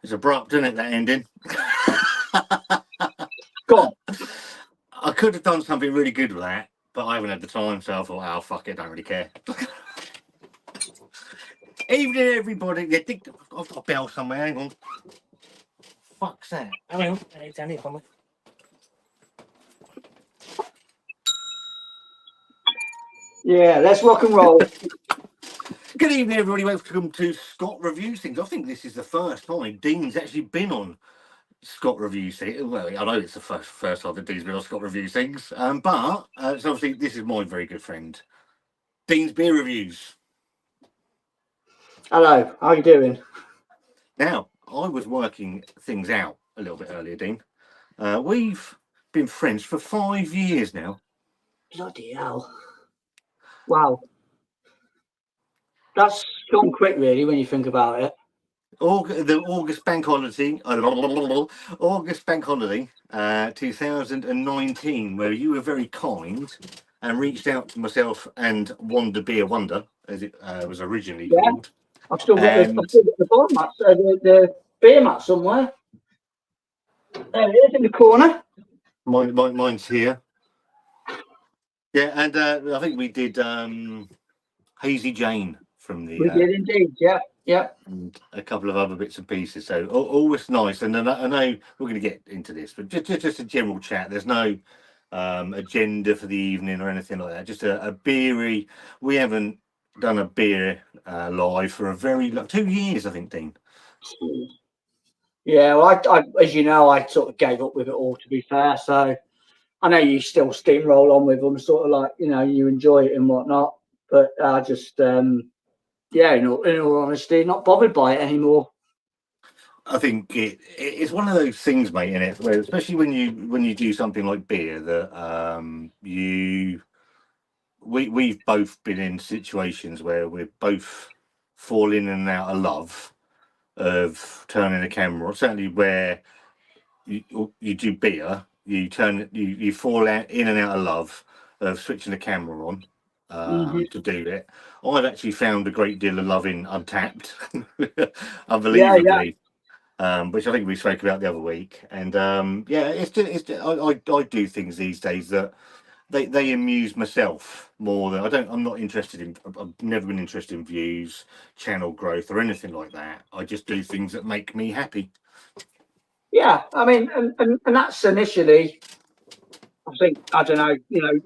It's abrupt, isn't it, that ending? Go on. I could have done something really good with that, but I haven't had the time, so I thought, oh, fuck it, don't really care. Evening, everybody. Yeah, I've got a bell somewhere, hang on. Fuck's that? Hang on, it's down here somewhere. Yeah, let's rock and roll. Good evening, everybody. Welcome to Scott Reviews Things. I think this is the first time Dean's actually been on Scott Reviews Things. Well, I know it's the first time that Dean's been on Scott Reviews Things, but so obviously this is my very good friend, Dean's Beer Reviews. Hello, how you doing? Now, I was working things out a little bit earlier, Dean. We've been friends for 5 years now. Bloody hell. Wow. That's gone quick, really, when you think about it. The August Bank Holiday, August Bank Holiday, 2019, where you were very kind and reached out to myself and Wanda Wanda, as it was originally called. I've still got the bar mat, the beer mat somewhere. There it is in the corner. Mine's here. Yeah, and I think we did Hazy Jane from the. We did indeed, yeah. And a couple of other bits and pieces. So always nice. And then I know we're going to get into this, but just a general chat. There's no agenda for the evening or anything like that. Just a beery. We haven't done a beer live for a very 2 years, I think, Dean. Yeah, well, I as you know, I sort of gave up with it all, to be fair. So I know you still steamroll on with them, sort of like, you know, you enjoy it and whatnot. But I just, yeah, in all honesty, not bothered by it anymore. I think it's one of those things, mate, in it, where especially when you do something like beer, that we've both been in situations where we're both falling in and out of love of turning the camera. Certainly where you do beer, you fall out in and out of love of switching the camera on. To do it. I've actually found a great deal of love in Untapped, unbelievably, which I think we spoke about the other week. And I do things these days that they amuse myself more than I'm not interested in. I've never been interested in views, channel growth, or anything like that. I just do things that make me happy. Yeah, I mean, and that's initially, I think, I don't know,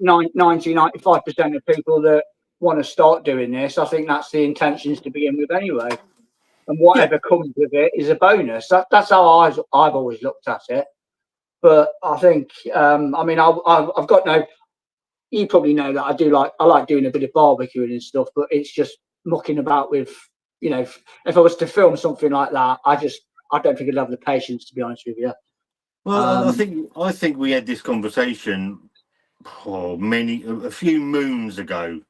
95% of people that want to start doing this, I think that's the intentions to begin with anyway. And whatever comes with it is a bonus. That's how I've always looked at it. But I think, I mean, I've got no, you probably know that I like doing a bit of barbecuing and stuff, but it's just mucking about with, if I was to film something like that, I don't think I'd have the patience, to be honest with you. Well, I think we had this conversation a few moons ago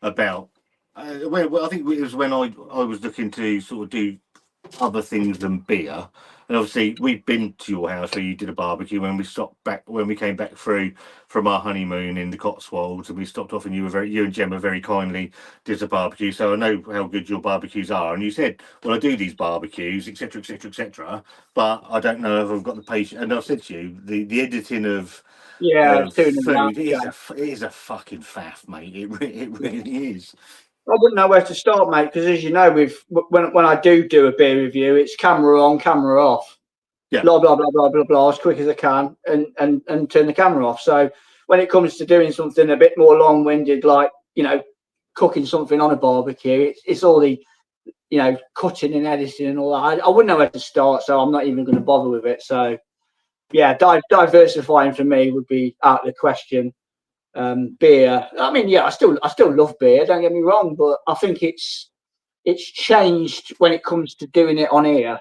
about well, I think it was when I was looking to sort of do other things than beer. And obviously we've been to your house where you did a barbecue when we came back through from our honeymoon in the Cotswolds, and we stopped off and you and Gemma very kindly did a barbecue. So I know how good your barbecues are. And you said, well, I do these barbecues, etc., etc., etc., but I don't know if I've got the patience. And I said to you, the editing of food is a fucking faff, mate. It really is. I wouldn't know where to start, mate, because as you know, when I do a beer review, it's camera on, camera off. Yeah. Blah blah blah blah blah blah, as quick as I can, and turn the camera off. So when it comes to doing something a bit more long-winded, like cooking something on a barbecue, it's all the cutting and editing and all that. I wouldn't know where to start, so I'm not even going to bother with it. So yeah, diversifying for me would be out of the question. Beer, I mean, yeah, I still love beer, don't get me wrong, but I think it's changed when it comes to doing it on air.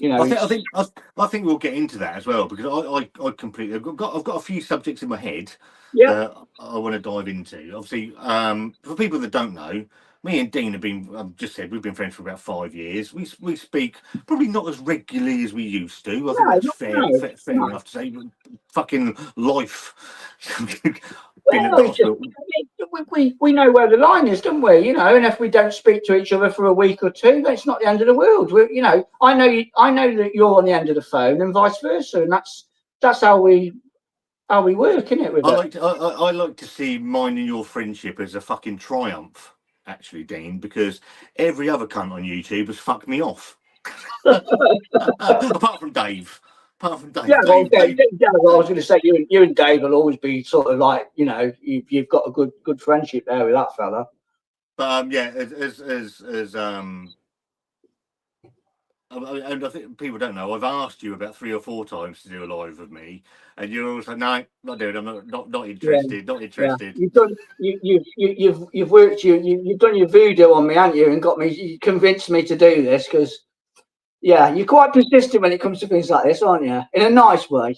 I think we'll get into that as well, because I completely I've got a few subjects in my head that I want to dive into. Obviously, for people that don't know, me and Dean have been, I've just said, we've been friends for about 5 years. We speak probably not as regularly as we used to. I think that's fair enough to say. Fucking life. been at Well, the it's just, hospital. we know where the line is, don't we? And if we don't speak to each other for a week or two, that's not the end of the world. I know that you're on the end of the phone, and vice versa, and that's how we work, isn't it? With it. I like to see mine and your friendship as a fucking triumph, actually, Dean, because every other cunt on YouTube has fucked me off. Apart from Dave. Yeah, well, Dave. I was going to say you and Dave will always be sort of like you've got a good friendship there with that fella. But yeah, and I think people don't know. I've asked you about 3 or 4 times to do a live with me, and you're always like, "No, not doing. I'm not interested. Not interested." Yeah. You've worked you've done your voodoo on me, haven't you? And you convinced me to do this because you're quite persistent when it comes to things like this, aren't you? In a nice way.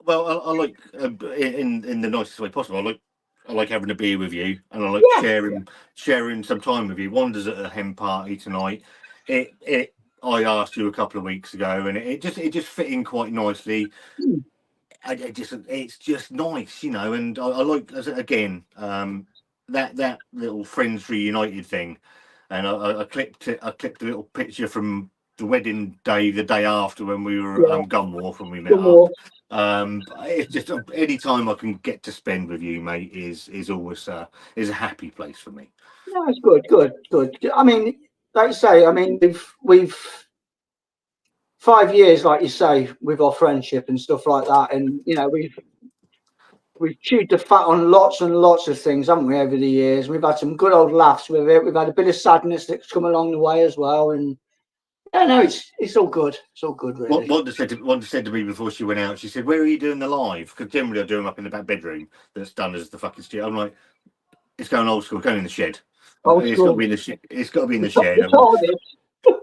Well, I like in the nicest way possible. I like having a beer with you, and I like sharing some time with you. Wanda's at a hen party tonight. I asked you a couple of weeks ago, and it just fit in quite nicely. It's just nice, and I like again that little Friends Reunited thing, and I clipped it. I clipped a little picture from the wedding day, the day after when we were Gunwharf when we met up. It's just any time I can get to spend with you, mate, is always is a happy place for me. No, it's good. I mean, like you say, we've 5 years, like you say, with our friendship and stuff like that, and we've chewed the fat on lots and lots of things, haven't we, over the years? We've had some good old laughs with it. We've had a bit of sadness that's come along the way as well, and it's all good. It's all good, really. Wanda said to me before she went out, she said, "Where are you doing the live?" Because generally I do them up in the back bedroom that's done as the fucking studio. I'm like, it's going old school, going in the shed. It's got to be in the shed. It's got to be in the shed.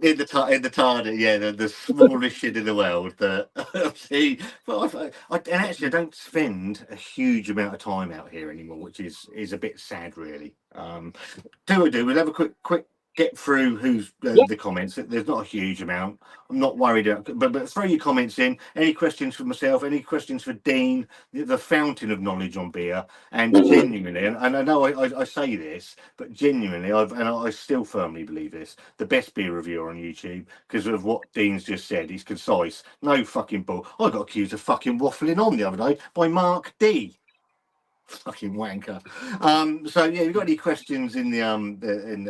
In the TARDIS, the smallest shit in the world. See, and actually, I don't spend a huge amount of time out here anymore, which is a bit sad, really. We'll have a quick get through the comments. There's not a huge amount. I'm not worried about, but throw your comments in. Any questions for myself? Any questions for Dean, the fountain of knowledge on beer? And genuinely, and I know I say this, but genuinely, I still firmly believe this: the best beer reviewer on YouTube because of what Dean's just said. He's concise, no fucking bull. I got accused of fucking waffling on the other day by Mark D. Fucking wanker. So yeah, if you've got any questions in the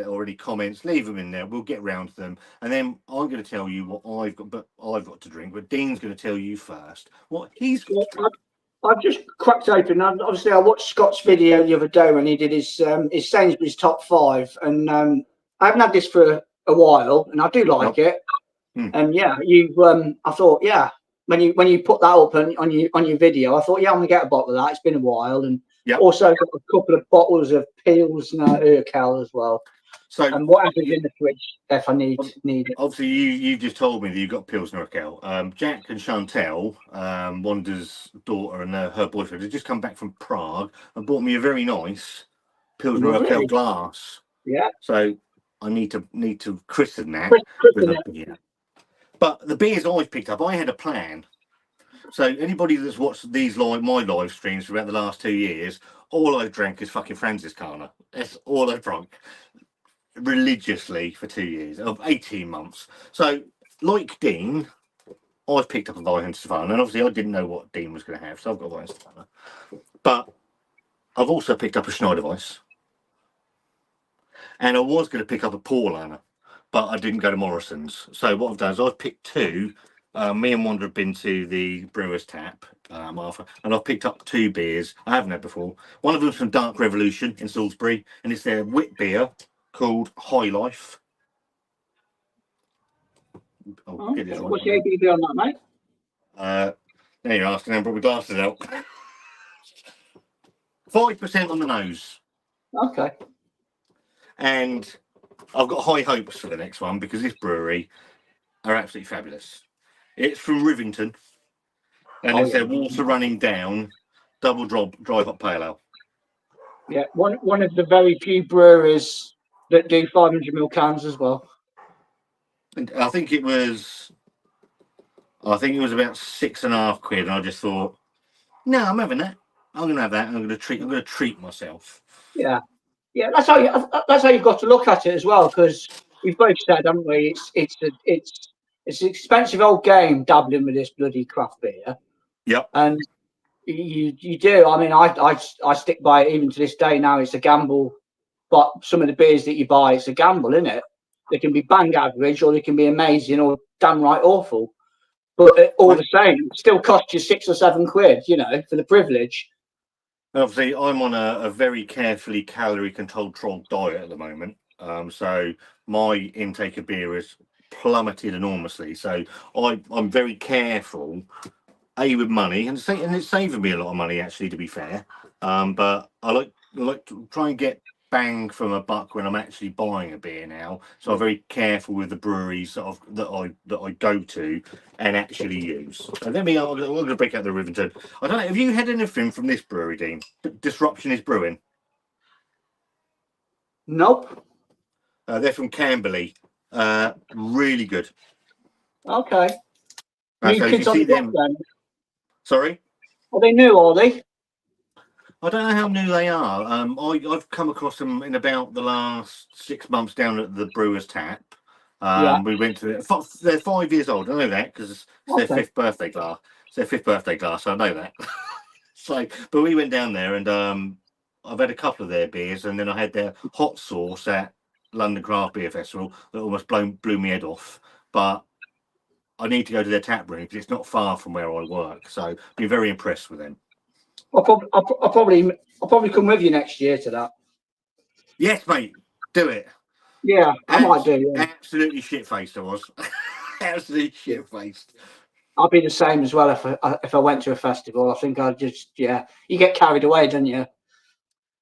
or any comments, leave them in there. We'll get round to them, and then I'm going to tell you what I've got to drink. But Dean's going to tell you first what he's got to drink. I've just cracked open. Obviously, I watched Scott's video the other day when he did his Sainsbury's top 5, and I haven't had this for a while, and I do like it. And I thought, when you put that up on your video, I thought, I'm gonna get a bottle of that. It's been a while, and also got a couple of bottles of Pilsner Urquell as well. So, and whatever's in the fridge if I need it. Obviously, you just told me that you've got Pilsner Urquell. Jack and Chantel, Wanda's daughter and her boyfriend, had just come back from Prague and bought me a very nice Pilsner Urquell glass. Yeah. So I need to christen that with a beer. But the beers I've picked up, I had a plan. So anybody that's watched my live streams for about the last 2 years, all I've drank is fucking Franziskaner. That's all I've drunk religiously for 2 years, of 18 months. So, like Dean, I've picked up a Weihenstephaner, and obviously I didn't know what Dean was going to have, so I've got Weihenstephaner. But I've also picked up a Schneiderweiss, and I was going to pick up a Paulaner, but I didn't go to Morrison's. So what I've done is I've picked 2. Me and Wanda have been to the Brewer's Tap, Martha, and I've picked up 2 beers I haven't had before. One of them's from Dark Revolution in Salisbury, and it's their wit beer called High Life. Get this right. What's the ABV on that, mate? There you're asking. I brought my glasses out. 5% on the nose. Okay. And I've got high hopes for the next one because this brewery are absolutely fabulous. It's from Rivington, and it's their water running down double dry hop pale ale. Yeah, one of the very few breweries that do 500ml cans as well. And I think it was about £6.50, and I just thought, no, I'm having that. I'm gonna have that. And I'm gonna treat myself. Yeah, yeah. That's how you've got to look at it as well, because we've both said, haven't we? It's an expensive old game dabbling with this bloody craft beer, Yep. and you do. I mean, I stick by it even to this day. Now it's a gamble, but some of the beers that you buy, it's a gamble, isn't it? They can be bang average, or they can be amazing, or downright awful. But all the same, it still costs you £6 or £7, you know, for the privilege. Obviously, I'm on a very carefully calorie controlled diet at the moment. So my intake of beer has plummeted enormously. So I'm very careful, with money, and it's saving me a lot of money actually, to be fair. But I like to try and get bang from a buck when I'm actually buying a beer now. So I'm very careful with the breweries that I go to and actually use. And I'm going to break out the Rivington. I don't know. Have you had anything from this brewery, Dean? Disruption is Brewing. Nope. They're from Camberley. Really good. Okay. New So if you kids on see the block them, then. sorry. Are they new, are they? I don't know how new they are. I've come across them in about the last 6 months down at the Brewer's Tap. Yeah. We went to they're 5 years old. I know that because it's their Okay. fifth birthday class. It's their fifth birthday class. So I know that. So, but we went down there and I've had a couple of their beers, and then I had their hot sauce at London Craft Beer Festival that almost blew my head off. But I need to go to their tap room because it's not far from where I work. So, be very impressed with them. I'll probably come with you next year to that. Yes, mate, do it. Yeah, I might do. Yeah. Absolutely shit faced I was. Absolutely shit faced. I'll be the same as well if I went to a festival. I think I'd just you get carried away, don't you?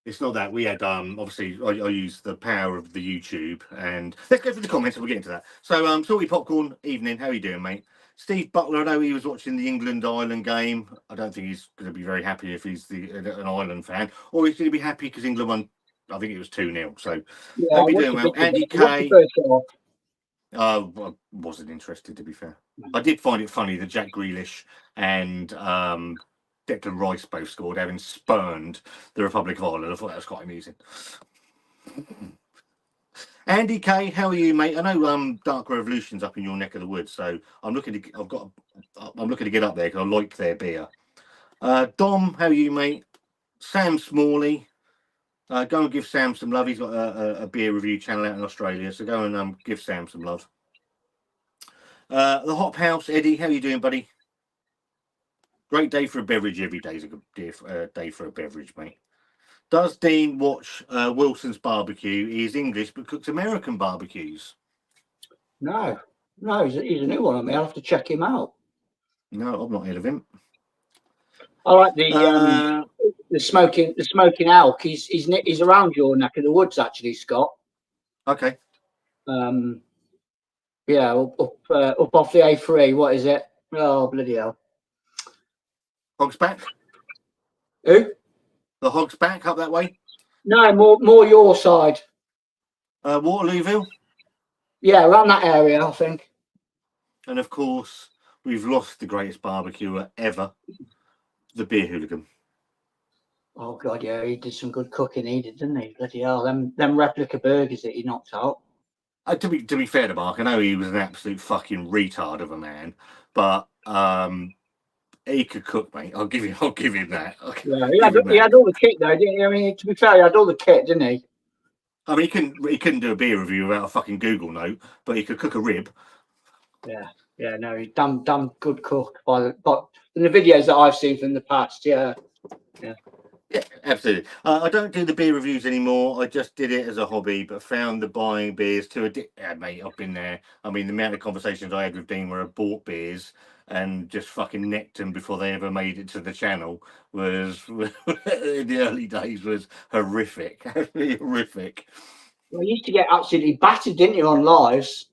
It's not that we had obviously I use the power of the YouTube, and let's go through the comments and we'll get into that. So Salty Popcorn, evening, how are you doing, mate? Steve Butler, I know he was watching the England Ireland game. I don't think he's going to be very happy if he's an Ireland fan, or he's going to be happy because England won. I think it was 2-0. So Yeah, hope you're doing well. Andy K. I wasn't interested, to be fair. I did find it funny that Jack Grealish and Declan Rice both scored, having spurned the Republic of Ireland. I thought that was quite amusing. Andy K, how are you, mate? I know Dark Revolution's up in your neck of the woods, so I'm looking to get up there because I like their beer. Dom, how are you, mate? Sam Smalley, go and give Sam some love. He's got a beer review channel out in Australia, so go and give Sam some love. The Hop House, Eddie, how are you doing, buddy? Great day for a beverage. Every day is a good day for a beverage, mate. Does Dean watch Wilson's Barbecue? He's English but cooks American barbecues. No, he's a new one on me. I'll have to check him out. No, I've not heard of him. I like the smoking elk. He's around your neck of the woods, actually, Scott. Okay. Yeah, up off the A3. What is it? Oh, bloody hell. Hog's Back? Who? The Hog's Back up that way? No, more your side. Waterlooville? Yeah, around that area, I think. And of course, we've lost the greatest barbecuer ever, the Beer Hooligan. Oh God, yeah, he did some good cooking. He did, didn't he? Bloody hell, them replica burgers that he knocked out. To be fair to Mark, I know he was an absolute fucking retard of a man, but he could cook, mate. I'll give him that. Yeah, he had all the kit though, didn't he? I mean, to be fair, he had all the kit, didn't he? I mean, he couldn't do a beer review without a fucking Google note, but he could cook a rib. Yeah, no, he's damn good cook but in the videos that I've seen from the past, yeah, absolutely. I don't do the beer reviews anymore. I just did it as a hobby, but found the buying beers too mate, I've been there. I mean, the amount of conversations I had with Dean where I bought beers and just fucking necked them before they ever made it to the channel was in the early days was horrific. Horrific. Well, you used to get absolutely battered, didn't you, on lives?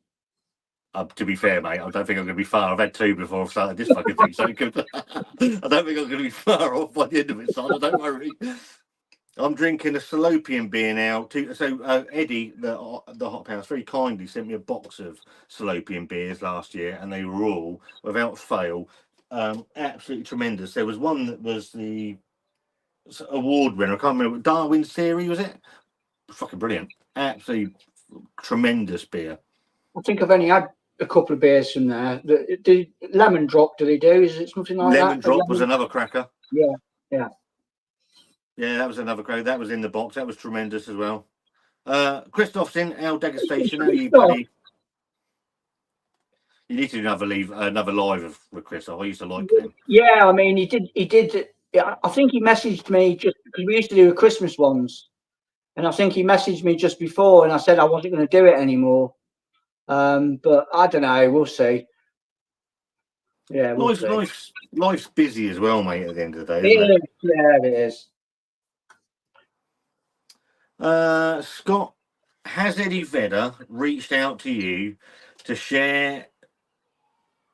To be fair, mate, I don't think I'm going to be far. I've had 2 before I've started this fucking thing, so I don't think I'm going to be far off by the end of it, son. Don't worry. I'm drinking a Salopian beer now. So Eddie, the Hop House, very kindly sent me a box of Salopian beers last year, and they were all, without fail, absolutely tremendous. There was one that was the award winner. I can't remember. Darwin's Theory, was it? Fucking brilliant. Absolutely tremendous beer. I think I've only had a couple of beers from there. The lemon drop, do they do? Is it something like Lemon that? Drop was another cracker. Yeah, yeah. Yeah, that was another cracker. That was in the box. That was tremendous as well. Christoph's in our degustation. How are you, buddy? You need to do another live with Christoph. I used to like him. Yeah, I mean, he did. Yeah, I think he messaged me just because we used to do the Christmas ones, and I think he messaged me just before, and I said I wasn't going to do it anymore. But I don't know. We'll see. Yeah, we'll see. Life's busy as well, mate. At the end of the day, isn't it? Yeah, it is. Scott, has Eddie Vedder reached out to you to share?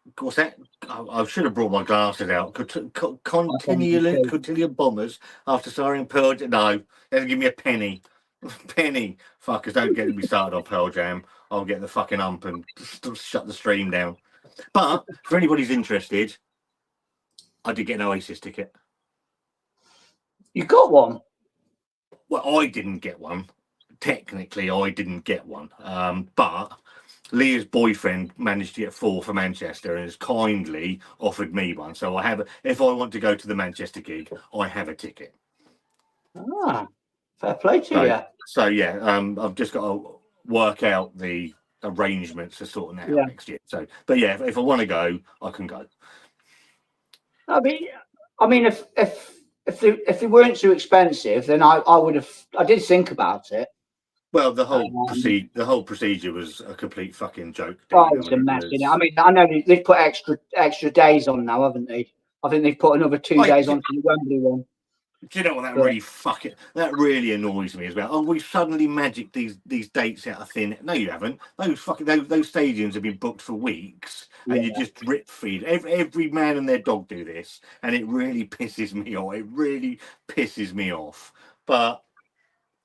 Of course, that I should have brought my glasses out. Continual bombers after starring Pearl Jam. No, doesn't give me a penny. Penny. Fuckers, don't get me started on Pearl Jam. I'll get the fucking ump and shut the stream down. But for anybody's interested, I did get an Oasis ticket. You got one? Well, I didn't get one. Technically, I didn't get one. But Leah's boyfriend managed to get 4 for Manchester and has kindly offered me one. So I have, if I want to go to the Manchester gig, I have a ticket. Ah, fair play to you. So yeah, I've just got to work out the arrangements for sorting that out next year. So, but yeah, if I want to go, I can go. I mean, if they weren't too expensive, then I would have. I did think about it. Well, the whole procedure was a complete fucking joke. Oh, it's a mess. I mean, I know they've put extra days on now, haven't they? I think they've put another 2 days on to the Wembley one. Do you know what that really annoys me as well? Oh, we've suddenly magicked these dates out of thin. No, you haven't. Those stadiums have been booked for weeks, and you just drip feed. Every man and their dog do this, and it really pisses me off. It really pisses me off. But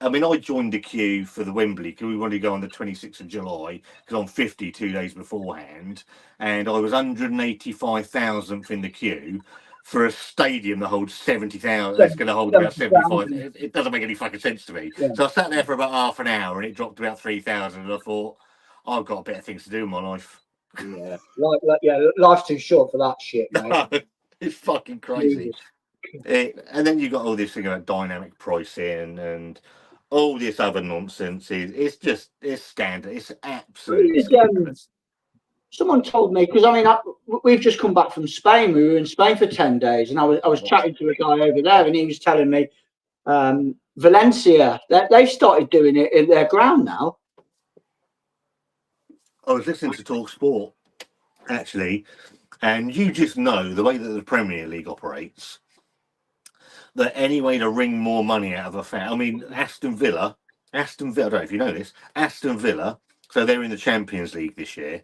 I mean, I joined the queue for the Wembley because we wanted to go on the 26th of July because I'm 50 2 days beforehand, and I was 185,000th in the queue for a stadium that holds 70,000. That's going to hold about 75. It doesn't make any fucking sense to me. Yeah. So I sat there for about half an hour, and it dropped about 3,000. And I thought, I've got better things to do in my life. Yeah, life's too short for that shit, mate. It's fucking crazy. And then you got all this thing about dynamic pricing and all this other nonsense. It's scandal. It's absolutely scandalous. Someone told me, because I mean, we've just come back from Spain. We were in Spain for 10 days, and I was chatting to a guy over there, and he was telling me Valencia, they've started doing it in their ground now. I was listening to Talk Sport, actually, and you just know the way that the Premier League operates, that any way to wring more money out of a fan. I mean, Aston Villa, I don't know if you know this, Aston Villa, so they're in the Champions League this year,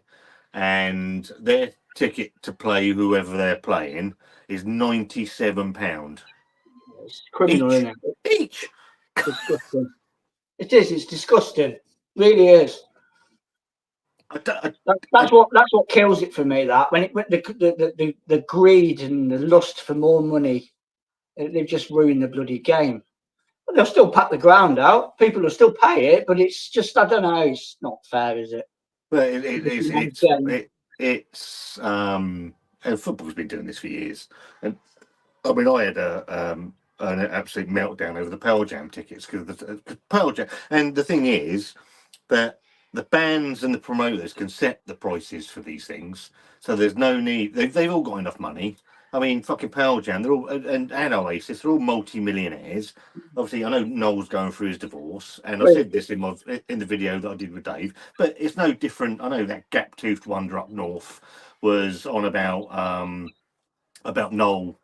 and their ticket to play whoever they're playing is £97. It's criminal, isn't it? Each. Disgusting. It is. It's disgusting. It really is. That's what kills it for me. That when the greed and the lust for more money, they've just ruined the bloody game. But they'll still pack the ground out. People will still pay it, but it's just, I don't know. It's not fair, is it? But it's and football's been doing this for years. And I mean, I had an absolute meltdown over the Pearl Jam tickets because the Pearl Jam. And the thing is that the bands and the promoters can set the prices for these things, so there's no need. They've all got enough money. I mean, fucking Pearl Jam, they're all and Oasis, they're all multi-millionaires. Obviously, I know Noel's going through his divorce, and I said this in the video that I did with Dave. But it's no different. I know that gap-toothed wonder up north was on about Noel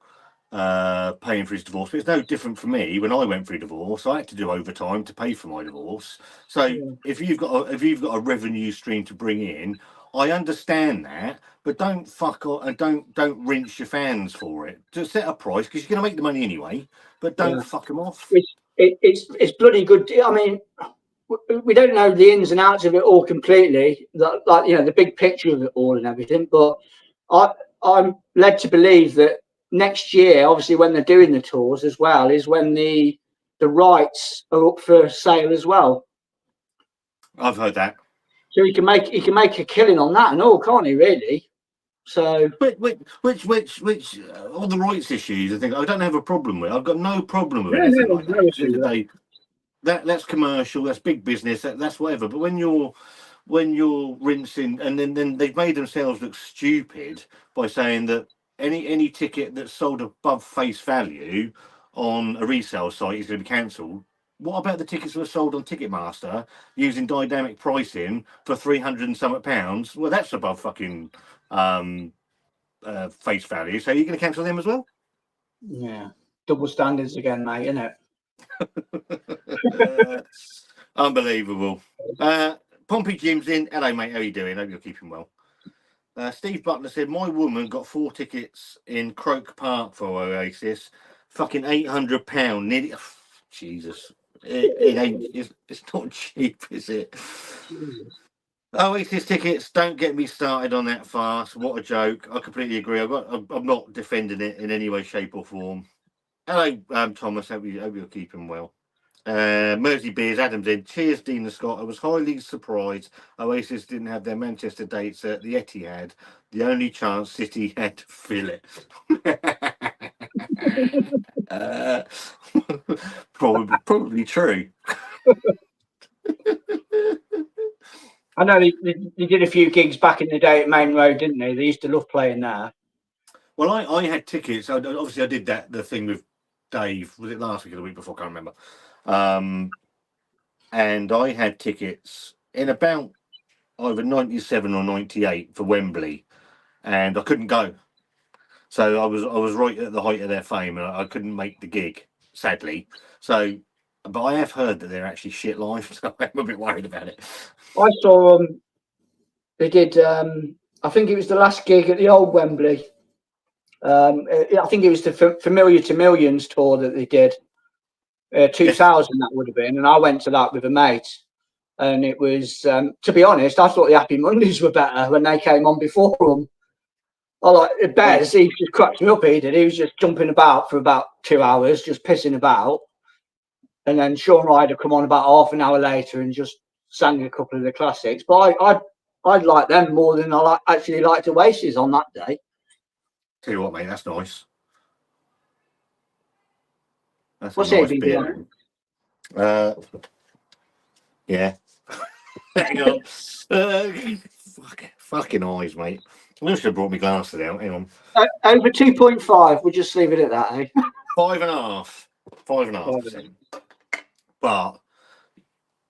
paying for his divorce, but it's no different for me. When I went through divorce, I had to do overtime to pay for my divorce. So if you've got a revenue stream to bring in, I understand that, but don't fuck off and don't rinse your fans for it. Just set a price because you're going to make the money anyway, but don't fuck them off. It's bloody good. I mean, we don't know the ins and outs of it all completely, like the big picture of it all and everything. But I'm led to believe that next year, obviously, when they're doing the tours as well, is when the rights are up for sale as well. I've heard that. So he can make a killing on that and all, can't he? Really? So which all the rights issues, I think I don't have a problem with. I've got no problem with no, anything no, like no that. issue with that. That's commercial, that's big business, that's whatever. But when you're rinsing, and then they've made themselves look stupid by saying that any ticket that's sold above face value on a resale site is going to be cancelled. What about the tickets that were sold on Ticketmaster using dynamic pricing for 300 and something pounds? Well, that's above fucking face value. So you're going to cancel them as well? Yeah, double standards again, mate, isn't it? Unbelievable. Pompey Jim's in. Hello, mate. How are you doing? Hope you're keeping well. Steve Butler said, my woman got 4 tickets in Croke Park for Oasis. Fucking £800. Nearly. Oh, Jesus. It ain't. It's not cheap, is it? Oasis tickets, don't get me started on that farce. What a joke. I completely agree. I'm not defending it in any way, shape, or form. Hello, Thomas. Hope you're keeping well. Mersey Beers, Adams in. Cheers, Dean and Scott. I was highly surprised Oasis didn't have their Manchester dates at the Etihad. The only chance City had to fill it. Probably true. I know they did a few gigs back in the day at Main Road, didn't they? They used to love playing there. Well, I had tickets. Obviously, I did the thing with Dave. Was it last week or the week before? I can't remember. And I had tickets in about either 97 or 98 for Wembley, and I couldn't go. So I was right at the height of their fame, and I couldn't make the gig, sadly. So, but I have heard that they're actually shit live, so I'm a bit worried about it. I saw they did. I think it was the last gig at the old Wembley. I think it was the Familiar to Millions tour that they did. 2000 yes. That would have been, and I went to that with a mate. And it was, to be honest, I thought the Happy Mondays were better when they came on before them. I like Bez, he just cracked me up. He did. He was just jumping about for about 2 hours, just pissing about. And then Sean Ryder come on about half an hour later and just sang a couple of the classics. But I'd like them more than I actually liked Oasis on that day. Tell you what, mate, that's nice. That's What's a nice beer. Yeah. Hang on. Fucking eyes, mate. I should have brought my glasses out. Hang on. Over 2.5. We'll just leave it at that, eh? 5.5. 5.5%. But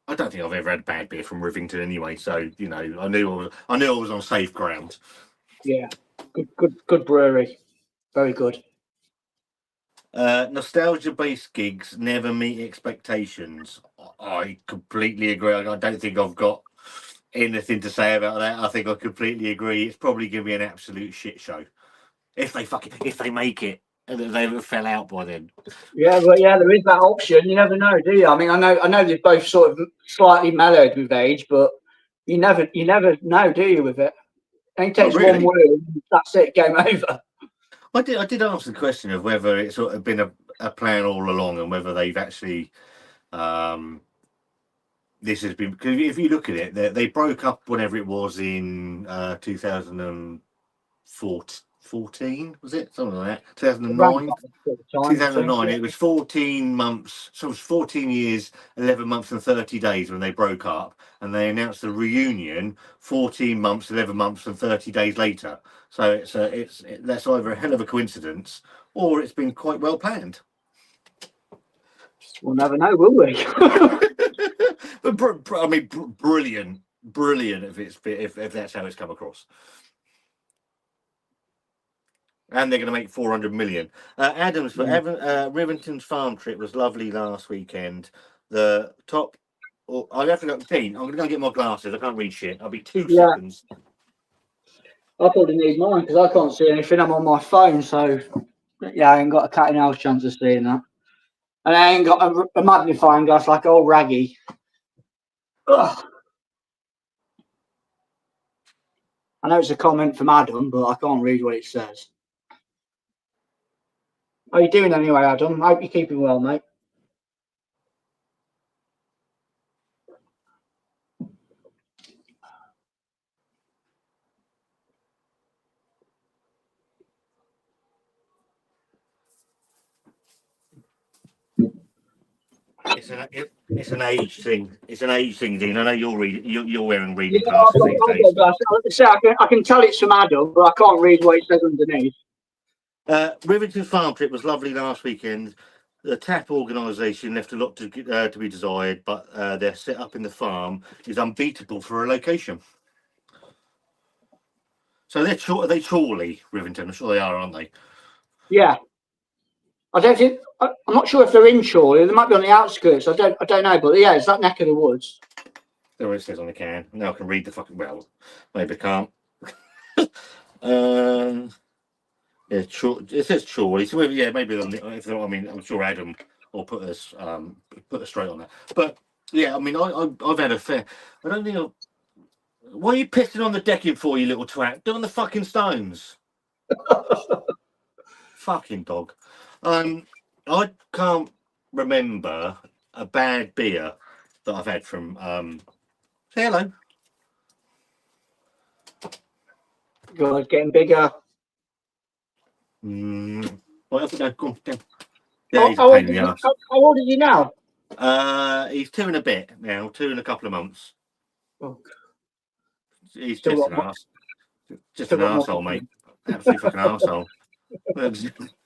I don't think I've ever had bad beer from Rivington anyway. So I knew I was on safe ground. Yeah. Good brewery. Very good. Nostalgia-based gigs never meet expectations. I completely agree. I don't think I've got anything to say about that. I think I completely agree. It's probably going to be an absolute shit show if they make it and they fell out by then. Yeah, but there is that option. You never know, do you? I mean, I know they've both sort of slightly mellowed with age, but you never know, do you? With it, it takes one word. That's it. Game over. I did ask the question of whether it's sort of been a plan all along and whether they've actually this has been, because if you look at it, they broke up whenever it was in 2014, was it? Something like that. 2009. 2009. It was 14 months. So it was 14 years, 11 months and 30 days when they broke up, and they announced the reunion 14 months, 11 months and 30 days later. So that's either a hell of a coincidence or it's been quite well planned. We'll never know, will we? But I mean, brilliant if that's how it's come across. And they're going to make 400 million. Adams, for Rivington's farm trip was lovely last weekend. The top. I'll have to go. Dean, I'm going to go get my glasses. I can't read shit. I'll be 2 seconds. I probably need mine because I can't see anything. I'm on my phone, so I ain't got a cat in house chance of seeing that. And I ain't got a magnifying glass like old Raggy. Ugh. I know it's a comment from Adam, but I can't read what it says. How you doing anyway, Adam? Hope you're keeping well, mate. It's an age thing. It's an age thing, Dean. I know you're wearing reading Yeah, glasses these days. I've got glasses. I can tell it's from Adam, but I can't read what it says underneath. Rivington farm trip was lovely last weekend. The tap organisation left a lot to be desired, but their setup in the farm is unbeatable for a location. So are they Chorley, Rivington? I'm sure they are, aren't they? Yeah. I don't think I'm not sure if they're in Chorley. They might be on the outskirts. I don't know, but yeah, it's that neck of the woods. There it says on the can. Now I can read the fucking maybe I can't. Yeah, it says Chorley. So yeah, maybe I'm sure Adam will put us straight on that. But yeah, I mean, I've had a fair. I don't think. What are you pissing on the decking for, you little twat? Do on the fucking stones. Fucking dog. I can't remember a bad beer that I've had from. Say hello. God, getting bigger. What else? Go on, down. Yeah, he's a How pain in the ass. How old is he now? He's 2 and a bit now, 2 and a couple of months. Oh, He's still just an got ass. Just still an got arsehole, mate. Absolute fucking arsehole.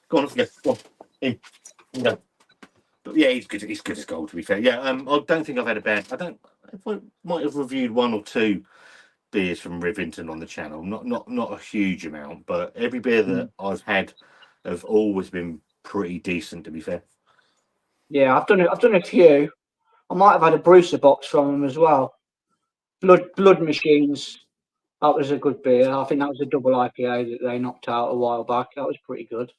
Go on, go on. In. Go. But yeah, he's good. He's good as gold, to be fair. Yeah, I don't think I've had a bad. I might have reviewed 1 or 2 beers from Rivington on the channel. Not a huge amount, but every beer that I've had have always been pretty decent, to be fair. Yeah, I've done a few. I might have had a Brewster box from them as well. Blood Machines. That was a good beer. I think that was a double IPA that they knocked out a while back. That was pretty good.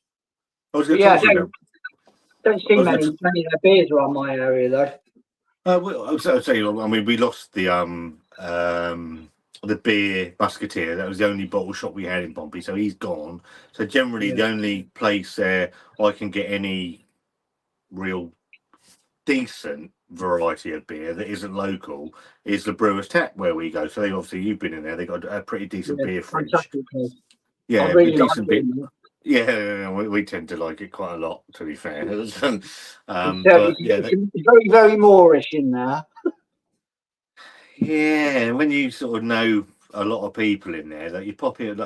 I was going But to yeah, talk don't see many of their beers around my area though. Well, I'll say, I mean, we lost the beer musketeer. That was the only bottle shop we had in Pompey, so he's gone. So generally, the only place there I can get any real decent variety of beer that isn't local is the Brewer's Tap where we go. So obviously you've been in there. They got a pretty decent beer fridge. Yeah, really decent beer. it. Yeah, we tend to like it quite a lot, to be fair. But yeah, it's very, very Moorish in there. Yeah, when you sort of know a lot of people in there, that you pop in.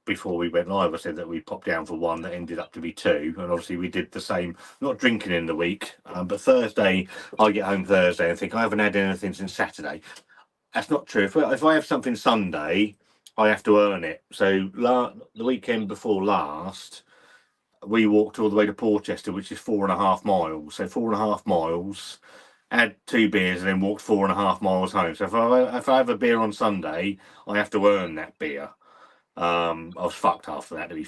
Before we went live, I said that we popped down for 1 that ended up to be 2, and obviously we did the same. Not drinking in the week, but Thursday I get home Thursday and think I haven't had anything since Saturday. That's not true. If I have something Sunday, I have to earn it. So the weekend before last, we walked all the way to Porchester, which is 4.5 miles. So 4.5 miles. Had 2 beers and then walked 4.5 miles home. So if I have a beer on Sunday, I have to earn that beer. I was fucked after that, to be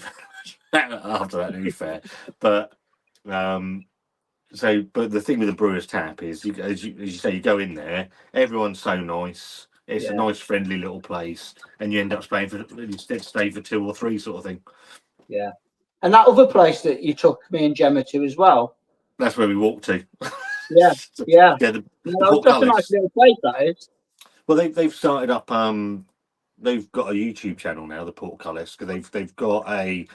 fair. But but the thing with the Brewer's Tap is, as you say, you go in there, everyone's so nice. It's a nice, friendly little place, and you end up staying for 2 or 3 sort of thing. Yeah, and that other place that you took me and Gemma to as well. That's where we walked to. Yeah. That's a nice little place, that is. Well, they've started up. They've got a YouTube channel now, the Portcullis, because they've got a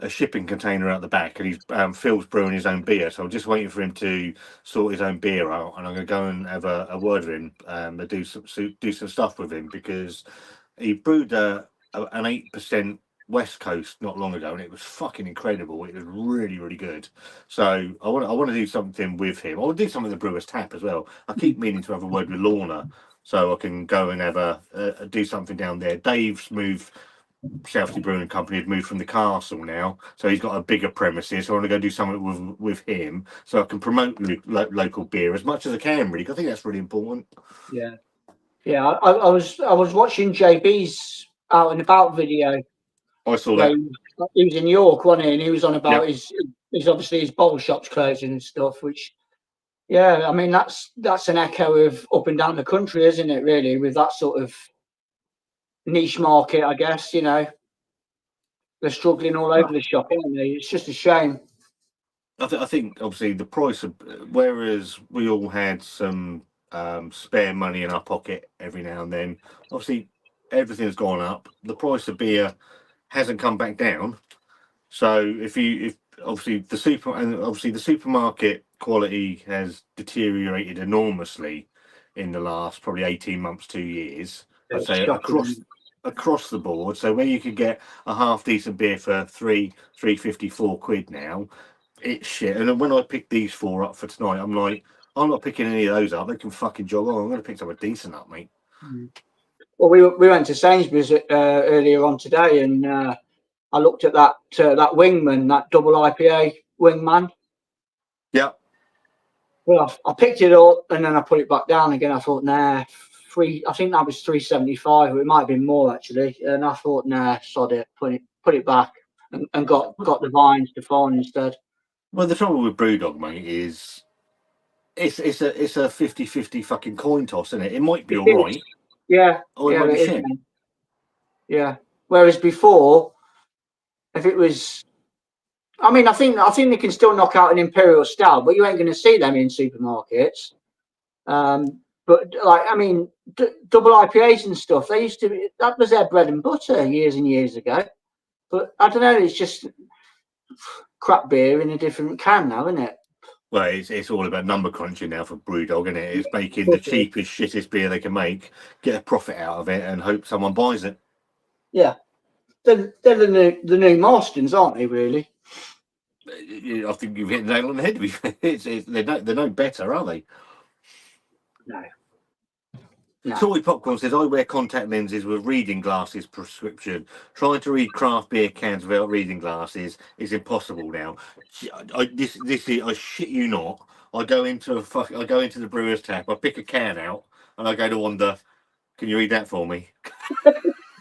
shipping container out the back, and he's Phil's brewing his own beer. So I'm just waiting for him to sort his own beer out, and I'm going to go and have a word with him, and do some stuff with him, because he brewed an 8% West Coast not long ago, and it was fucking incredible. It was really, really good. So I want to do something with him. I want to do something with the Brewer's Tap as well. I keep meaning to have a word with Lorna, so I can go and have do something down there. Dave's moved. Southsea Brewing Company had moved from the castle now, so he's got a bigger premises. So I want to go do something with him, so I can promote local beer as much as I can. Really, I think that's really important. Yeah. I was watching JB's out and about video. I saw that. He was in York, wasn't he? And he was on about his obviously his bottle shops closing and stuff. Which, yeah, I mean that's an echo of up and down the country, isn't it? Really, with that sort of niche market, I guess. They're struggling all over the shop, aren't they? It's just a shame. I think obviously the price of, whereas we all had some spare money in our pocket every now and then, obviously everything's gone up. The price of beer hasn't come back down. So if obviously the supermarket quality has deteriorated enormously in the last probably 18 months, 2 years. I'd It's say shocking. across the board. So where you could get a half decent beer for 3.54 now, it's shit. And then when I picked these four up for tonight, I'm like, I'm not picking any of those up. They can fucking jog on. I'm going to pick something decent up, mate. Well, we went to Sainsbury's earlier on today, and I looked at that Wingman, that double IPA Wingman. Yeah. Well, I picked it up and then I put it back down again. I thought, nah, I think that was 3.75. It might have been more actually. And I thought, nah, sod it, put it back, and got the Vines to phone instead. Well, the trouble with Brewdog, mate, is it's a 50-50 fucking coin toss, isn't it? It might be all right. Yeah. Or it might be shit. Yeah. Whereas before, if it was, I mean, I think they can still knock out an Imperial Stout, but you ain't going to see them in supermarkets. But like, I mean, double IPAs and stuff, they used to be, that was their bread and butter years and years ago. But I don't know, it's just crap beer in a different can now, isn't it? Well, it's all about number crunching now for Brewdog, isn't it? It's making the cheapest, shittest beer they can make, get a profit out of it, and hope someone buys it. Yeah, they're the new Marstons, aren't they? Really? I think you've hit the nail on the head. They're no better, are they? No. Toy Popcorn says, I wear contact lenses with reading glasses prescription. Trying to read craft beer cans without reading glasses is impossible now. I shit you not. I go into the brewer's tap, I pick a can out, and I go to Wanda, can you read that for me?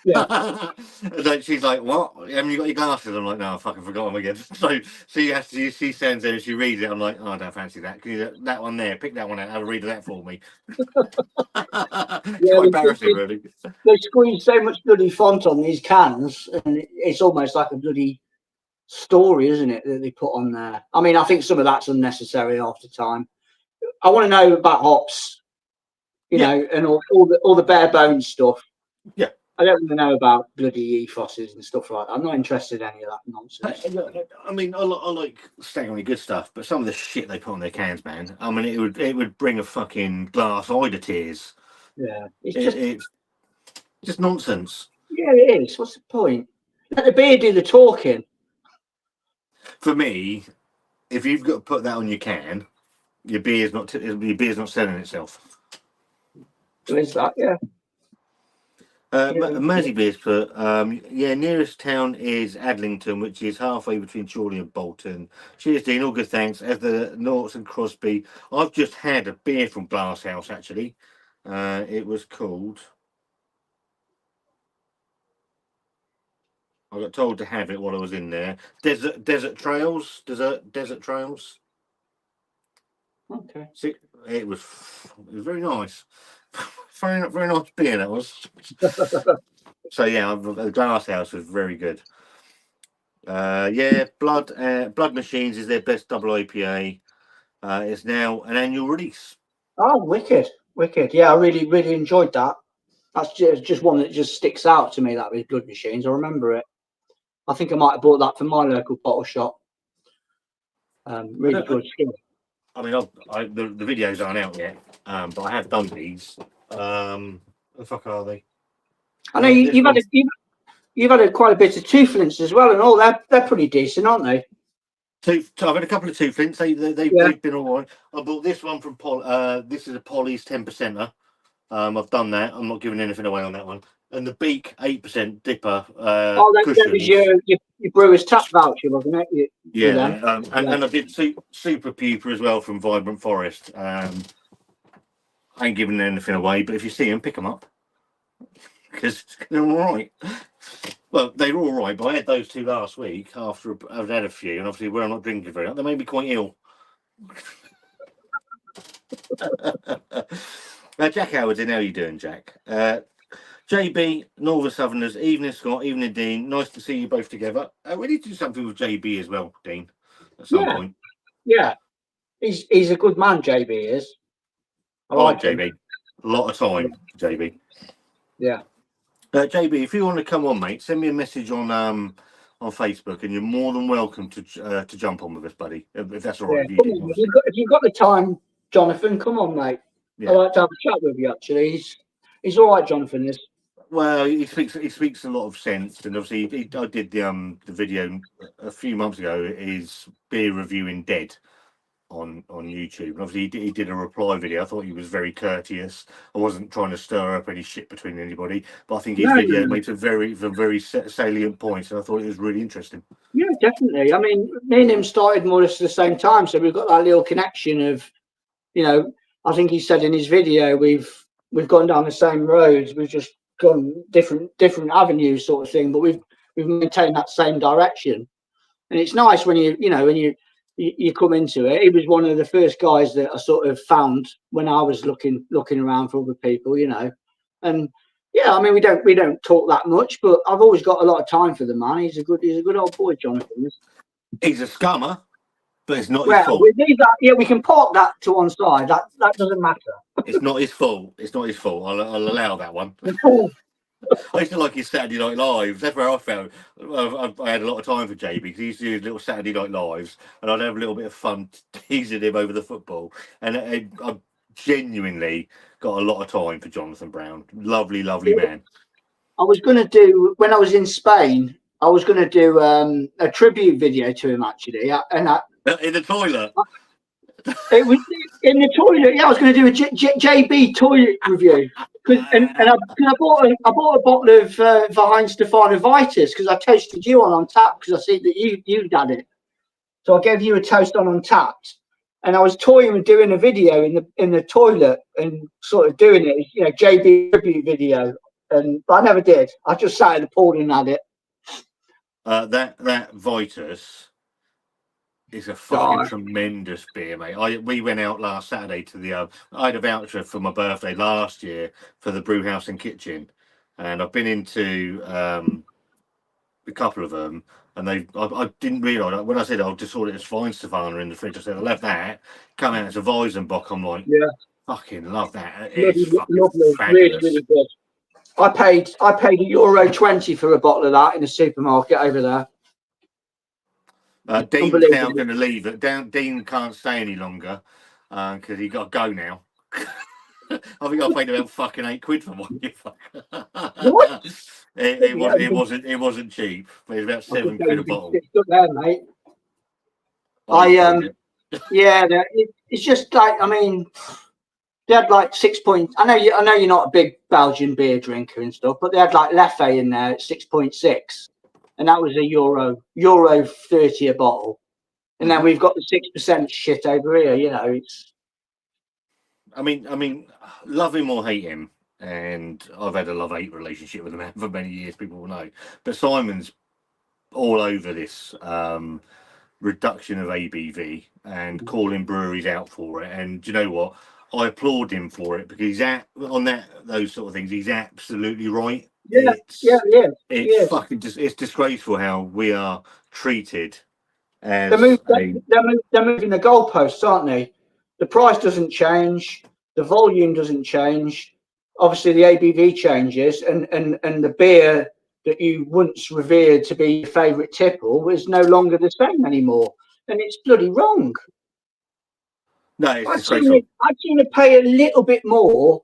Yeah. And then she's like, what? Haven't you got your glasses? I'm like, no, I fucking forgot them again. So she sends it and she reads it. I'm like, oh, I don't fancy that. Can you that one there? Pick that one out. Have a read of that for me. It's quite embarrassing, really. They squeeze so much bloody font on these cans, and it's almost like a bloody story, isn't it, that they put on there? I mean, I think some of that's unnecessary half the time. I want to know about hops, you know, and all the bare bones stuff. Yeah. I don't want to know about bloody ethoses and stuff like that. I'm not interested in any of that nonsense. I mean, I like staggeringly good stuff, but some of the shit they put on their cans, man. I mean, it would bring a fucking glass eye to tears. Yeah, it's just nonsense. Yeah, it is. What's the point? Let the beer do the talking. For me, if you've got to put that on your can, your beer's not selling itself. Is that? Yeah. Mersey Beers put, nearest town is Adlington, which is halfway between Chorley and Bolton. Cheers, Dean. All good, thanks. As the Norts and Crosby, I've just had a beer from Glasshouse, actually. It was called... I got told to have it while I was in there. Desert Trails. Okay. See, it was very nice. very nice beer, that was. So yeah, the Glasshouse was very good. Blood Machines is their best double IPA. It's now an annual release. Oh, wicked. Yeah, I really enjoyed that. That's just one that just sticks out to me. That with Blood Machines, I remember it. I think I might have bought that from my local bottle shop. Really good stuff. I mean, the videos aren't out yet, but I have done these. The fuck are they? I know you've had quite a bit of two flints as well, and all that. They're pretty decent, aren't they? I've had a couple of two flints. They've been all right. I bought this one from this is a Polly's 10%er. I've done that. I'm not giving anything away on that one. And the Beak 8% dipper. That was your brewer's tap voucher, wasn't it? And I did Super Pupa as well from Vibrant Forest. I ain't giving anything away, but if you see them, pick them up because they're all right. Well, they were all right, but I had those two last week after I've had a few, and obviously where I'm not drinking very much, they made me quite ill. Jack Howard's in. How you doing, Jack? JB, Northern Southerners, evening Scott, evening Dean. Nice to see you both together. We need to do something with JB as well, Dean, at some point. Yeah, he's a good man. JB is. I like him. JB. A lot of time, JB. Yeah. JB, if you want to come on, mate, send me a message on Facebook, and you're more than welcome to jump on with us, buddy. If that's all right with you, Dean, on, if you've got the time, Jonathan, come on, mate. Yeah. I'd like to have a chat with you. Actually, he's all right, Jonathan is. Well, he speaks a lot of sense, and obviously I did the video a few months ago. Is beer reviewing Dead on YouTube, and obviously he did a reply video. I thought he was very courteous. I wasn't trying to stir up any shit between anybody, but I think his video made some very salient points, and I thought it was really interesting. Yeah, definitely. I mean, me and him started more or less at the same time, so we've got that little connection of, you know, I think he said in his video we've gone down the same roads, we've just gone different avenues, sort of thing, but we've maintained that same direction. And it's nice when you come into it. He was one of the first guys that I sort of found when I was looking around for other people, you know. And yeah, I mean, we don't talk that much, but I've always got a lot of time for the man. He's a good old boy, Jonathan. He's a scummer, but it's not his fault. We can park that to one side. That doesn't matter. It's not his fault. It's not his fault. I'll allow that one. I used to like his Saturday Night Lives. That's where I felt I had a lot of time for JB, because he used to do his little Saturday Night Lives, and I'd have a little bit of fun teasing him over the football. And I genuinely got a lot of time for Jonathan Brown. Lovely man. I was going to do, when I was in Spain, I was going to do a tribute video to him, actually. In the toilet? It was in the toilet. Yeah, I was going to do a JB toilet review. And I bought a bottle of Vine Stefano Vitus, because I toasted you on tap, because I see that you done it. So I gave you a toast on tapped, and I was toying with doing a video in the toilet and sort of doing it, you know, JB tribute video, but I never did. I just sat in the pool and had it. That Vitus is a fucking tremendous beer, mate. We went out last Saturday to the I had a voucher for my birthday last year for the brew house and kitchen, and I've been into a couple of them, and I didn't realise, when I said I just saw it as Vine Stefano in the fridge, I said I left that, come out as a Weizenbock. I'm like, yeah, fucking love that. It's lovely, really good. I paid €1.20 for a bottle of that in the supermarket over there. Dean's now going to leave it. Dean can't stay any longer because he got to go now. I think I paid about fucking £8 for one. What? It wasn't cheap, but it was about £7 a bottle. It's good there, mate. It's just like, I mean, they had like 6 points. I know you're not a big Belgian beer drinker and stuff, but they had like Leffe in there at 6.6. And that was euro 30 a bottle. And then we've got the 6% shit over here, you know. It's I mean, love him or hate him, and I've had a love-hate relationship with him for many years, people will know. But Simon's all over this reduction of ABV and calling breweries out for it. And do you know what? I applaud him for it, because he's those sort of things. He's absolutely right. Yeah, It's fucking it's disgraceful how we are treated. As they're moving the goalposts, aren't they? The price doesn't change, the volume doesn't change. Obviously, the ABV changes, and the beer that you once revered to be your favourite tipple is no longer the same anymore, and it's bloody wrong. No, it's disgraceful. I'd sooner pay a little bit more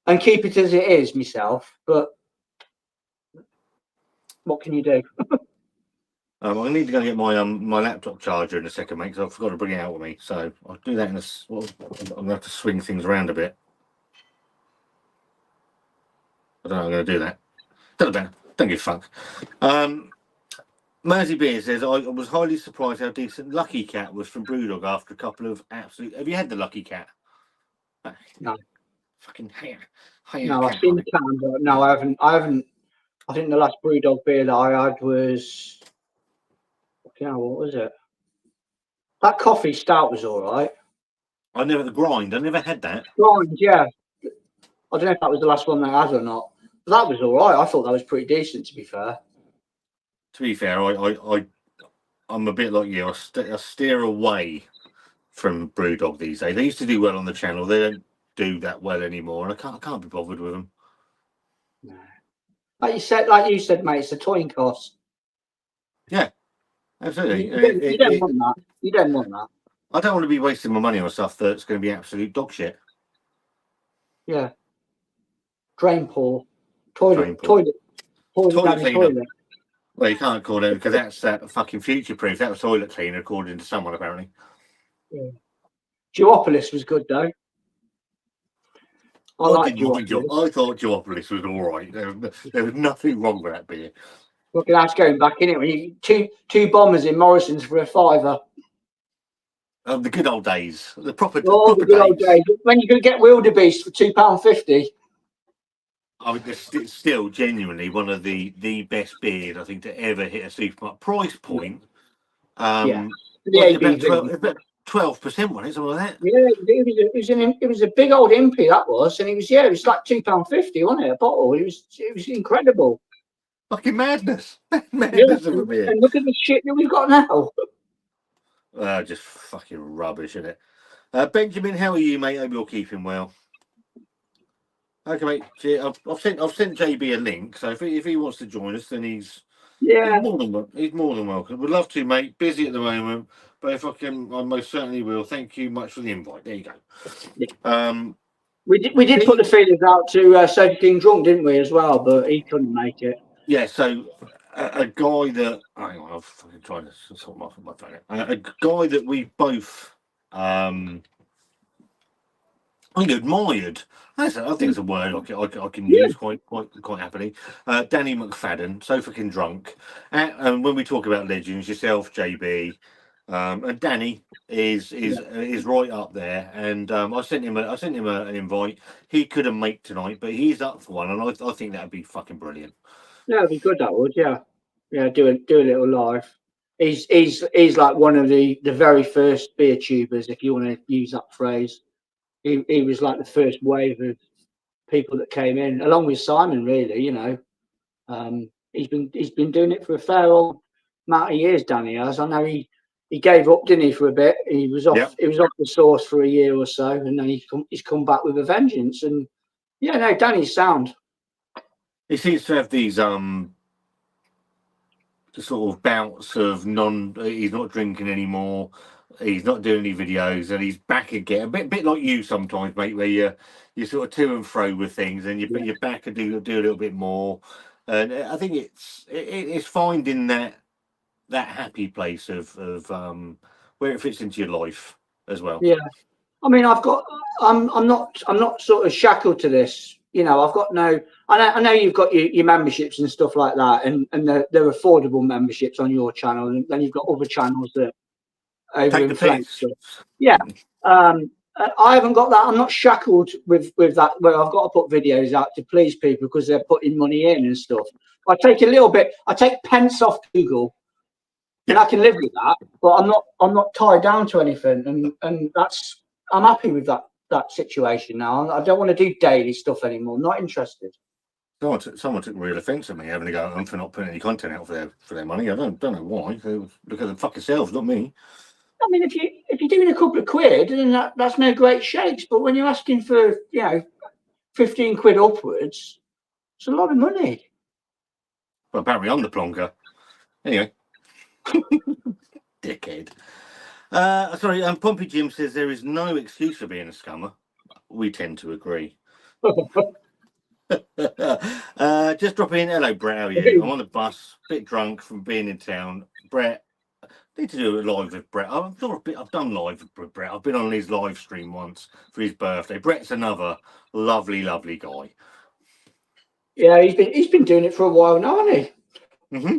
and keep it as it is myself, but what can you do? I need to go and get my my laptop charger in a second, mate, because I forgot to bring it out with me. So I'll do that I'm gonna have to swing things around a bit. I don't know how I'm gonna do that. Don't give a fuck. Mersey Beer says, I was highly surprised how decent Lucky Cat was from Brewdog after a couple of absolute. Have you had the Lucky Cat? No. Fucking hair. No, I've seen the can, but no, I haven't. I think the last Brewdog beer that I had was, what was it? That coffee stout was all right. I never had that. Grind, yeah. I don't know if that was the last one they had or not. But that was all right. I thought that was pretty decent, to be fair. To be fair, I'm a bit like you. I steer away from Brewdog these days. They used to do well on the channel. They don't do that well anymore, and I can't be bothered with them. No. Like you said, mate, it's a toying cost. Yeah, absolutely. You don't want that. You don't want that. I don't want to be wasting my money on stuff that's going to be absolute dog shit. Yeah. Drain pool, toilet cleaner. toilet. Well, you can't call it because that's fucking future proof. That was toilet cleaner, according to someone apparently. Yeah. Duopolis was good though. I thought Duopolis was all right. There was nothing wrong with that beer. Look at that's going back in it. When you two bombers in Morrison's for £5. Oh, the good old days, the proper the good days. Old days. When you could get wildebeest for £2.50. I mean, it's still genuinely one of the best beers I think to ever hit a supermarket price point. Yeah, the ABV. About 12%, wasn't it? Something like that. Yeah, it was a big old impy that was, and it was like £2.50, wasn't it? A bottle. It was incredible. Fucking madness. Madness of a beer. And look at the shit that we've got now. Just fucking rubbish, isn't it? Benjamin, how are you, mate? Hope you're keeping well. Okay, mate. I've sent JB a link, so if he wants to join us, then he's more than welcome. We'd love to, mate. Busy at the moment, but if I can, I most certainly will. Thank you much for the invite. There you go. Yeah. We did put the feelers out to Sophie King Drunk, didn't we, as well? But he couldn't make it. Yeah, so a guy that hang on, I'm fucking trying to sort my phone out. A guy that we both admired. I think it's a word I can use quite happily. Danny McFadden, so fucking drunk. And when we talk about legends, yourself, JB, and Danny is right up there. And I sent him an invite. He couldn't make tonight, but he's up for one, and I think that'd be fucking brilliant. Yeah, it'd be good. That would, yeah. Do a little live. He's like one of the very first beer tubers, if you want to use that phrase. He was like the first wave of people that came in, along with Simon. Really, he's been doing it for a fair old amount of years. Danny has. I know he gave up, didn't he, for a bit? He was off. Yep. He was off the source for a year or so, and then he's come back with a vengeance. And Danny's sound. He seems to have these sort of bouts of he's not drinking anymore. He's not doing any videos, and he's back again. A bit like you sometimes, mate, where you're sort of to and fro with things, and you're back and do a little bit more. And I think it's finding that happy place of where it fits into your life as well. Yeah, I mean, I'm not sort of shackled to this. I've got no. I know you've got your memberships and stuff like that, and they're affordable memberships on your channel, and then you've got other channels that overinflate stuff. Yeah, I haven't got that. I'm not shackled with that. Where I've got to put videos out to please people because they're putting money in and stuff. I take a little bit. I take pence off Google, and I can live with that. But I'm not tied down to anything, and I'm happy with that situation now. I don't want to do daily stuff anymore. I'm not interested. Someone took real offence at me having to go home for not putting any content out for their money. I don't know why. Look at the fucking selves, not me. I mean, if you're doing a couple of quid, then that's no great shakes. But when you're asking for 15 quid upwards, it's a lot of money. Well, apparently I'm the plonker. Anyway, dickhead. Sorry, Pompey Jim says there is no excuse for being a scummer. We tend to agree. Just drop in. Hello, Brett. How are you? I'm on the bus, a bit drunk from being in town. Brett, I need to do a live with Brett. I've done live with Brett. I've been on his live stream once for his birthday. Brett's another lovely guy. Yeah, he's been doing it for a while now, hasn't he? Mm-hmm.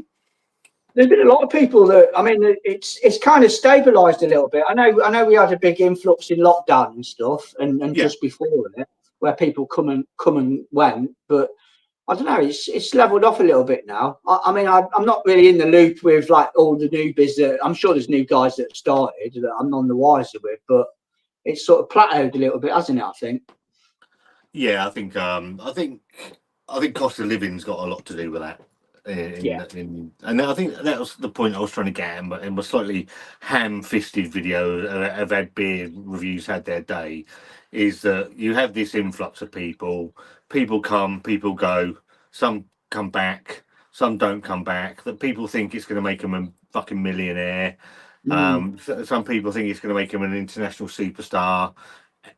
There's been a lot of people that, I mean, it's kind of stabilised a little bit. I know we had a big influx in lockdown and stuff, and just before it, where people come and went, but I don't know, it's leveled off a little bit now. I mean, I'm not really in the loop with like all the newbies that I'm sure there's new guys that have started that I'm none the wiser with, but it's sort of plateaued a little bit, hasn't it? I think. Yeah, I think cost of living's got a lot to do with that And I think that was the point I was trying to get at, but in a slightly ham-fisted video of Ed Beer reviews had their day, is that you have this influx of people come, people go, some come back, some don't come back, that people think it's going to make them a fucking millionaire. Some people think it's going to make him an international superstar.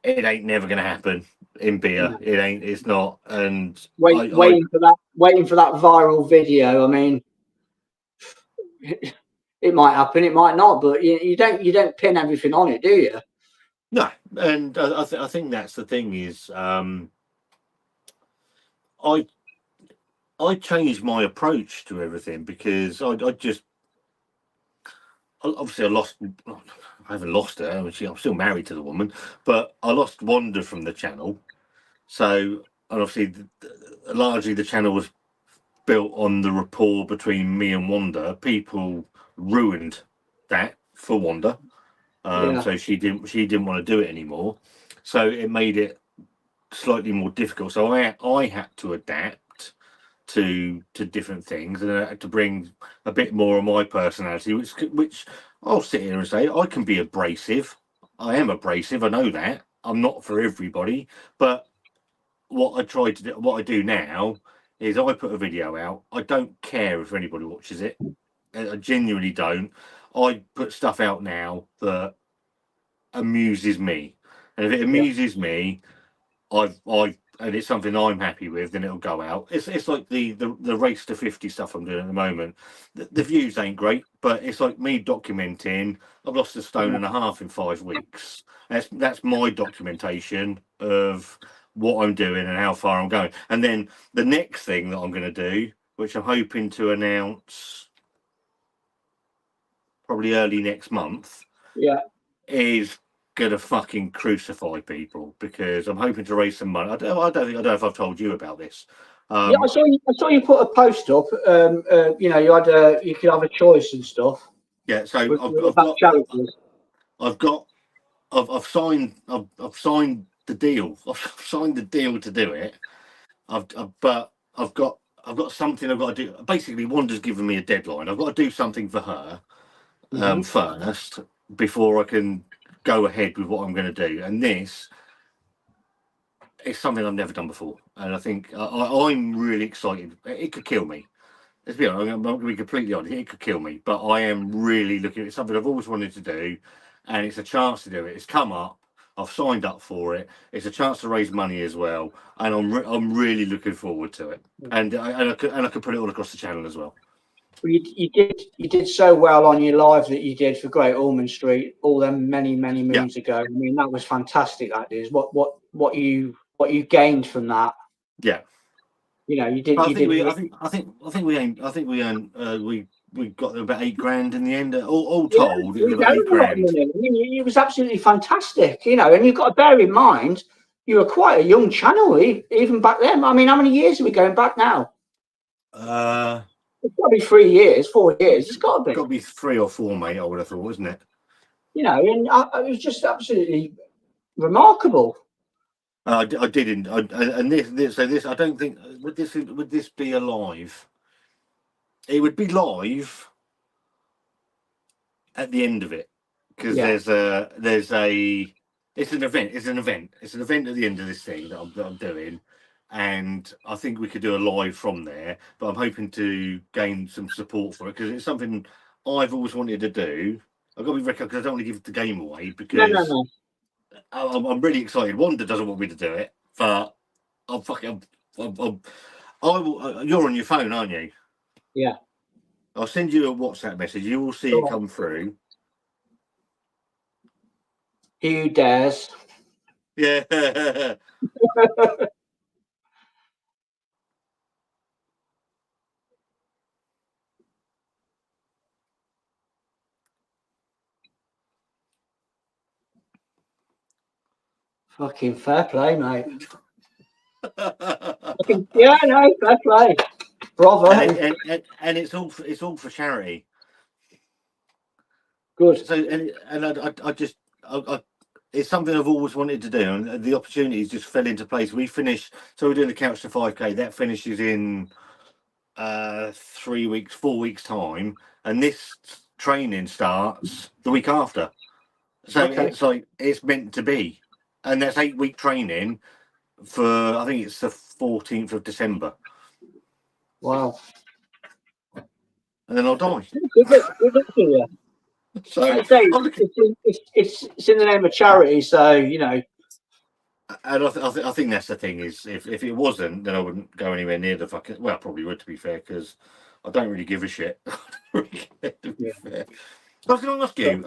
It ain't never going to happen in beer. It ain't. It's not. And waiting for that viral video. I mean, it might happen, it might not, but you don't pin everything on it, do you? No, and I think that's the thing is, I changed my approach to everything because I just obviously I haven't lost her. I'm still married to the woman, but I lost Wanda from the channel. So, and obviously, largely the channel was built on the rapport between me and Wanda. People ruined that for Wanda, so she didn't want to do it anymore. So it made it slightly more difficult. So I had to adapt to different things, and I had to bring a bit more of my personality, which I'll sit here and say I can be abrasive. I am abrasive. I know that. I'm not for everybody, but what I do now is I put a video out. I don't care if anybody watches it. I genuinely don't. I put stuff out now that amuses me, and if it amuses me, and it's something I'm happy with, then it'll go out. It's like the race to 50 stuff I'm doing at the moment. The views ain't great, but it's like me documenting. I've lost 1.5 stone in 5 weeks. That's my documentation of what I'm doing and how far I'm going. And then the next thing that I'm going to do, which I'm hoping to announce probably early next month, is gonna fucking crucify people, because I'm hoping to raise some money. I don't know if I've told you about this. I saw you put a post up. You could have a choice and stuff. Yeah, so I've signed the deal. I've signed the deal to do it. But I've got something I've got to do. Basically, Wanda's given me a deadline. I've got to do something for her first before I can go ahead with what I'm going to do. And this is something I've never done before, and I think I'm really excited. It could kill me. Let's be honest. I'm going to be completely honest. It could kill me, but I am really looking. It's something I've always wanted to do, and it's a chance to do it. It's come up. I've signed up for it. It's a chance to raise money as well, and I'm really looking forward to it. And I could put it all across the channel as well. Well, you did so well on your live that you did for Great Ormond Street all them many moons ago. I mean, that was fantastic. That is what you gained from that. Yeah, you did. I think we got about 8 grand in the end. All told, it was about 8 grand. I mean, it was absolutely fantastic. And you've got to bear in mind you were quite a young channel even back then. I mean, how many years are we going back now? It's got to be 3 years, 4 years. It's got to be. Got to be 3 or 4, mate. I would have thought, wasn't it? And it was just absolutely remarkable. I didn't. And this. I don't think would this be alive? It would be live at the end of it, because it's an event. It's an event at the end of this thing that I'm doing. And I think we could do a live from there, but I'm hoping to gain some support for it, because it's something I've always wanted to do. I've got to be very careful, because I don't want to give the game away, because no. I'm really excited. Wanda doesn't want me to do it, but I'll fucking. I will. You're on your phone, aren't you? Yeah. I'll send you a WhatsApp message. You will see it come through. Who dares? Yeah. Fucking fair play, mate. Yeah, no, fair play. Bravo. And it's all for charity. Good. So I it's something I've always wanted to do, and the opportunities just fell into place. We're doing the Couch to 5K. That finishes in 3 weeks, 4 weeks time, and this training starts the week after. So Okay. it's like it's meant to be, and that's 8-week training for I think it's the 14th of December, Wow. and then I'll die. Good luck to you. So Like I say, I'm looking, it's in the name of charity, so you know. and I think that's the thing is if it wasn't, then I wouldn't go anywhere near the fucking. Well, I probably would, to be fair, because I don't really give a shit. I don't really care, to be fair. I was going to ask you.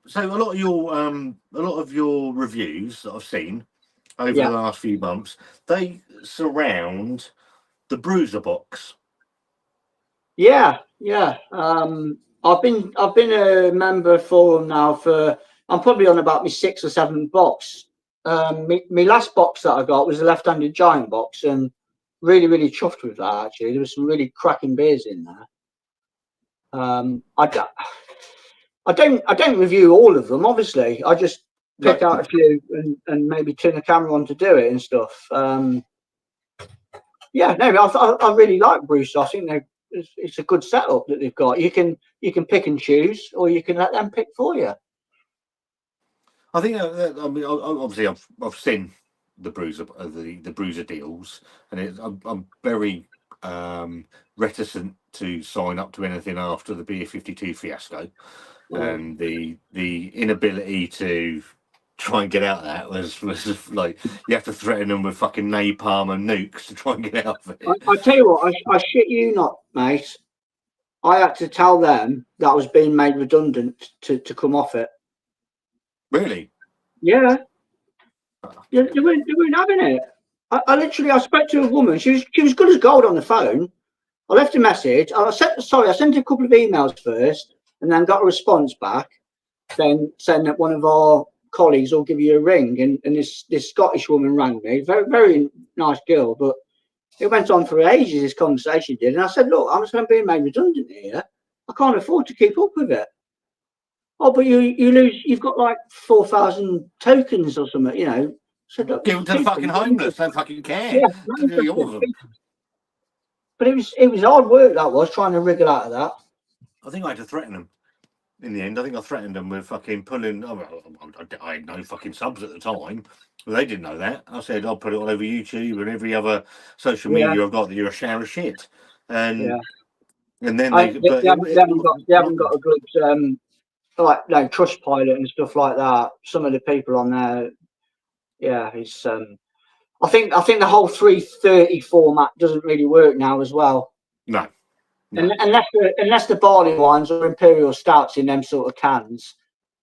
So a lot of your reviews that I've seen over Yeah. the last few months, they surround the Bruiser box. Yeah. I've been a member for them now for I'm probably on about my 6th or 7th box. My last box that I got was a left-handed giant box, and really chuffed with that. Actually, there was some really cracking beers in there. I don't review all of them. Obviously, I just pick No, out a few and maybe turn the camera on to do it and stuff. Yeah, no, I really like Bruce. I think it's a good setup that they've got. You can pick and choose, or you can let them pick for you. I think I mean obviously I've seen the Bruiser the Bruiser deals, and I'm very reticent to sign up to anything after the Beer 52 fiasco, and the inability to try and get out of that was like you have to threaten them with fucking napalm and nukes to try and get out of it. I tell you what, I shit you not, mate. I had to tell them that I was being made redundant to come off it. Really? Yeah, they weren't having it. I spoke to a woman. She was good as gold on the phone. I left a message. I sent a couple of emails first, and then got a response back. Then saying that one of our colleagues will give you a ring, and this Scottish woman rang me. Very nice girl, but it went on for ages. This conversation did, and I said, "Look, I'm being made redundant here. I can't afford to keep up with it." Oh, but you lose. You've got like 4,000 tokens or something, you know. So Give them to the fucking homeless. Don't fucking care. yeah, Yours them. but it was hard work that was trying to wriggle out of that. I think I had to threaten them. In the end, I think I threatened them with fucking pulling. I had no fucking subs at the time. Well, they didn't know that. I said I'll put it all over YouTube and every other social media I've got that you're a shower of shit. And then they haven't got a good like Trust Pilot and stuff like that. Some of the people on there, yeah, it's I think the whole 330 format doesn't really work now as well. No. Unless the barley wines or imperial stouts in them sort of cans,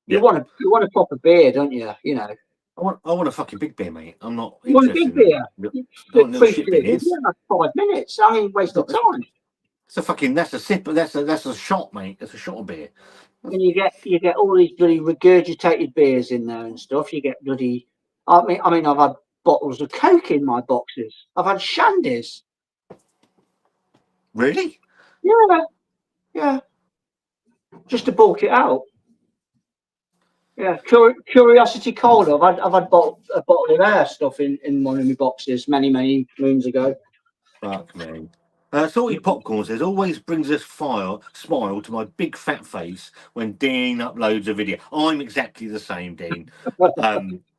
you want a proper beer, don't you? You know. I want a fucking big beer, mate. I'm not You want a interested big in beer? little shit beers. Yeah, that's 5 minutes. I mean, waste of time. It's a fucking that's a sip. That's a shot, mate. It's a shot of beer. And you get all these bloody regurgitated beers in there and stuff. You get bloody. I mean, I've had bottles of Coke in my boxes. I've had shandies. Really? Yeah. Just to bulk it out. Yeah, Curiosity Cola. I've had a bottle of air stuff in one of my boxes many moons ago. Fuck me. Salty Popcorn says, always brings a smile to my big fat face when Dean uploads a video. I'm exactly the same, Dean.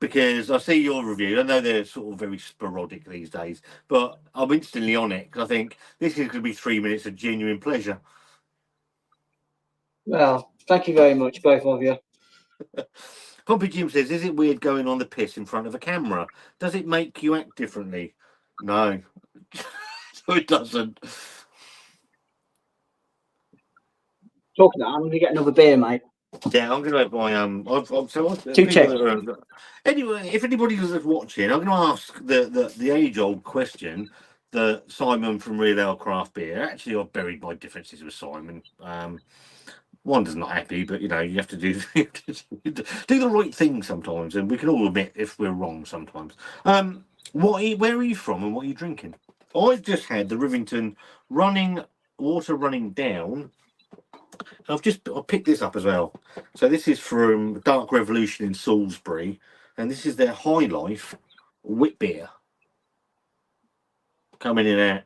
Because I see your review. I know they're sort of very sporadic these days, but I'm instantly on it because I think this is going to be 3 minutes of genuine pleasure. Well, thank you very much, both of you. Pompey Jim says, is it weird going on the piss in front of a camera? Does it make you act differently? No. No, it doesn't. Talking about, I'm going to get another beer, mate. Yeah, I'm going to have my Two checks. Anyway, if anybody was watching, I'm going to ask the age-old question that Simon from Real Ale Craft Beer. Actually, I've buried my differences with Simon. Wanda's not happy, but you know you have to do the right thing sometimes, and we can all admit if we're wrong sometimes. Where are you from, and what are you drinking? I've just had the Rivington water running down. I picked this up as well. So this is from Dark Revolution in Salisbury, and this is their High Life wit beer. Coming in at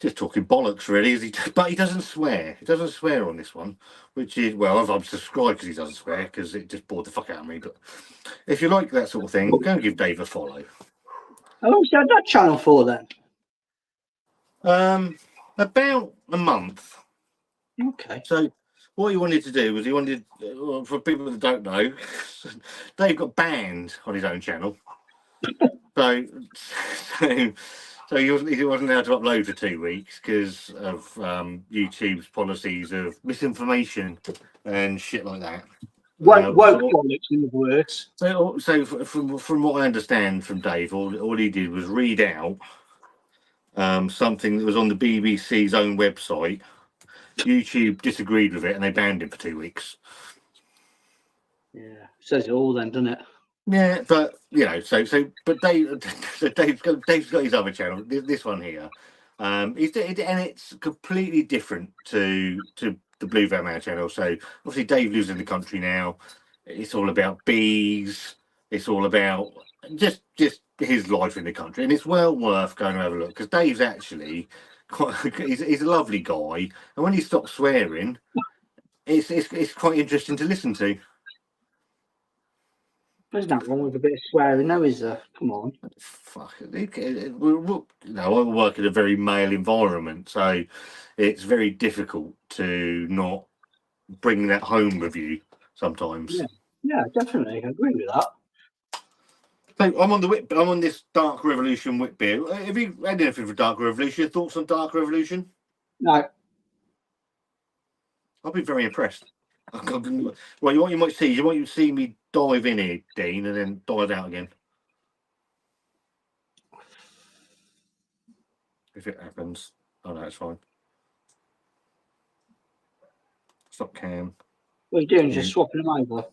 just talking bollocks, really. Is he? But he doesn't swear. He doesn't swear on this one, which is well. I'm subscribed because he doesn't swear because it just bored the fuck out of me. But if you like that sort of thing, go and give Dave a follow. How long's you had that channel for then? About a month. Okay. So what he wanted to do was he wanted, for people that don't know, Dave got banned on his own channel. so, so he wasn't allowed to upload for 2 weeks because of YouTube's policies of misinformation and shit like that. Woke bollocks, in other words. So from what I understand from Dave, all he did was read out something that was on the BBC's own website. YouTube disagreed with it and they banned him for 2 weeks. Yeah, says it all then, doesn't it? Yeah, but you know, but Dave's got his other channel, this one here. And it's completely different to the Blue Van Man channel. So obviously Dave lives in the country now. It's all about bees. It's all about just his life in the country, and it's well worth going to have a look because Dave's actually he's a lovely guy, and when he stops swearing, it's quite interesting to listen to. There's nothing wrong with a bit of swearing, though, is there? Come on. Fuck it. I work in a very male environment, so it's very difficult to not bring that home with you sometimes. Yeah, definitely. I agree with that. So I'm on this Dark Revolution wit beer. Have you had anything for Dark Revolution? Thoughts on Dark Revolution? No. I've been very impressed. Well, what you might see me dive in here, Dean, and then dive out again. If it happens. Oh no, it's fine. Stop cam. What are you doing? Just swapping them over?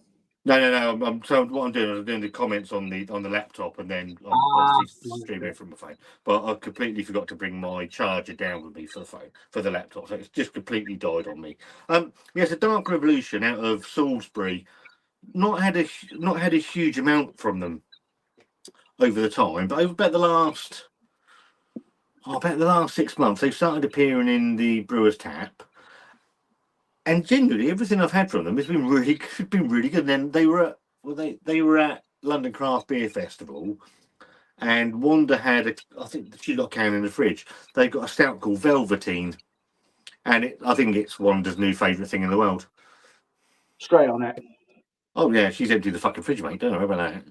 No. So what I'm doing is I'm doing the comments on the laptop, and then I'm obviously streaming from my phone. But I completely forgot to bring my charger down with me for the phone for the laptop, so it's just completely died on me. Yes, a Dark Revolution out of Salisbury. Not had a huge amount from them over the time, but over about the last 6 months, they've started appearing in the Brewer's Tap. And generally, everything I've had from them has been really good. And then they were at London Craft Beer Festival, and Wanda had I think she got a can in the fridge. They've got a stout called Velveteen, and I think it's Wanda's new favourite thing in the world. Straight on it. Oh yeah, she's emptied the fucking fridge, mate. Don't worry about that.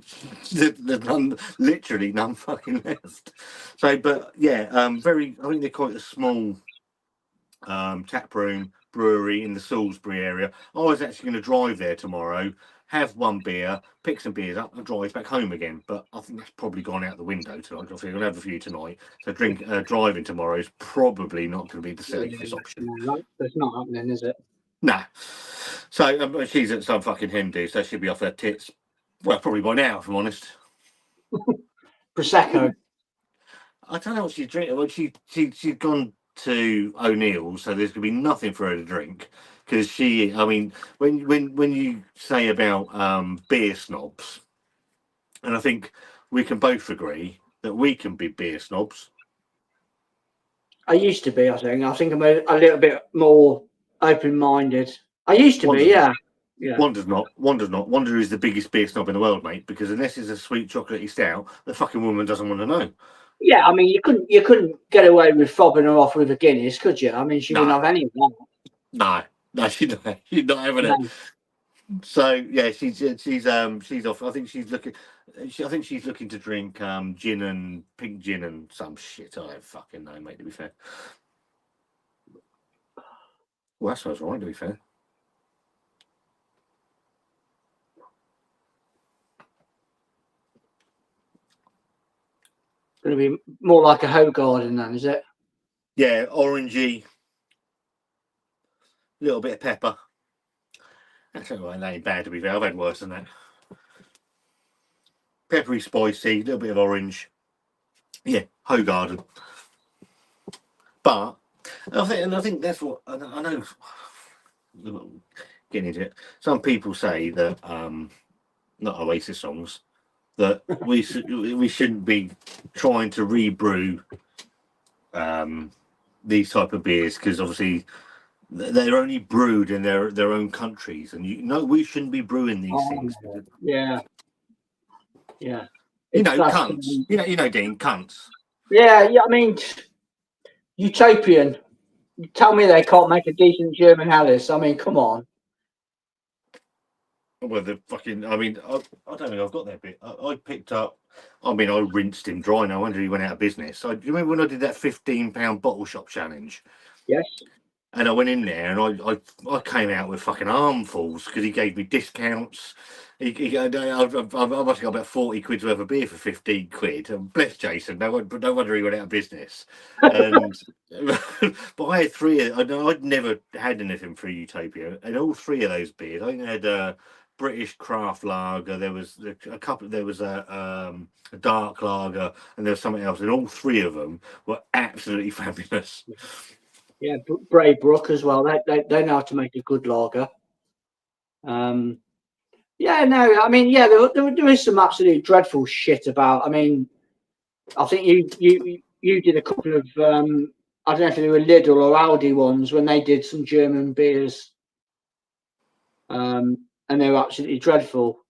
There's literally none fucking left. So, but yeah, I think they're quite a small tap room brewery in the Salisbury area. I was actually going to drive there tomorrow, have one beer, pick some beers up, and drive back home again. But I think that's probably gone out the window tonight. I think I'm going to have a few tonight. So driving tomorrow is probably not going to be the safest option. No, that's not happening, is it? Nah. So she's at some fucking Hindu, so she'll be off her tits. Well, probably by now, if I'm honest. Prosecco. I don't know what she's drinking. Well, she's gone to O'Neill's, so there's going to be nothing for her to drink because when you say about beer snobs, and I think we can both agree that we can be beer snobs. I used to be, I think. I think I'm a little bit more open-minded. I used to be, yeah. Wanda's not. Wanda is the biggest beer snob in the world, mate, because unless it's a sweet chocolatey stout, the fucking woman doesn't want to know. Yeah, I mean, you couldn't get away with fobbing her off with a Guinness, could you? I mean, she wouldn't have any of that. No, she's not having it. So yeah, she's off. I think she's looking to drink gin and pink gin and some shit. I don't fucking know, mate. To be fair, well, that sounds right. To be fair. Going to be more like a hoe garden then, is it? Yeah, orangey, little bit of pepper. That's all right. That ain't bad, to be fair. I've had worse than that. Peppery, spicy, little bit of orange. Yeah, hoe garden. But I think that's what I know. Getting into it. Some people say that not Oasis songs that we shouldn't be trying to rebrew these type of beers because obviously they're only brewed in their own countries, and we shouldn't be brewing these things. Yeah, yeah. Cunts. Dean, cunts. Yeah, yeah. I mean, utopian. You tell me they can't make a decent German Helles. I mean, come on. Well, the fucking. I mean, I don't think I've got that bit. I picked up. I mean, I rinsed him dry. No wonder he went out of business. So, do you remember when I did that £15 bottle shop challenge? Yes. And I went in there and I came out with fucking armfuls because he gave me discounts. I must have got about 40 quid's worth of beer for 15 quid. And bless Jason, no wonder he went out of business. And but I had three. I'd never had anything for Utopia, and all three of those beers. I think I had a British craft lager. There was a couple. There was a dark lager, and there was something else. And all three of them were absolutely fabulous. Yeah, Bray Brook as well. They know how to make a good lager. Yeah, no, I mean, yeah, there is some absolutely dreadful shit about. I mean, I think you did a couple of I don't know if they were Lidl or Aldi ones when they did some German beers, and they were absolutely dreadful.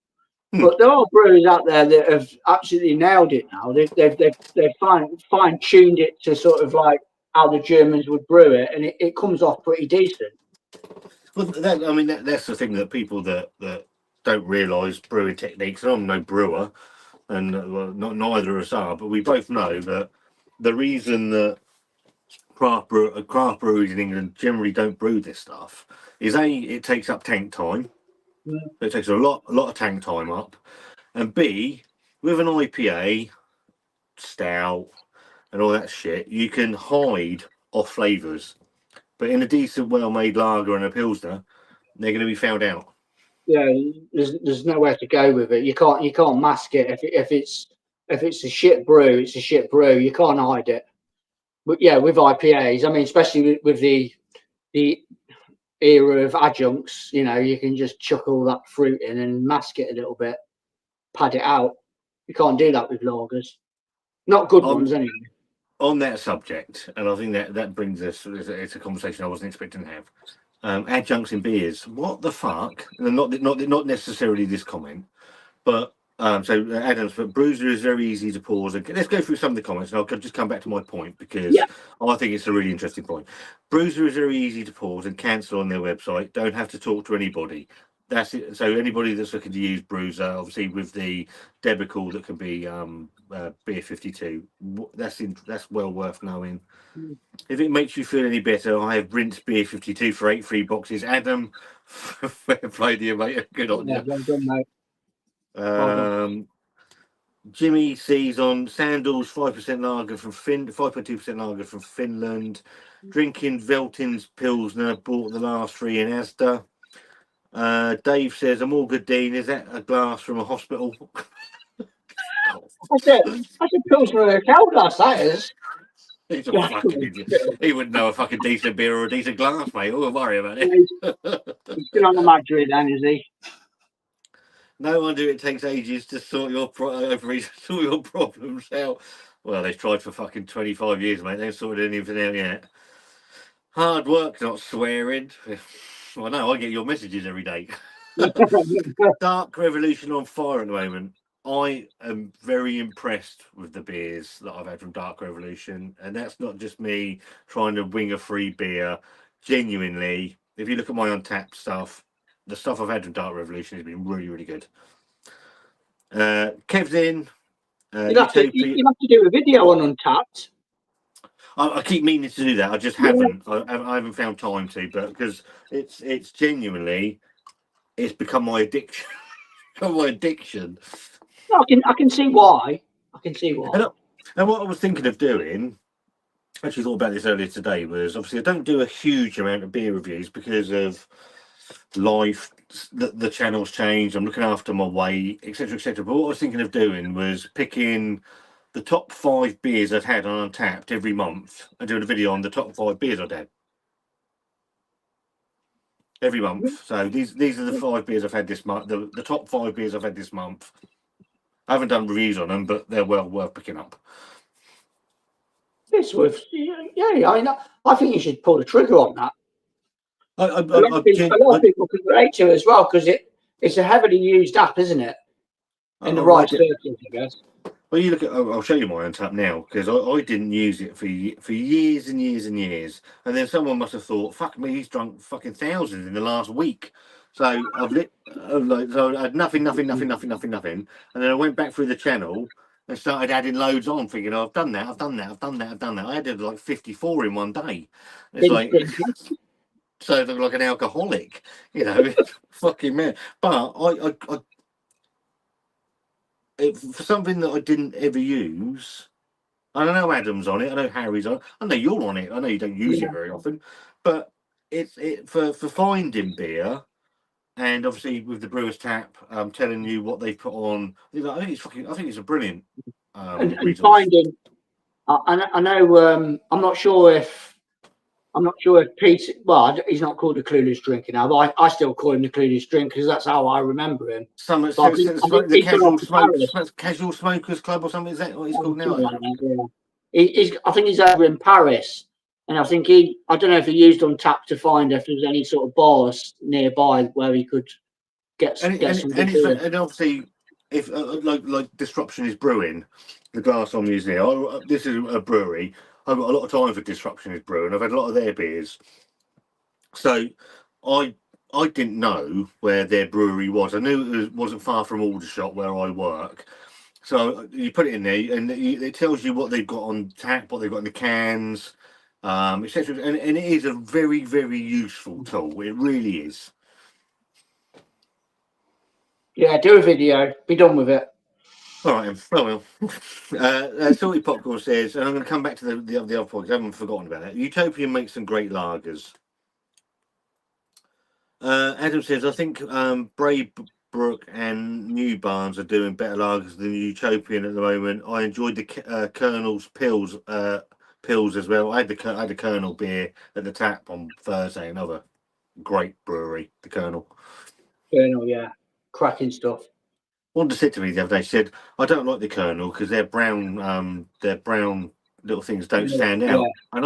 But there are brewers out there that have absolutely nailed it now. They've fine tuned it to sort of like how the Germans would brew it, and it comes off pretty decent. Well, that's the thing that people that don't realise brewing techniques. And I'm no brewer, and neither of us are, but we both know that the reason that craft breweries in England generally don't brew this stuff is it takes up tank time. It takes a lot of tank time up, and B, with an IPA, stout, and all that shit, you can hide off flavours. But in a decent, well-made lager and a pilsner, they're going to be found out. Yeah, there's nowhere to go with it. You can't mask it. If it's a shit brew, it's a shit brew. You can't hide it. But yeah, with IPAs, I mean, especially with the era of adjuncts, you can just chuck all that fruit in and mask it a little bit, pad it out. You can't do that with lagers. Not good ones, anyway. On that subject, and I think that brings us. It's a conversation I wasn't expecting to have. Adjuncts in beers. What the fuck? And not necessarily this comment, but so Adams. But Bruiser is very easy to pause. Let's go through some of the comments, and I'll just come back to my point because I think it's a really interesting point. Bruiser is very easy to pause and cancel on their website. Don't have to talk to anybody. That's it. So anybody that's looking to use Bruiser, obviously with the debacle that can be beer 52, that's well worth knowing. If it makes you feel any better, I have rinsed beer 52 for 8 free boxes. Adam, fair play to you, mate. Good on you. Well done, mate. Jimmy sees on Sandals 5% lager from 5.2% lager from Finland. Drinking Veltin's Pilsner, bought the last 3 in Asda. Dave says, I'm all good, Dean. Is that a glass from a hospital? That's it. That's a Pilsner in a cow glass, that is. He's a fucking idiot. He wouldn't know a fucking decent beer or a decent glass, mate. Don't worry about it. He's still on the Madrid, then, is he? No wonder it takes ages to sort your problems out. Well, they've tried for fucking 25 years, mate. They've sorted anything out yet. Hard work, not swearing. Well, no, I get your messages every day. Dark Revolution on fire at the moment. I am very impressed with the beers that I've had from Dark Revolution, and that's not just me trying to wing a free beer. Genuinely, if you look at my Untapped stuff, the stuff I've had from Dark Revolution has been really, really good. Kev's in. You'd have to do a video on Untapped. I keep meaning to do that. I just haven't. I haven't found time to, but because it's genuinely, it's become my addiction. My addiction. I can see why. I can see why. And what I was thinking of doing, actually thought about this earlier today, was obviously I don't do a huge amount of beer reviews because of life. The channel's changed. I'm looking after my weight, etc., etc. But what I was thinking of doing was picking the top 5 beers I've had on Untapped every month and doing a video on the top 5 beers I've had every month. So these are the 5 beers I've had this month. The top 5 beers I've had this month. I haven't done reviews on them, but they're well worth picking up. it's worth. Yeah, I think you should pull the trigger on that. A lot of people can relate to it as well because it's a heavily used app, isn't it? In the right circles, I guess. Well, you look at. I'll show you my Untap now because I didn't use it for years and years and years, and then someone must have thought, "Fuck me, he's drunk fucking thousands in the last week." So so I had nothing, and then I went back through the channel and started adding loads on, thinking, "Oh, I've done that. I added like 54 in one day." It's like. So I look like an alcoholic, you know, fucking man. But for something that I didn't ever use, I don't know Adam's on it, I know Harry's on it, I know you're on it, I know you don't use it very often, but it's for finding beer, and obviously with the Brewer's Tap, telling you what they put on. I think it's a brilliant and resource. finding. I know. I'm not sure if Pete. Well, he's not called the Clueless Drinker now, but I still call him the Clueless Drinker because that's how I remember him. The Casual Smokers Club or something. Is that what he's called now? I think he's over in Paris, and I think I don't know if he used Untap to find if there's any sort of bars nearby where he could get some. And obviously, if like Disruption is brewing, the glass I'm using here. This is a brewery. I've got a lot of time for Disruption is brewing. I've had a lot of their beers, so I didn't know where their brewery was. I knew it wasn't far from Aldershot where I work. So you put it in there, and it tells you what they've got on tap, what they've got in the cans, etc. And it is a very, very useful tool. It really is. Yeah, do a video. Be done with it. All right. Oh well. Salty Popcorn says, and I'm going to come back to the other point. I haven't forgotten about that. Utopian makes some great lagers. Adam says, I think Braybrook and New Barns are doing better lagers than Utopian at the moment. I enjoyed the Colonel's pills as well. I had the Colonel beer at the tap on Thursday. Another great brewery, the Colonel. Colonel, yeah, cracking stuff. Wanda said to me the other day, she said, I don't like the Colonel because their brown little things don't stand out. And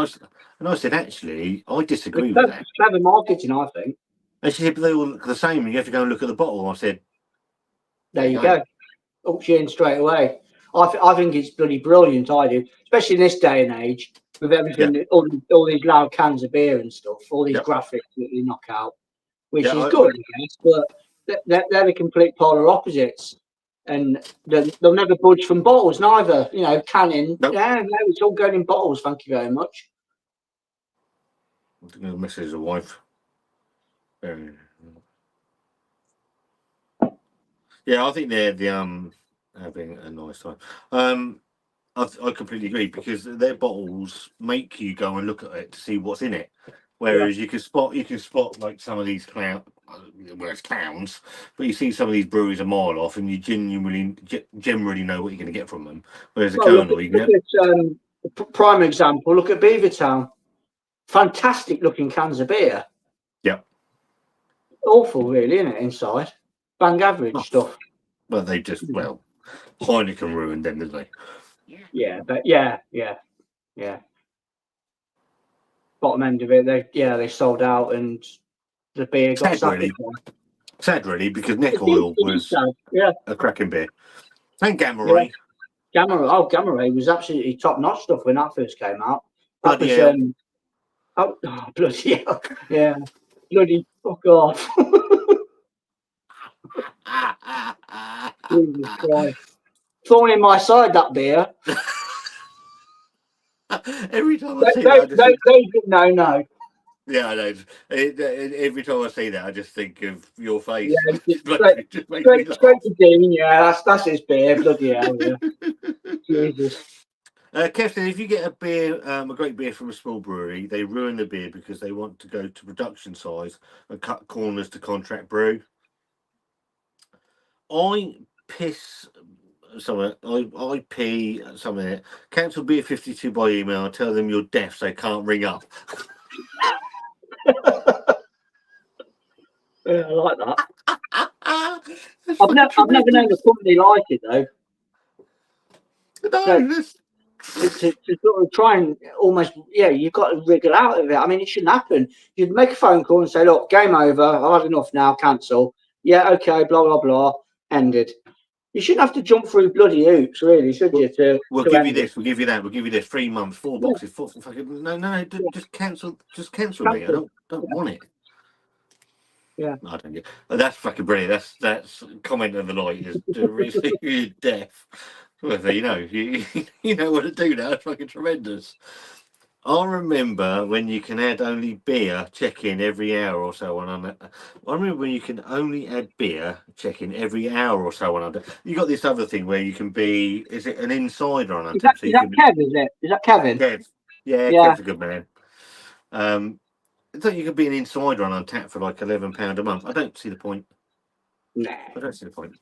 I said, actually, I disagree with that. Clever marketing, I think. And she said, but they all look the same, and you have to go and look at the bottle. I said, there you go. Ups you in straight away. I think it's bloody brilliant, I do. Especially in this day and age, with everything, all these loud cans of beer and stuff, all these graphics that you knock out, which is good, I guess, but they're the complete polar opposites, and they'll never budge from bottles neither. You know, canning. Nope. Yeah, no, it's all going in bottles. Thank you very much. I think I'll miss his wife. Yeah, I think they're having a nice time. I completely agree because their bottles make you go and look at it to see what's in it. Whereas you can spot like some of these clowns, but you see some of these breweries a mile off, and you generally know what you're going to get from them. Whereas the Colonel, you can get prime example. Look at Beavertown, fantastic looking cans of beer. Yeah, awful, really, isn't it? Inside, bang average stuff. Well, they just Heineken ruined them, didn't they? Yeah, but yeah. Bottom end of it, they sold out, and the beer got sad, really, because Neck Oil was a cracking beer. And Gamma Ray. Gamma Ray was absolutely top notch stuff when that first came out. Bloody hell. Bloody hell. Yeah. Bloody fuck off. Jesus Christ. Thorn in my side, that beer. Every time I see that, no. Yeah, I know. Every time I see that, I just think of your face. Yeah, straight to Dean. Yeah, that's his beer. Bloody hell. Yeah. Jesus. Kev, if you get a beer, a great beer from a small brewery, they ruin the beer because they want to go to production size and cut corners to contract brew. I piss somewhere. I pee somewhere. Cancel beer 52 by email. Tell them you're deaf, so they can't ring up. Yeah, I like that. I've never known a company like it though. No, to sort of try and almost, you've got to wriggle out of it. I mean, it shouldn't happen. You'd make a phone call and say, look, game over. I've had enough now. Cancel. Yeah, okay, blah, blah, blah. Ended. You shouldn't have to jump through bloody hoops, really, should you? We'll give you this. We'll give you that. We'll give you this. 3 months, 4 boxes. No. Just cancel. Just cancel me. I don't want it. Yeah. I don't get. That's fucking brilliant. That's comment of the night is really death. Well, you know what to do now. It's fucking tremendous. I remember when you can add only beer check-in every hour or so on. I remember when you can only add beer check-in every hour or so on. You got this other thing where you can be. Is it an insider on? Is that Kev? Is that Kevin? Kev. Yeah, Kev's a good man. So you could be an insider on Untapped for like £11 a month. I don't see the point. Nah. I don't see the point.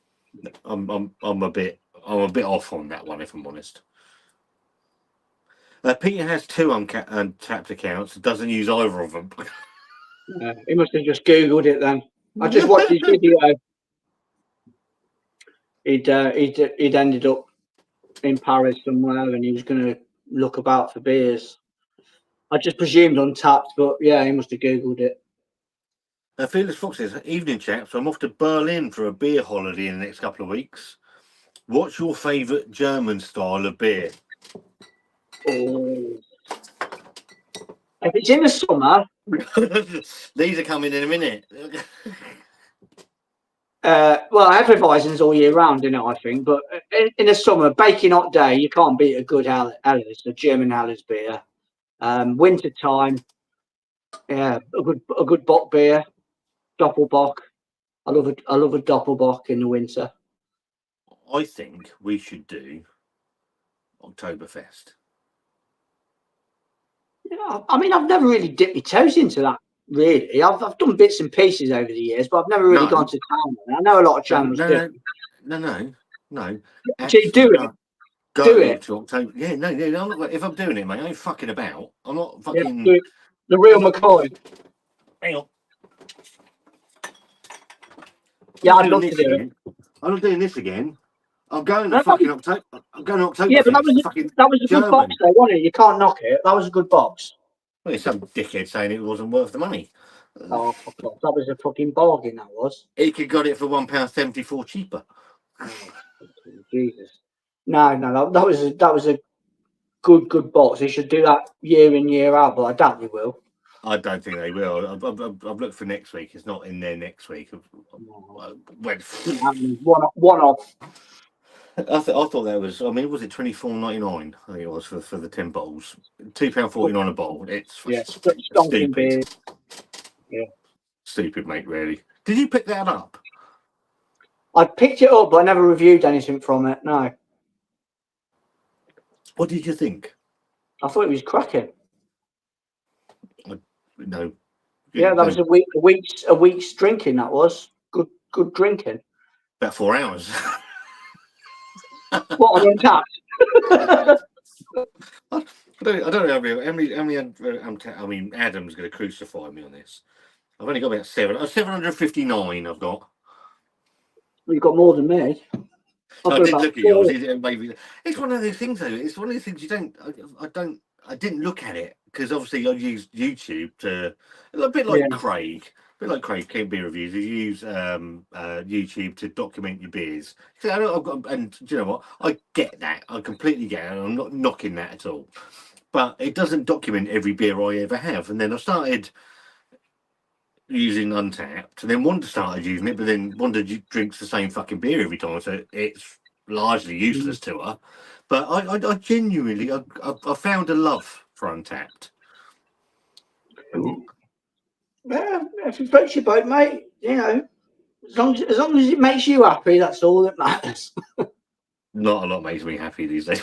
I'm a bit off on that one, if I'm honest. Peter has 2 Untapped accounts. Doesn't use either of them. He must have just Googled it then. I just watched his video. He'd ended up in Paris somewhere, and he was going to look about for beers. I just presumed Untapped, but yeah, he must have Googled it. Fearless Fox says, evening chaps, I'm off to Berlin for a beer holiday in the next couple of weeks. What's your favourite German style of beer? Oh. If it's in the summer... These are coming in a minute. Well, Hefeweizen's all year round, I think. But in the summer, baking hot day, you can't beat a good Helles, a German Helles beer. Winter time, yeah, a good bock beer, Doppelbock. I love a Doppelbock in the winter. I think we should do Oktoberfest. Yeah, I mean, I've never really dipped my toes into that. Really, I've done bits and pieces over the years, but I've never really gone to town. I know a lot of channels do. No. Actually, do it. Do it to October. Yeah, no. I'm not, if I'm doing it, mate, I ain't fucking about. I'm not fucking. Yeah, the real McCoy. Hang on. Yeah, I'd love to do it. I'm not doing this again. I'm going to fucking October. I'm going to October. Yeah, but that was a good box, though, wasn't it? You can't knock it. That was a good box. Well, there's some dickhead saying it wasn't worth the money. Oh, fuck off. That was a fucking bargain, that was. He could got it for £1.74 cheaper. Oh, Jesus. No, that was a good box. They should do that year in, year out, but I doubt they will. I don't think they will. I've looked for next week. It's not in there next week. One off. I thought that was. I mean, was it $24.99? I think it was for the 10 bottles. £2.49 a bottle. It's stupid. Beer. Yeah, stupid, mate. Really. Did you pick that up? I picked it up, but I never reviewed anything from it. No. What did you think? I thought it was cracking. No. Yeah, that was a week's drinking. That was good drinking. About 4 hours. What, on Untapped? I don't know how many. I mean, Adam's going to crucify me on this. I've only got about 759. I've got. Well, you've got more than me. I did look at yours. Maybe it's one of those things, though. It's one of those things you don't. I didn't look at it because obviously I used YouTube to a bit like Craig. A bit like Craig, King Beer Reviews. You use YouTube to document your beers. And do you know what? I get that. I completely get it. I'm not knocking that at all. But it doesn't document every beer I ever have. And then I started using Untapped, and then Wanda started using it, but then Wanda drinks the same fucking beer every time, so it's largely useless to her. But I genuinely, I found a love for Untapped. Yeah, if it floats your boat, mate, as long as it makes you happy, that's all that matters. Not a lot makes me happy these days.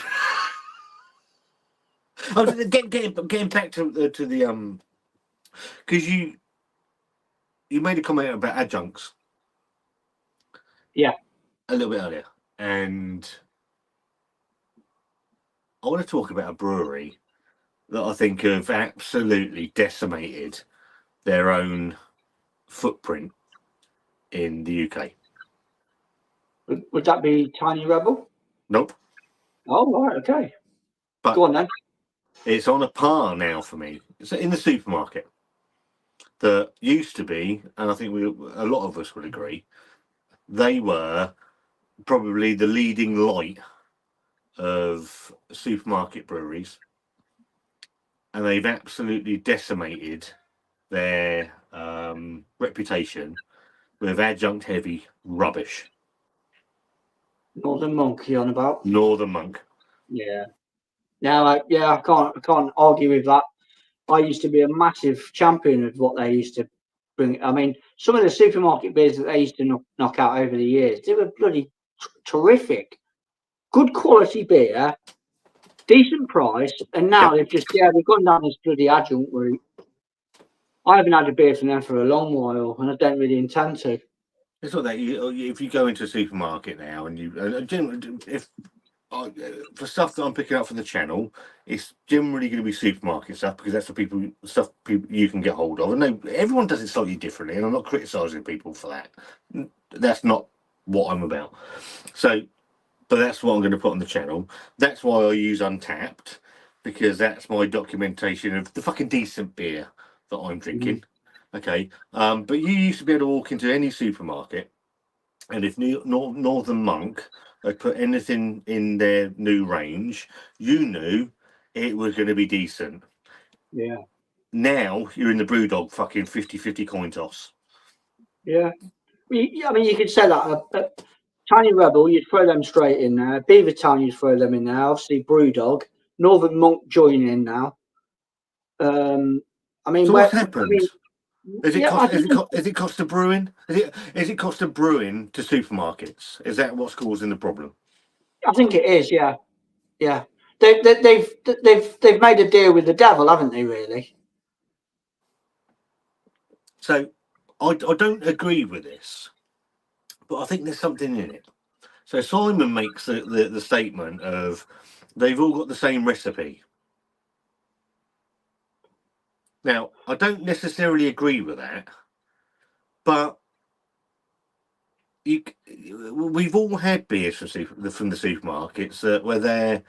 I was getting back to the because you made a comment about adjuncts. Yeah. A little bit earlier, and I want to talk about a brewery that I think have absolutely decimated their own footprint in the UK. Would that be Tiny Rebel? Nope. Oh, right, okay. But go on then. it's on a par now for me. It's in the supermarket. That used to be, and I think a lot of us would agree, they were probably the leading light of supermarket breweries, and they've absolutely decimated their reputation with adjunct heavy rubbish. Northern Monk you on about? Northern Monk. Yeah. Now, I can't argue with that. I used to be a massive champion of what they used to bring. I mean, some of the supermarket beers that they used to knock out over the years, they were bloody terrific. Good quality beer, decent price, and now they've gone down this bloody adjunct route. I haven't had a beer from them for a long while, and I don't really intend to. It's not that if you go into a supermarket now and for stuff that I'm picking up for the channel, it's generally going to be supermarket stuff because that's the stuff you can get hold of. And no, everyone does it slightly differently, and I'm not criticising people for that. That's not what I'm about. So, but that's what I'm going to put on the channel. That's why I use Untapped, because that's my documentation of the fucking decent beer that I'm drinking. Okay, but you used to be able to walk into any supermarket, and if Northern Monk had put anything in their new range, you knew it was going to be decent. Yeah. Now you're in the Brewdog fucking 50-50 coin toss. Yeah. I mean, you could say that. Tiny Rebel, you'd throw them straight in there. Beavertown, you'd throw them in there. Obviously, Brewdog. Northern Monk joining in now. I mean, so what's happened? I mean, Is it cost of brewing? Is it cost of brewing to supermarkets? Is that what's causing the problem? I think it is. Yeah, yeah. They've made a deal with the devil, haven't they? Really? So I don't agree with this, but I think there's something in it. So Simon makes the statement of they've all got the same recipe. Now, I don't necessarily agree with that, but we've all had beers from the supermarkets where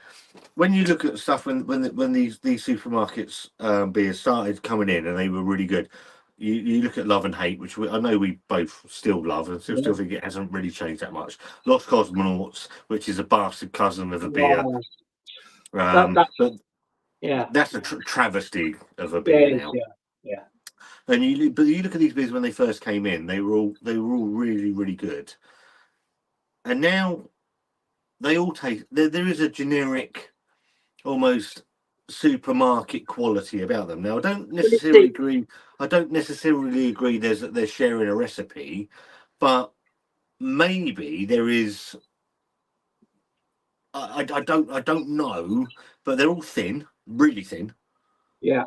when you look at stuff when these supermarkets beers started coming in and they were really good. You look at Love and Hate, which I know we both still love and still think it hasn't really changed that much. Lost Cosmonauts, which is a bastard cousin of a beer. That's a travesty of a beer now. Yeah. And you look at these beers when they first came in, they were all really, really good. And now they all taste. There is a generic, almost supermarket quality about them. Now, I don't necessarily agree. They're sharing a recipe, but maybe there is. I don't know, but they're all thin, really thin. Yeah.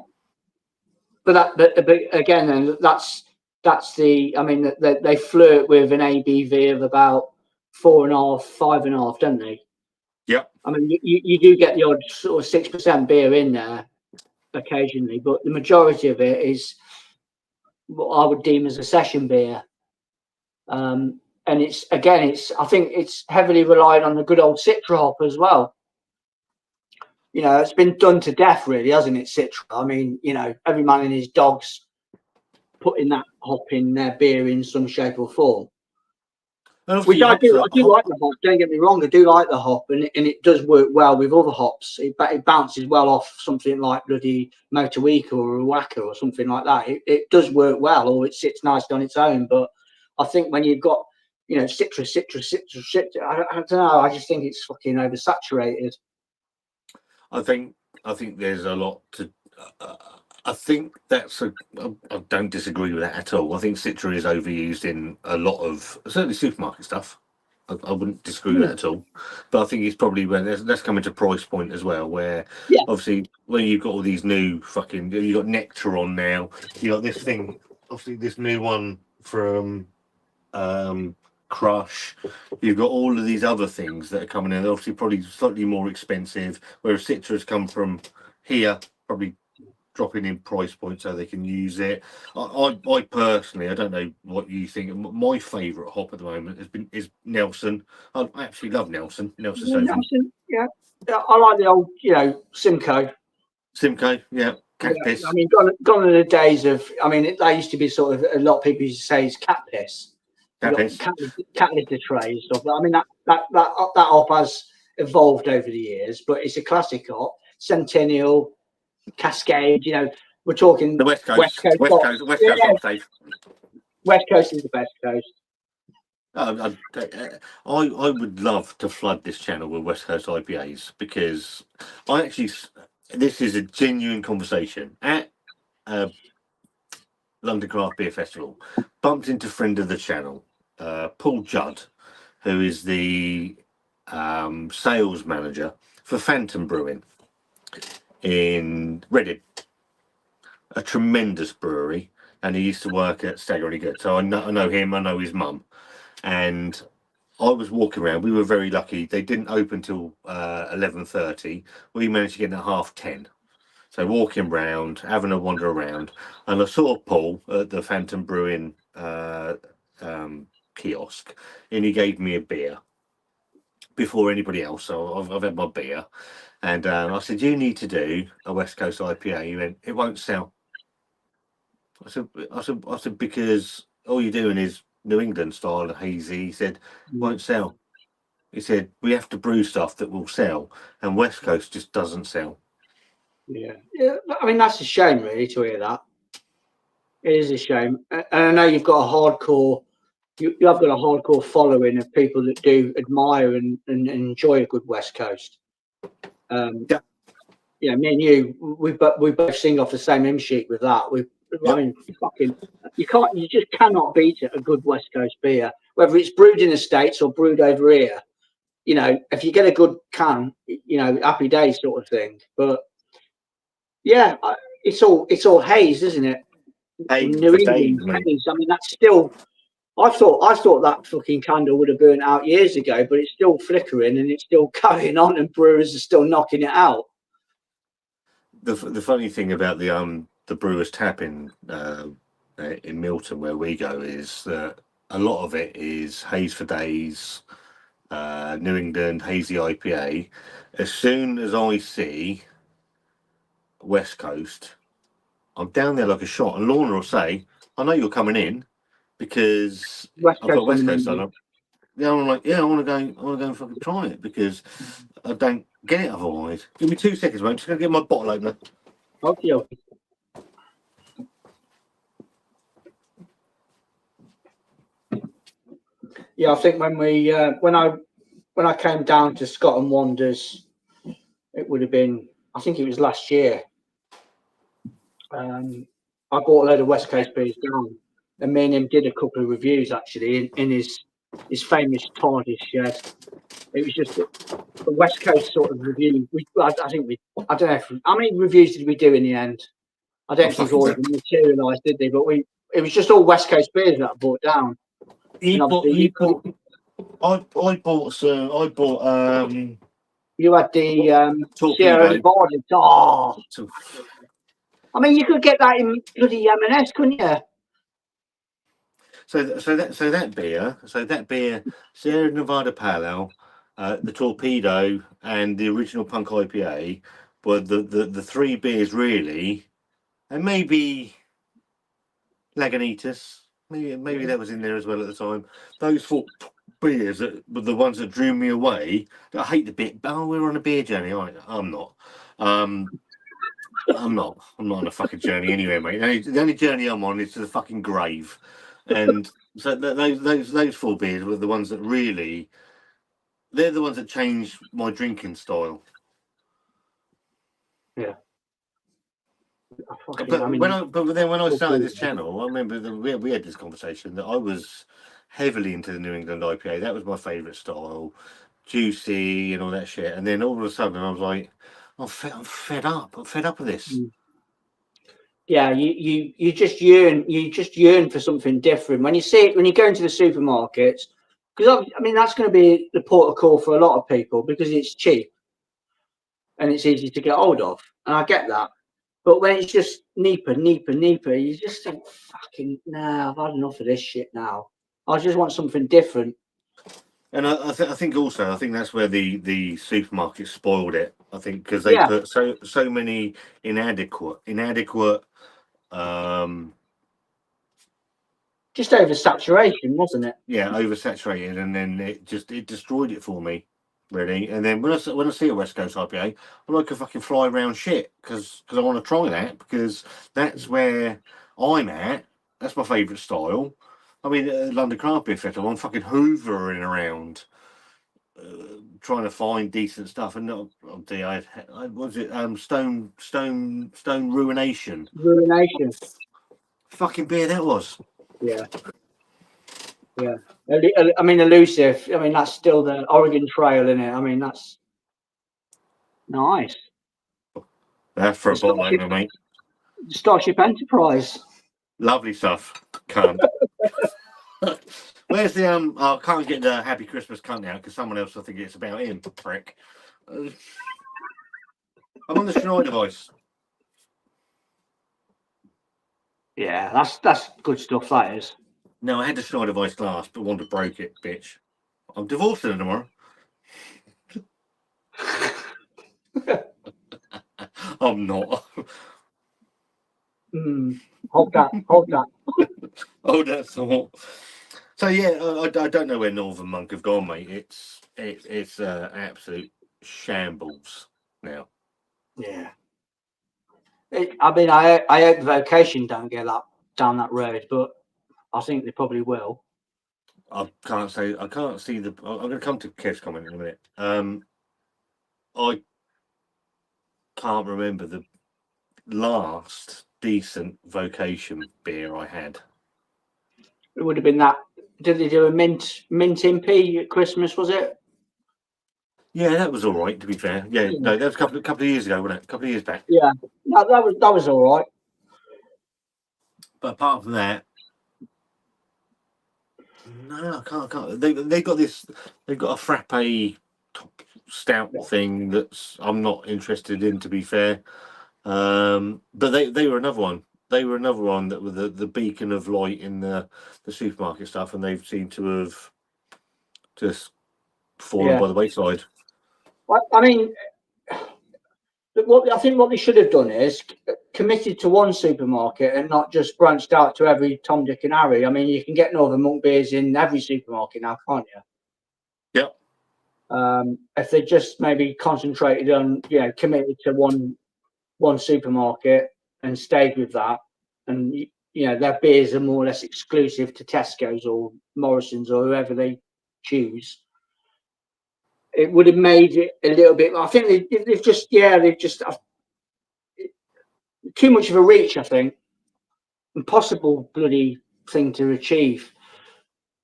But again, then that's the. I mean, they flirt with an ABV of about 4.5, 5.5, don't they? Yeah. I mean, you do get the odd sort of 6% beer in there occasionally, but the majority of it is what I would deem as a session beer. And I think it's heavily relied on the good old Citra hop as well. You know, it's been done to death, really, hasn't it, Citra? I mean, you know, every man and his dog's putting that hop in their beer in some shape or form. Which I do like the hop. Don't get me wrong, I do like the hop, and it does work well with other hops. It bounces well off something like bloody Motueka or Waka or something like that. It does work well, or it sits nicely on its own. But I think when you've got, you know, Citra, I don't know. I just think it's fucking oversaturated. I think there's a lot to. I think I don't disagree with that at all. I think Citra is overused in a lot of certainly supermarket stuff. I wouldn't disagree with that at all. But I think it's probably when that's coming to price point as well, where obviously when you've got all these new fucking, you got Nectar on now, you got this thing, obviously this new one from Crush. You've got all of these other things that are coming in, obviously probably slightly more expensive, whereas Citra's come from here, probably dropping in price points so they can use it. I personally, I don't know what you think. My favourite hop at the moment is Nelson. I absolutely love Nelson. Yeah, I like the old, Simcoe. Simcoe, yeah, cat piss. I mean, gone are the days of. I mean, they used to be sort of, a lot of people used to say it's cat piss. Cat piss. Cat litter trays and stuff. I mean, that hop has evolved over the years, but it's a classic hop. Centennial, Cascade. We're talking The West Coast. West Coast hop safe. West Coast is the best coast. I would love to flood this channel with West Coast IPAs, because this is a genuine conversation at London Craft Beer Festival. Bumped into friend of the channel, Paul Judd, who is the sales manager for Phantom Brewing in Reading, a tremendous brewery, and he used to work at Staggeringly Good. So I know him, I know his mum, and I was walking around. We were very lucky. They didn't open till 11:30. We managed to get in at 10:30. So walking around, having a wander around, and I saw Paul at the Phantom Brewing kiosk, and he gave me a beer before anybody else. So I've had my beer, and I said, "You need to do a West Coast IPA." He went, "It won't sell." I said, because all you're doing is New England style hazy. He said, "Won't sell." He said, "We have to brew stuff that will sell, and West Coast just doesn't sell." Yeah. I mean, that's a shame, really, to hear that. It is a shame, and I know you've got a hardcore. You have got a hardcore following of people that do admire and enjoy a good West Coast. Yeah, me and you, we both sing off the same hymn sheet with that. I mean, you just cannot beat it. A good West Coast beer, whether it's brewed in the States or brewed over here. If you get a good can, happy days sort of thing. But yeah, it's all haze, isn't it? New England haze. I mean, that's still. I thought that fucking candle would have burnt out years ago, but it's still flickering and it's still carrying on, and brewers are still knocking it out. The funny thing about the Brewers Tap in Milton, where we go, is that a lot of it is Haze for Days, New England hazy IPA. As soon as I see West Coast, I'm down there like a shot, and Lorna will say, "I know you're coming in because I've got West Coast on." Yeah, I'm like, "Yeah, I want to go and fucking try it, because I don't get it otherwise." Give me 2 seconds, mate. I'm just gonna get my bottle opener. Okay. Yeah, I think when I came down to Scott and Wandas, it would have been, I think it was last year. I bought a load of West Coast beers down, and me and him did a couple of reviews actually in his famous TARDIS shed. It was just a West Coast sort of review. I don't know how many reviews did we do in the end. I don't think all of them materialised, did they? But it was just all West Coast beers that I bought down. I bought some. You had the Torpedo. Nevada. Oh, I mean, you could get that in bloody M&S, couldn't you? So that beer, Sierra Nevada Pale Ale, the Torpedo, and the original Punk IPA were the three beers really, and maybe Lagunitas, maybe that was in there as well at the time. Those four beers that were the ones that drew me away. I hate the bit. Oh, we're on a beer journey. I'm not. I'm not on a fucking journey anywhere, mate. The only journey I'm on is to the fucking grave. And so those four beers were the ones that really, they're the ones that changed my drinking style. Yeah. But then when I started this channel, I remember that we had this conversation that I was heavily into the New England IPA. That was my favourite style, juicy and all that shit. And then all of a sudden, I was like, I'm fed up. I'm fed up with this. Yeah, you just yearn for something different when you see it, when you go into the supermarkets, because I mean that's going to be the port of call for a lot of people because it's cheap and it's easy to get hold of, and I get that. But when it's just Neeper, you just think, fucking, nah, I've had enough of this shit now. I just want something different. And I think that's where the supermarkets spoiled it. I think because they put so many inadequate, just oversaturation, wasn't it? yeah, oversaturated, and then it destroyed it for me, really. And then when I see a West Coast IPA, I'm like a fucking fly around shit because I want to try that, because that's where I'm at. That's my favourite style. I mean, London Craft Beer Festival, I'm fucking hoovering around, trying to find decent stuff. And what was it? Stone Ruination. Fucking beer that was. Yeah. Yeah. I mean, Elusive. I mean, that's still the Oregon Trail, isn't it? I mean, that's nice. That's for a bottle opener, mate. Starship Enterprise. Lovely stuff. Can't. Where's the I can't get the Happy Christmas cunt now because someone else will think it's about him. Prick. I'm on the Schneider voice. Yeah, that's good stuff. That is. No, I had the Schneider voice glass, but Wanda broke it, bitch. I'm divorcing her tomorrow. I'm not. Hold that. Oh, that's all. So yeah, I don't know where Northern Monk have gone, mate. It's absolute shambles now. Yeah. I mean, I hope the Vocation don't get down that road, but I think they probably will. I can't see the. I'm going to come to Kev's comment in a minute. I can't remember the last decent Vocation beer I had. It would have been that. Did they do a mint impy at Christmas? Was it? Yeah, that was all right. To be fair, yeah, no, that was a couple of years ago, wasn't it? A couple of years back. Yeah, no, that was all right. But apart from that, no, I can't. They've got a frappe stout thing that's I'm not interested in, to be fair. But they were another one. They were another one that were the beacon of light in the supermarket stuff, and they've seemed to have just fallen by the wayside. I mean, I think what they should have done is committed to one supermarket and not just branched out to every Tom, Dick, and Harry. I mean, you can get Northern Monk beers in every supermarket now, can't you? Yep. If they just maybe concentrated on, committed to one supermarket and stayed with that, and their beers are more or less exclusive to Tesco's or Morrison's or whoever they choose, it would have made it a little bit. I think they've just too much of a reach. I think impossible bloody thing to achieve.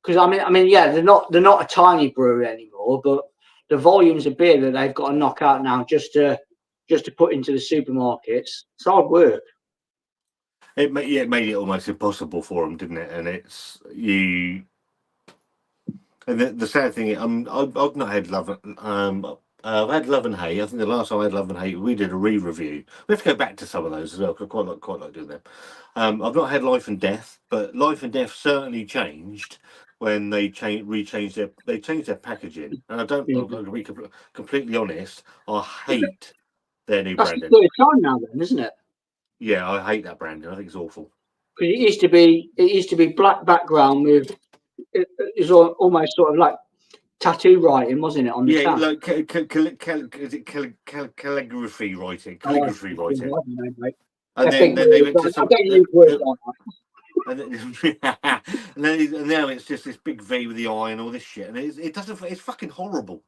Because I mean, yeah, they're not a tiny brewery anymore, but the volumes of beer that they've got to knock out now just to put into the supermarkets, it's hard work. It made it almost impossible for them, didn't it? And it's you. And the sad thing, I've not had Love. I've had Love and Hay. I think the last time I had Love and Hay, we did a re-review. We have to go back to some of those as well, because I quite like doing them. I've not had Life and Death, but Life and Death certainly changed when they changed their packaging. And I'm going to be completely honest, I hate their new branding. That's the third time now, then, isn't it? Yeah, I hate that branding. I think it's awful. Because it used to be black background with it was almost sort of like tattoo writing, wasn't it, on the can? Like calligraphy writing. And then they went to some. And now it's just this big V with the eye and all this shit, and it doesn't. It's fucking horrible.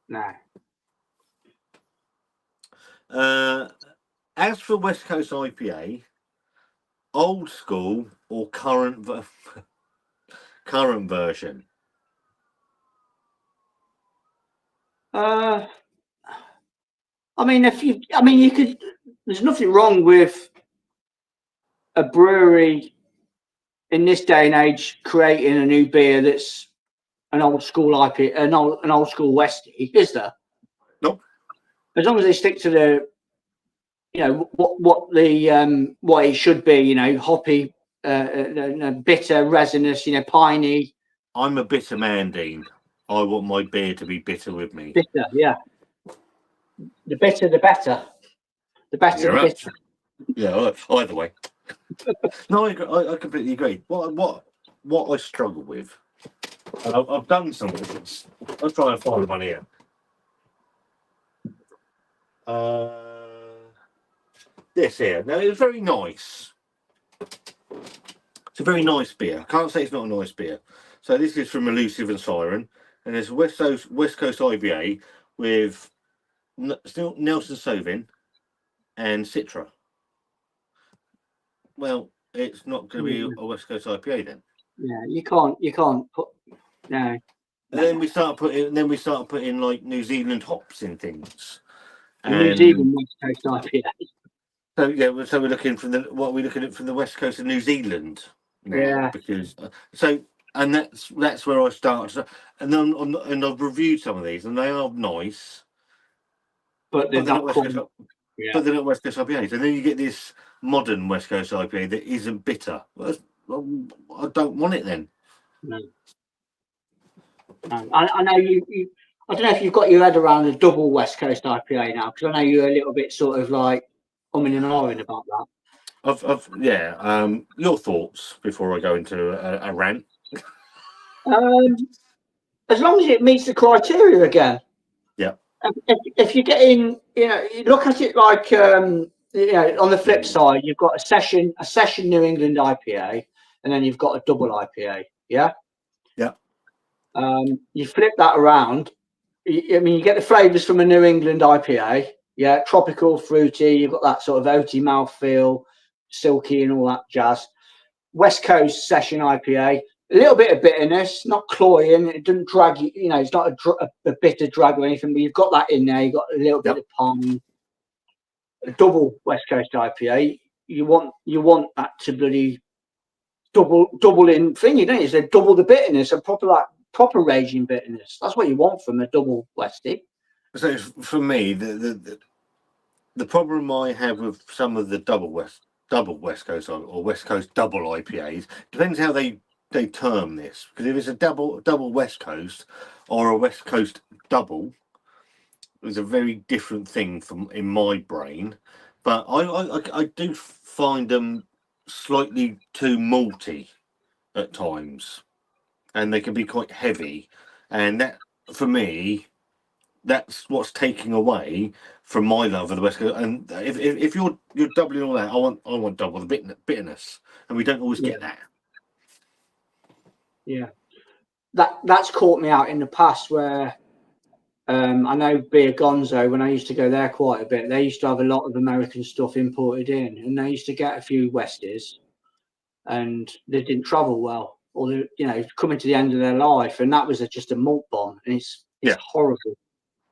No. As for West Coast IPA, old school or current version? I mean, you could. There's nothing wrong with a brewery in this day and age creating a new beer that's an old school IPA, an old school Westie, is there? Nope. As long as they stick to what it should be. Hoppy, bitter, resinous. Piney. I'm a bitter man, Dean. I want my beer to be bitter with me. Bitter, yeah. The bitter, the better. The better, the bitter. Yeah, either way. No, I completely agree. What I struggle with, and I've done some of this. I'll try and find one here. This here. Now, it's very nice. It's a very nice beer. I can't say it's not a nice beer. So this is from Elusive and Siren, and it's West Coast IBA with still Nelson Sauvin and Citra. Well, it's not going to be a West Coast IPA then. Yeah, you can't put no. And then we start putting like New Zealand hops in things. New Zealand West Coast IPA. So yeah, so we're looking from the West Coast of New Zealand now, yeah. Because and that's where I started. And then and I've reviewed some of these, and they are nice, but they're not West Coast. Yeah. But they're not West Coast IPAs, and then you get this modern West Coast IPA that isn't bitter. Well, I don't want it then. No. I know you. I don't know if you've got your head around a double West Coast IPA now, because I know you're a little bit sort of like umming and ahhing about that. Your thoughts before I go into a rant. As long as it meets the criteria again. Yeah. If you're getting, you look at it like, on the flip side, you've got a session New England IPA, and then you've got a double IPA. Yeah. Yeah. You flip that around. You get the flavors from a New England IPA. Yeah, tropical, fruity. You've got that sort of oaty mouthfeel, silky, and all that jazz. West Coast session IPA, a little bit of bitterness, not cloying. It doesn't drag you. It's not a bitter drag or anything. But you've got that in there. You've got a little bit of pine. A double West Coast IPA. You want that to bloody double in thingy, don't you? So double the bitterness and proper raging bitterness. That's what you want from a double Westie. So for me, the problem I have with some of the double West Coast or West Coast double IPAs depends how they term this. Because if it's a double West Coast or a West Coast double, it's a very different thing in my brain. But I do find them slightly too malty at times, and they can be quite heavy, and that for me, that's what's taking away from my love of the West Coast. And if you're doubling all that, I want double the bitterness, and we don't always get that. Yeah, that's caught me out in the past where I know Beer Gonzo, when I used to go there quite a bit, they used to have a lot of American stuff imported in, and they used to get a few Westies, and they didn't travel well, or they, coming to the end of their life, and that was just a malt bomb, and it's horrible.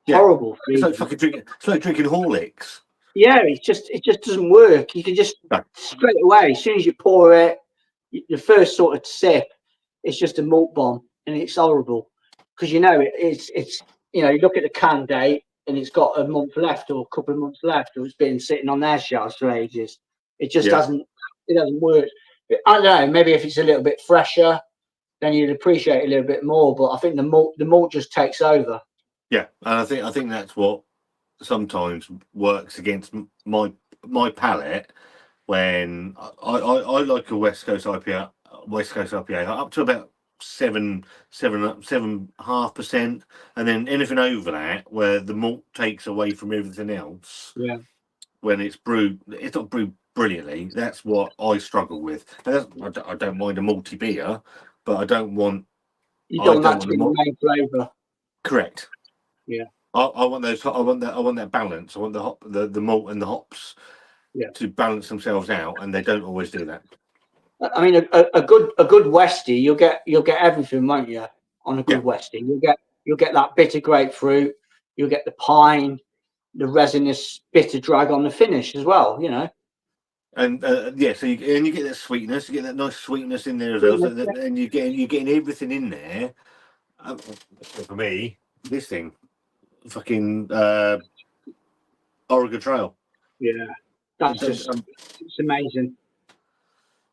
Yeah. Horrible. It's like fucking drinking. It's like drinking Horlicks. Yeah, it just doesn't work. You can just straight away, as soon as you pour it, the first sort of sip, it's just a malt bomb, and it's horrible because it's you look at the can date and it's got a month left or a couple of months left, or it's been sitting on their shelves for ages. It just doesn't work. I don't know. Maybe if it's a little bit fresher, then you'd appreciate it a little bit more. But I think the malt just takes over. Yeah, and I think that's what sometimes works against my palate when I like a West Coast IPA up to about 7.5%, and then anything over that where the malt takes away from everything else. Yeah, when it's not brewed brilliantly. That's what I struggle with. I don't mind a malty beer, but I don't want. You don't want that to be the main flavour. Correct. Yeah. I want those. I want that balance. I want the malt and the hops to balance themselves out, and they don't always do that. I mean, a good Westie, you'll get everything, won't you? On a good Westie, you'll get that bitter grapefruit, you'll get the pine, the resinous bitter drag on the finish as well. And so you get that sweetness, you get that nice sweetness in there as well, and you're getting everything in there. For me, this thing. Fucking Oregon Trail. Yeah. That's Just, it's amazing.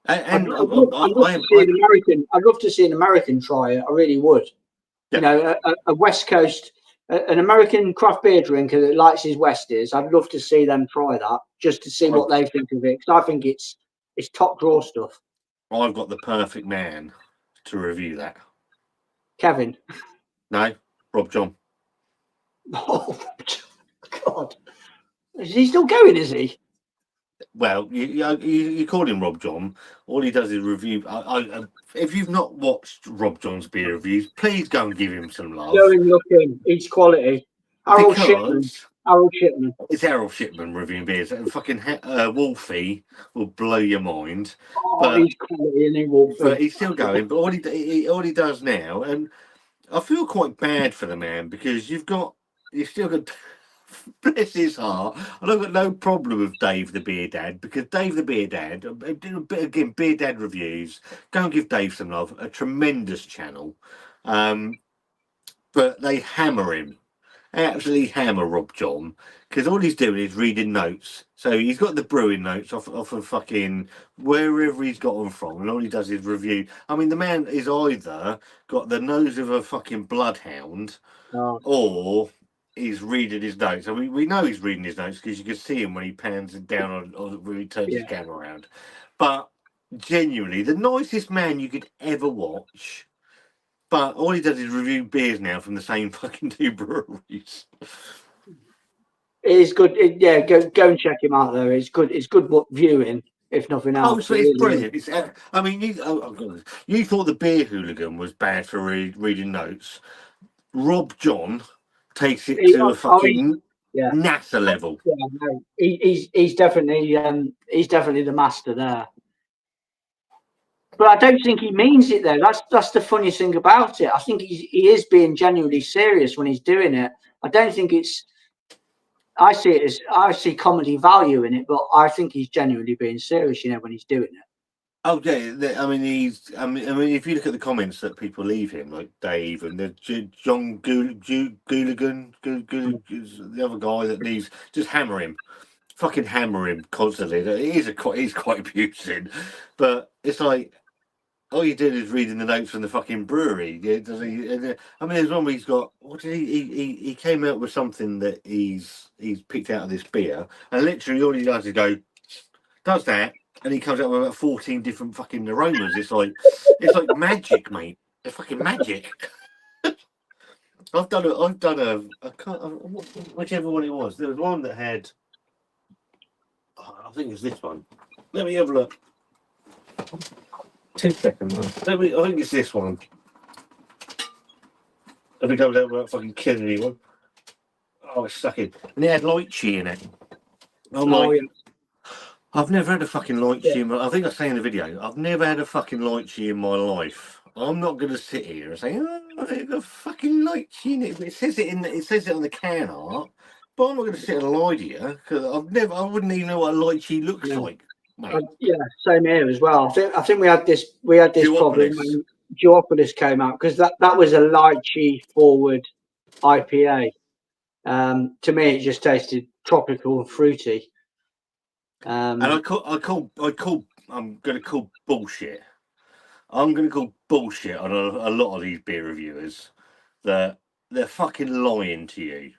and I'd love to see an American. I'd love to see an American try it. I really would. Yeah. You know, a West Coast, an American craft beer drinker that likes his Westies. I'd love to see them try that just to see what they think of it. Because I think it's top draw stuff. I've got the perfect man to review that. Kevin. No, Rob John. Oh God, is he still going? Is he? Well, you call him Rob John. All he does is review. If you've not watched Rob John's beer reviews, please go and give him some love. Go and look in. Each quality. Harold Shipman. It's Harold Shipman reviewing beers. Fucking Wolfie will blow your mind. Oh, he's quality, isn't he, Wolfie? But he's still going. But all he does now, and I feel quite bad for the man because you've still got. Bless his heart. And I've got no problem with Dave the Beer Dad because Dave the Beer Dad, again, Beer Dad reviews. Go and give Dave some love. A tremendous channel. But they hammer him. Absolutely hammer Rob John because all he's doing is reading notes. So he's got the brewing notes off of fucking wherever he's got them from, and all he does is review. I mean, the man is either got the nose of a fucking bloodhound, or he's reading his notes. I mean, we know he's reading his notes because you can see him when he pans it down on when he turns his camera around. But genuinely, the nicest man you could ever watch. But all he does is review beers now from the same fucking two breweries. It is good. Go and check him out there. It's good. It's good viewing, if nothing else. Oh, so it's brilliant. It's, I mean, you thought the Beer Hooligan was bad for reading notes. Rob John takes it to a fucking NASA level. Yeah, no, he's definitely the master there. But I don't think he means it though. That's the funny thing about it. I think he is being genuinely serious when he's doing it. I don't think it's. I see comedy value in it, but I think he's genuinely being serious. You know, when he's doing it. Oh yeah, I mean I mean, if you look at the comments that people leave him, like Dave and the John Gooligan, the other guy that leaves, just hammer him, fucking hammer him constantly. He's quite abusive, but it's like. All you did is reading the notes from the fucking brewery. Yeah, does he? I mean, there's one where he's got. What did he came out with something that he's picked out of this beer, and literally all he does is does that, and he comes out with about 14 different fucking aromas. It's like magic, mate. It's fucking magic. I've done whichever one it was. There was one that had. I think it's this one. Let me have a look. 2 seconds. I think it's this one. I think I was out fucking killing anyone. Oh, it's stuck in. And it had lychee in it. I've never had a fucking lychee. I think I say in the video, I've never had a fucking lychee in my life. I'm not going to sit here and say, oh, there's a fucking lychee in it. It says it on the can art, but I'm not going to sit and lie to you because I wouldn't even know what a lychee looks like. Same here as well. I think we had this problem when Duopolis came out because that was a lychee forward IPA. To me, it just tasted tropical and fruity. And I'm going to call bullshit. I'm going to call bullshit on a lot of these beer reviewers that they're fucking lying to you.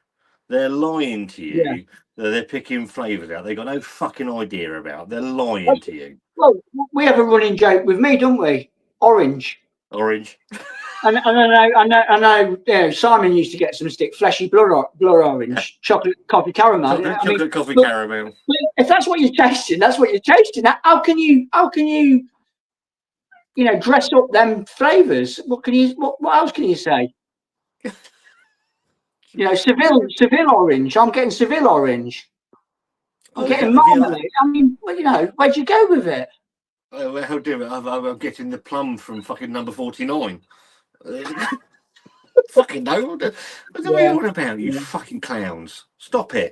They're lying to you. They're picking flavours out. They've got no fucking idea about. They're lying to you. Well, we have a running joke with me, don't we? Orange. And I know. Simon used to get some stick, fleshy blood orange, chocolate coffee caramel. Chocolate coffee caramel. If that's what you're tasting, that's what you're tasting. How can you dress up them flavours? What else can you say? Seville orange. I'm getting Seville orange. I'm getting marmalade. I mean, where'd you go with it? Well, how do it? I'm getting the plum from fucking number 49. Fucking no. What are you on about, you fucking clowns? Stop it.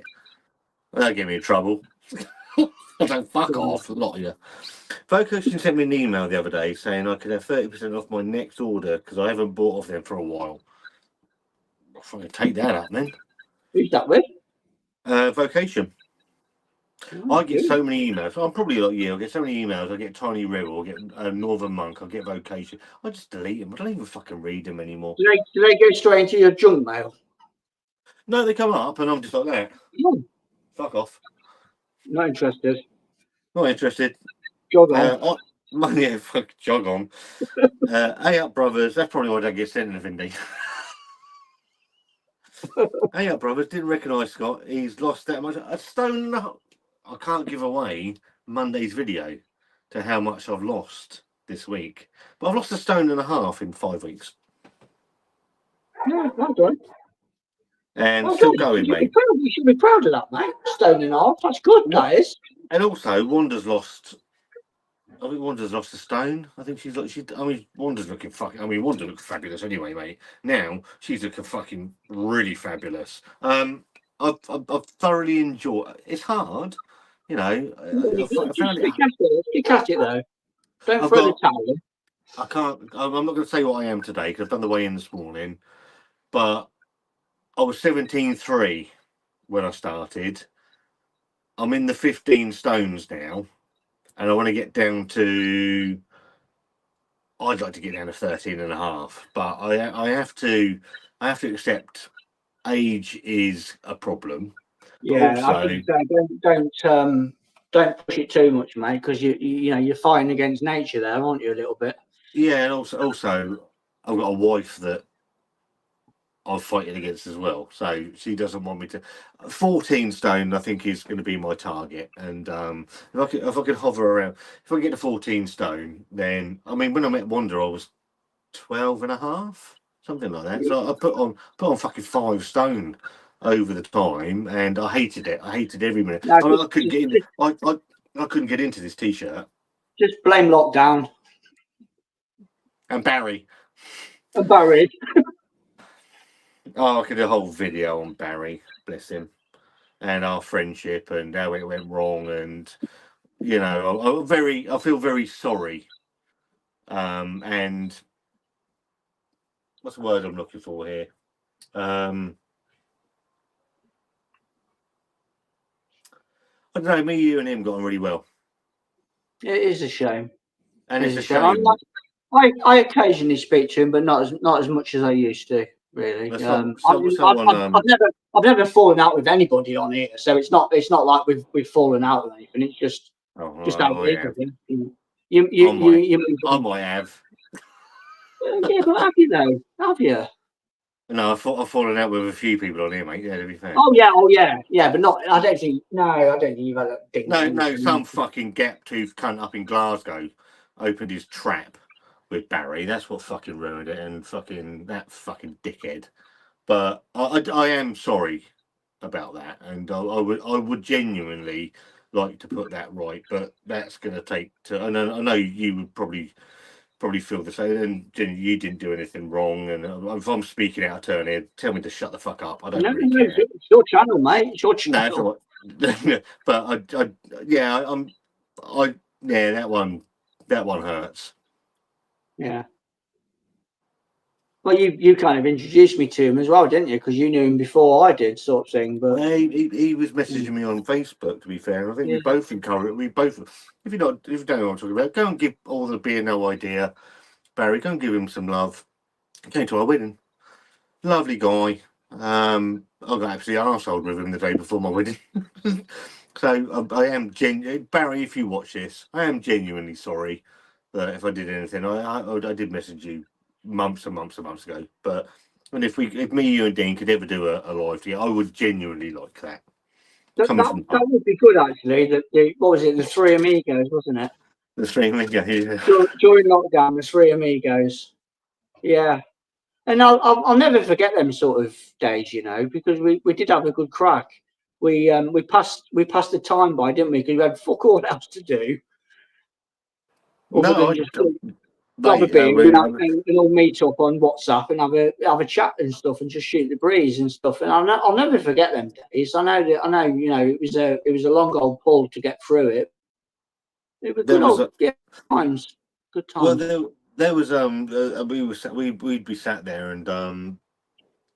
Don't get me in trouble. Don't fuck off, a lot of you. Vocation sent me an email the other day saying I could have 30% off my next order because I haven't bought off them for a while. I'll fucking take that up then. Who's that with? Vocation. I get so many emails. I'm probably like you. I get so many emails. I get Tiny Rebel. I get Northern Monk. I get Vocation. I just delete them. I don't even fucking read them anymore. Do they go straight into your junk mail? No, they come up, and I'm just like that. No. Fuck off. Not interested. Not interested. Jog on. Yeah, fuck, jog on. Hey Up Brothers. That's probably why I don't get sent anything, Dean. Hey Up Brothers. Didn't recognise Scott. He's lost that much. A stone. I can't give away Monday's video to how much I've lost this week. But I've lost 1.5 stone in 5 weeks. Yeah, well done. And Well still done. going, mate. You should be proud of that, mate. 1.5 stone. That's good, that is. And also, Wanda's lost. I think Wanda's lost 1 stone. I think Wanda's looking fucking. Wanda looks fabulous anyway, mate. Now she's looking fucking really fabulous. I've thoroughly enjoyed. It's hard, you know. I found it. You catch it though. Don't throw the towel in. I can't. I'm not going to say what I am today because I've done the weigh in this morning, but I was 17.3 when I started. I'm in the 15 stones now, and I want to get down to. I'd like to get down to 13.5, but I have to accept age is a problem. Yeah, also, I think so. Don't push it too much, mate, because you're fighting against nature there, aren't you, a little bit? Yeah, and also I've got a wife that I'm fighting against as well, so she doesn't want me to. 14 stone, I think, is going to be my target, and if I could hover around, if I get to 14 stone, then when I met Wanda, I was 12.5, something like that. So I put on fucking 5 stone over the time, and I hated it. I hated every minute. No, I couldn't get in. I couldn't get into this t-shirt. Just blame lockdown And Barry. and Barry. Oh, I could do a whole video on Barry, bless him, and our friendship and how it went wrong, and I feel very sorry. And what's the word I'm looking for here? I don't know. Me, you, and him got on really well. It is a shame. And it's a shame. I occasionally speak to him, but not as much as I used to. Really, I've never fallen out with anybody on here, so it's not like we've fallen out with anything. It's just how it is. I might have. Yeah, but have you though? Have you? No, I've fallen out with a few people on here, mate. Yeah, to be fair. Oh yeah, but not. I don't think you've had a ding. No, some fucking gap-toothed cunt up in Glasgow opened his trap with Barry. That's what fucking ruined it, and that fucking dickhead. But I am sorry about that, and I would genuinely like to put that right, but that's going to take. I know you would probably feel the same, and you didn't do anything wrong. And if I'm speaking out of turn here, tell me to shut the fuck up. I don't really care. It's your channel, mate. It's your channel. No, but that one hurts. Yeah. Well, you kind of introduced me to him as well, didn't you? Because you knew him before I did, sort of thing. But he was messaging me on Facebook. To be fair, I think we both encourage. We both, if you don't know what I'm talking about, go and give all the beer no idea. Barry, go and give him some love. He came to our wedding. Lovely guy. I got absolutely arsehole with him the day before my wedding. So I am Barry, if you watch this, I am genuinely sorry that if I did anything. I did message you months and months and months ago. But if me, you, and Dean could ever do a live together, I would genuinely like that. That would be good, actually. What was it? The Three Amigos, wasn't it? The Three Amigos. Yeah. During lockdown, the Three Amigos. Yeah. And I'll never forget them sort of days, because we did have a good crack. We passed the time by, didn't we? Because we had fuck all else to do. No, have a beer and all meet up on WhatsApp and have a chat and stuff and just shoot the breeze and stuff. And I'll never forget them days. I know it was a long old pull to get through it. It was good times. Good times. Well, there was we'd be sat there and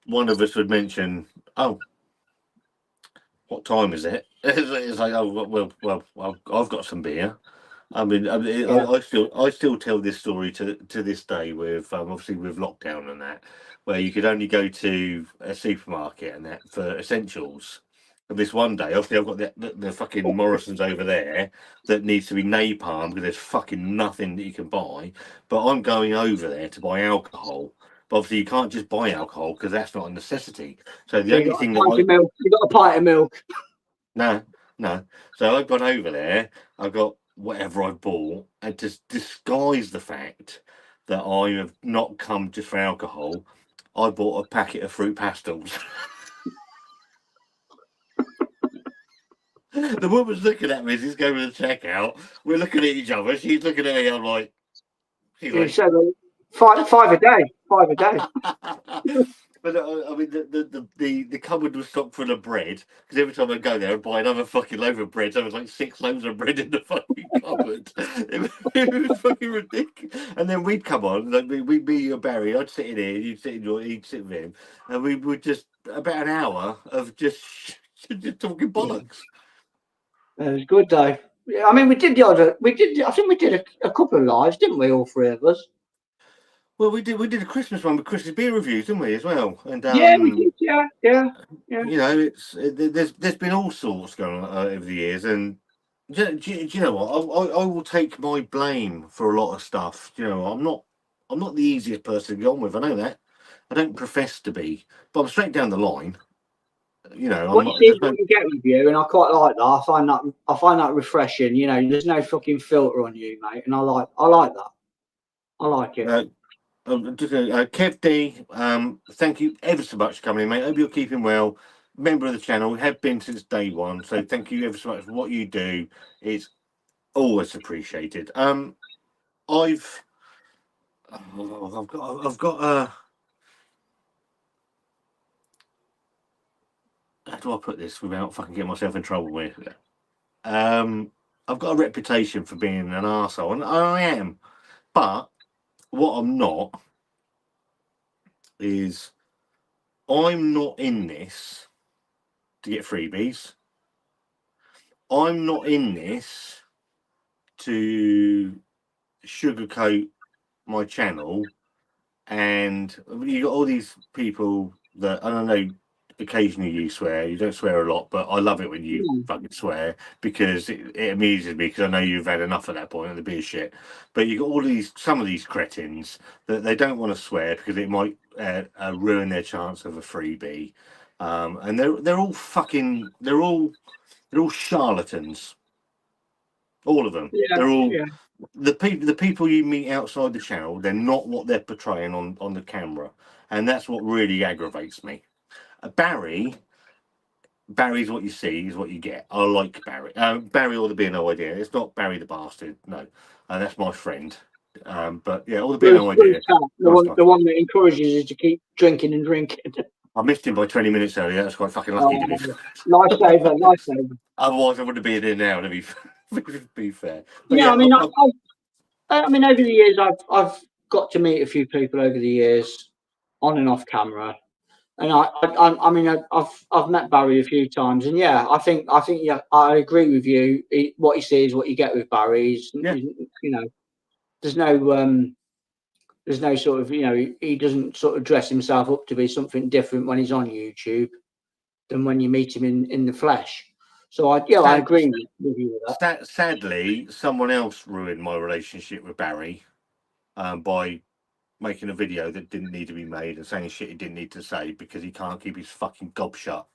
one of us would mention, oh, what time is it? It's like, oh well, I've got some beer. I mean, Yeah, I still tell this story to this day with obviously with lockdown and that, where you could only go to a supermarket and that for essentials. And this one day, obviously, I've got the fucking Morrison's over there that needs to be napalm because there's fucking nothing that you can buy. But I'm going over there to buy alcohol. But obviously, you can't just buy alcohol because that's not a necessity. So the so you only got a thing that pint I of milk. You got a pint of milk. no, no. So I've gone over there. I got whatever I bought, and to disguise the fact that I have not come just for alcohol, I bought a packet of fruit pastels. The woman's looking at me as he's going to the checkout. We're looking at each other. She's looking at me. I'm like, she's You like, said five a day. 5 a day. but I mean, the cupboard was stocked full of bread because every time I go there and buy another fucking loaf of bread, there was like 6 loaves of bread in the fucking cupboard. It was fucking ridiculous. And then we'd come on, like we'd be your Barry. I'd sit in here, he'd sit with him, and we would just about an hour of just talking bollocks. It was good though. Yeah, I mean, we did the other. We did. I think we did a couple of lives, didn't we? All 3 of us. Well, we did a Christmas one with Christmas beer reviews, didn't we, as well? And Yeah, we did. Yeah, yeah, yeah. you know, there's been all sorts going on over the years, and do you know what? I will take my blame for a lot of stuff. You know, I'm not the easiest person to get on with. I know that. I don't profess to be, but I'm straight down the line. You know, I'm What you not. see is There's what no. you get with you, and I quite like that. I find that refreshing. You know, there's no fucking filter on you, mate, and I like that. I like it. Uh, Kev D, thank you ever so much for coming in, mate. Hope you're keeping well. Member of the channel, have been since day one. So thank you ever so much for what you do. It's always appreciated. I've I've got how do I put this without fucking getting myself in trouble with? Um, I've got a reputation for being an arsehole, and I am. But what I'm not is I'm not in this to get freebies. I'm not in this to sugarcoat my channel. And you got all these people that, I don't know, occasionally you swear. You don't swear a lot, but I love it when you fucking swear because it amuses me because I know you've had enough at that point and the beer shit. But you got some of these cretins that they don't want to swear because it might ruin their chance of a freebie. And they're all fucking they're all charlatans. All of them. Yeah, They're all yeah. the people you meet outside the channel. They're not what they're portraying on the camera, and that's what really aggravates me. Barry's what you see is what you get. I like Barry. Barry ought to be no idea. It's not Barry the bastard. No, that's my friend. But yeah, ought to be no idea. The one that encourages you to keep drinking and drinking. I missed him by 20 minutes earlier. That's quite fucking lucky, Oh, to be lifesaver, lifesaver. Otherwise, I wouldn't be in here now. To be fair. But Yeah, yeah, I mean, I mean, over the years, I've got to meet a few people over the years, on and off camera, and I mean, I've met Barry a few times, and yeah, I think yeah, I agree with you. What you see is what you get with Barry. yeah. You know, there's no sort of, you know, he doesn't sort of dress himself up to be something different when he's on YouTube than when you meet him in the flesh. So I agree with you with that. Sadly, someone else ruined my relationship with Barry by making a video that didn't need to be made and saying shit he didn't need to say because he can't keep his fucking gob shut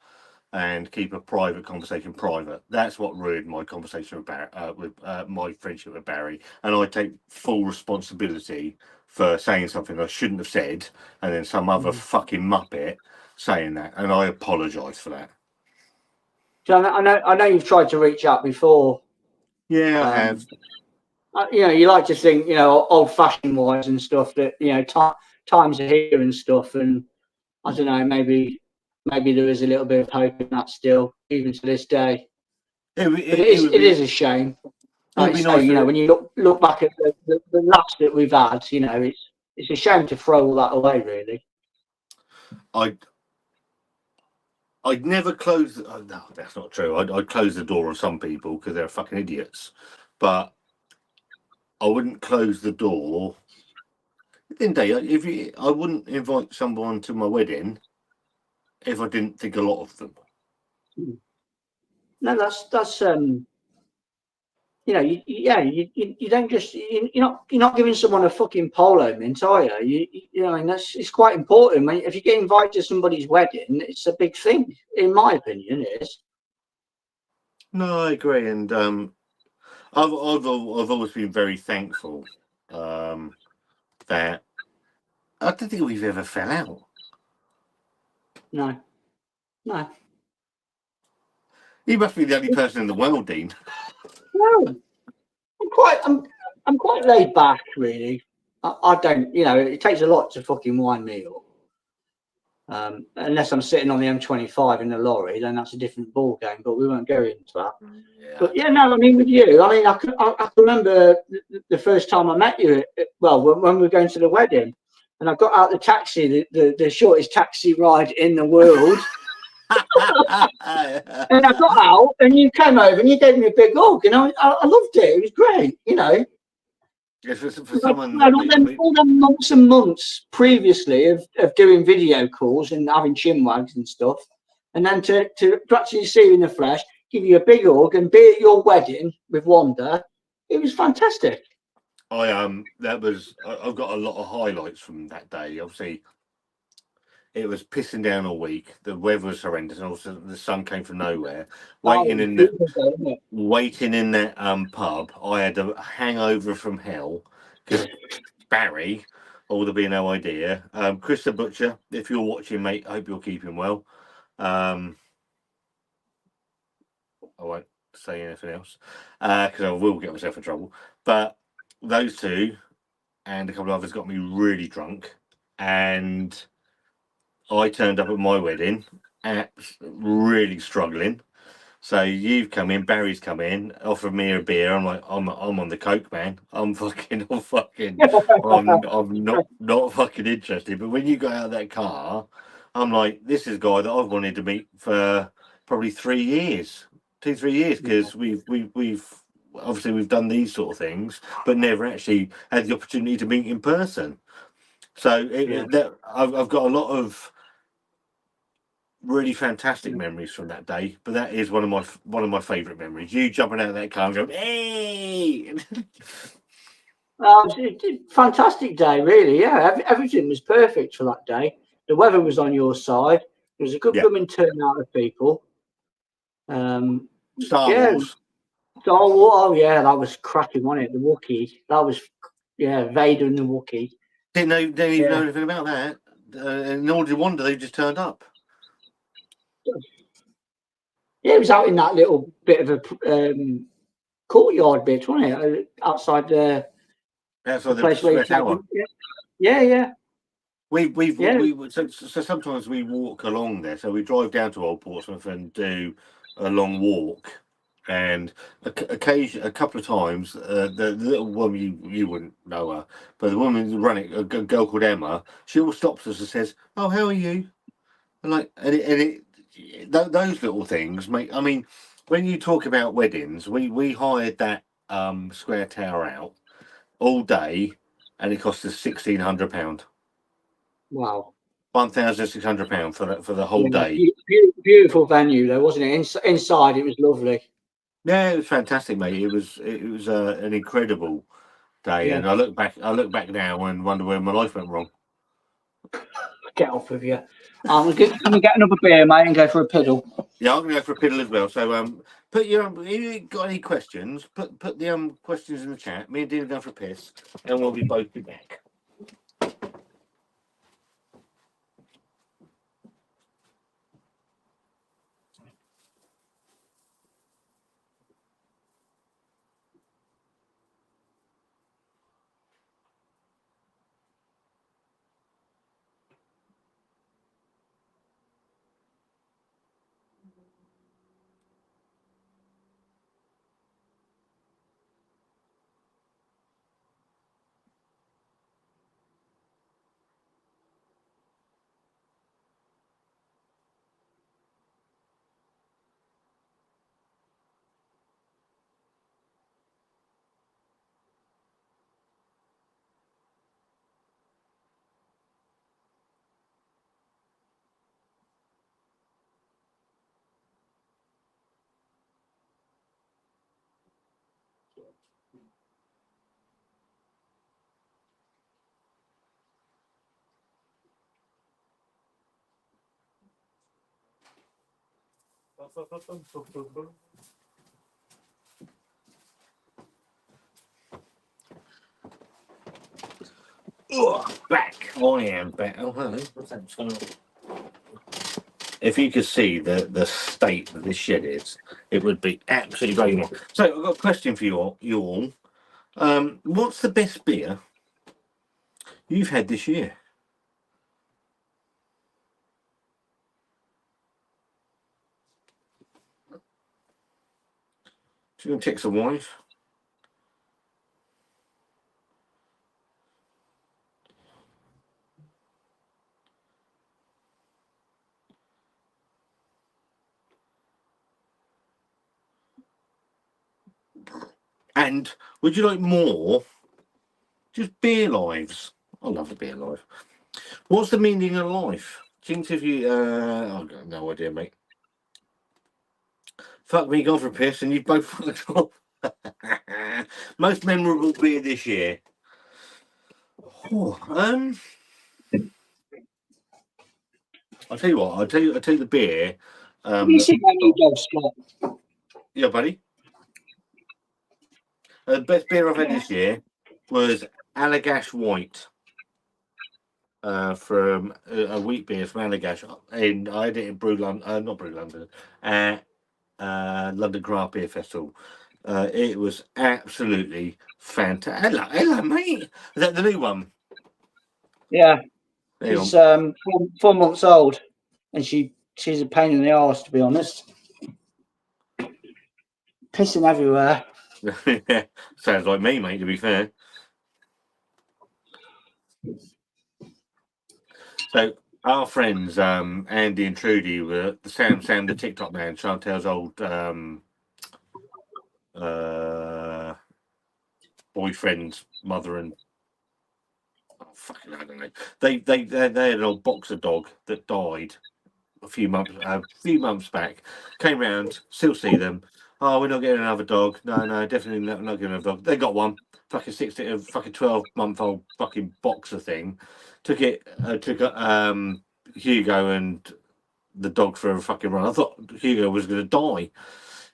and keep a private conversation private. That's what ruined my conversation with Barry, with my friendship with Barry. And I take full responsibility for saying something I shouldn't have said, and then some other fucking muppet saying that, and I apologise for that. So I know you've tried to reach out before. Yeah, I have. You know, you like to think, you know, old-fashioned wise and stuff that, you know, times are here and stuff, and I don't know, maybe there is a little bit of hope in that still, even to this day. But it is a shame. Like you say, you know, when you look back at the laughs that we've had, you know, it's a shame to throw all that away, really. I'd never close. Oh, no, that's not true. I'd close the door on some people because they're fucking idiots, but I wouldn't close the door. In day, I wouldn't invite someone to my wedding if I didn't think a lot of them. No, that's you know, you don't just you're not giving someone a fucking polo mint, are you? You know, I mean, it's quite important. When, if you get invited to somebody's wedding, it's a big thing, in my opinion. It is. No, I agree, and I've always been very thankful that I don't think we've ever fell out. No. You must be the only person in the world, Dean. No, I'm quite laid back, really. I don't, you know, it takes a lot to fucking wind me up. Unless I'm sitting on the M25 in a lorry, then that's a different ball game. But we won't go into that. Yeah. But yeah, no, I mean with you, I mean I can remember the first time I met you. Well, when we were going to the wedding, and I got out the taxi, the shortest taxi ride in the world. And I got out, and you came over, and you gave me a big hug, and I loved it. It was great, you know. Yes, for someone all them months and months previously of doing video calls and having chinwags and stuff, and then to actually see you in the flesh, give you a big hug, and be at your wedding with Wanda, it was fantastic. I've got a lot of highlights from that day. Obviously, it was pissing down all week. The weather was horrendous, and also the sun came from nowhere. Waiting in that pub, I had a hangover from hell because Barry, all to be no idea. Chris the Butcher, if you're watching, mate, I hope you're keeping well. I won't say anything else because I will get myself in trouble. But those two and a couple of others got me really drunk, and I turned up at my wedding, really struggling. So you've come in, Barry's come in, offered me a beer. I'm like, I'm on the coke, man. I'm not fucking interested. But when you got out of that car, I'm like, this is a guy that I've wanted to meet for probably 3 years, 2-3 years, because we've obviously we've done these sort of things, but never actually had the opportunity to meet in person. So I've got a lot of really fantastic memories from that day, but that is one of my favourite memories. You jumping out of that car and going, "Hey!" Fantastic day, really. Yeah, everything was perfect for that day. The weather was on your side. There was a good blooming turnout of people. Star Wars. Oh yeah, that was cracking, wasn't it? The Wookiee. That was Vader and the Wookiee. Didn't even know anything about that. And nor did Wanda. They just turned up. Yeah, it was out in that little bit of a courtyard bit, wasn't it? Outside the place where tower. Yeah. So sometimes we walk along there. So we drive down to Old Portsmouth and do a long walk. And a couple of times, the little woman, you wouldn't know her, but the woman running, a girl called Emma, she will stop us and says, "Oh, how are you?" And those little things make. I mean, when you talk about weddings, we hired that square tower out all day, and it cost us £1,600. Wow. £1,600 for the whole day. Beautiful venue though, wasn't it? Inside it was lovely. Yeah, it was fantastic, mate. It was an incredible day, and I look back now and wonder where my life went wrong. Get off with you. I'm gonna get another beer, mate, and go for a piddle. Yeah, I'm gonna go for a piddle as well. So if you got any questions, put the questions in the chat. Me and Dean will go for a piss, and we'll both be back. Back. I am back. Oh, hello. What's that? What's going on? If you could see the state that this shed is, it would be absolutely great. So I've got a question for you all. What's the best beer you've had this year? So you can text the wife. And would you like more? Just beer lives. I love the beer life. What's the meaning of life? Jinx, if you I've got no idea, mate. Fuck me, gone for a piss, and you both fucked off. Most memorable beer this year. Oh, I'll tell you what. I'll tell you the beer. You see my new dog, Scott? Yeah, buddy. The best beer I've had this year was Allagash White. From a wheat beer from Allagash, and I had it in not Brew London, London Craft Beer Festival. It was absolutely fantastic. Hello, mate. Is that the new one? Yeah, Hang she's on. 4 months old, and she's a pain in the arse, to be honest. Pissing everywhere. Sounds like me, mate. To be fair. So our friends, Andy and Trudy, were the Sam, the TikTok man, Chantel's old boyfriend's mother and fucking I don't know. They had an old boxer dog that died a few months back. Came round, still see them. Oh, we're not getting another dog. No, definitely not getting another dog. They got one. Fucking 12-month-old fucking boxer thing. Took Hugo and the dog for a fucking run. I thought Hugo was going to die.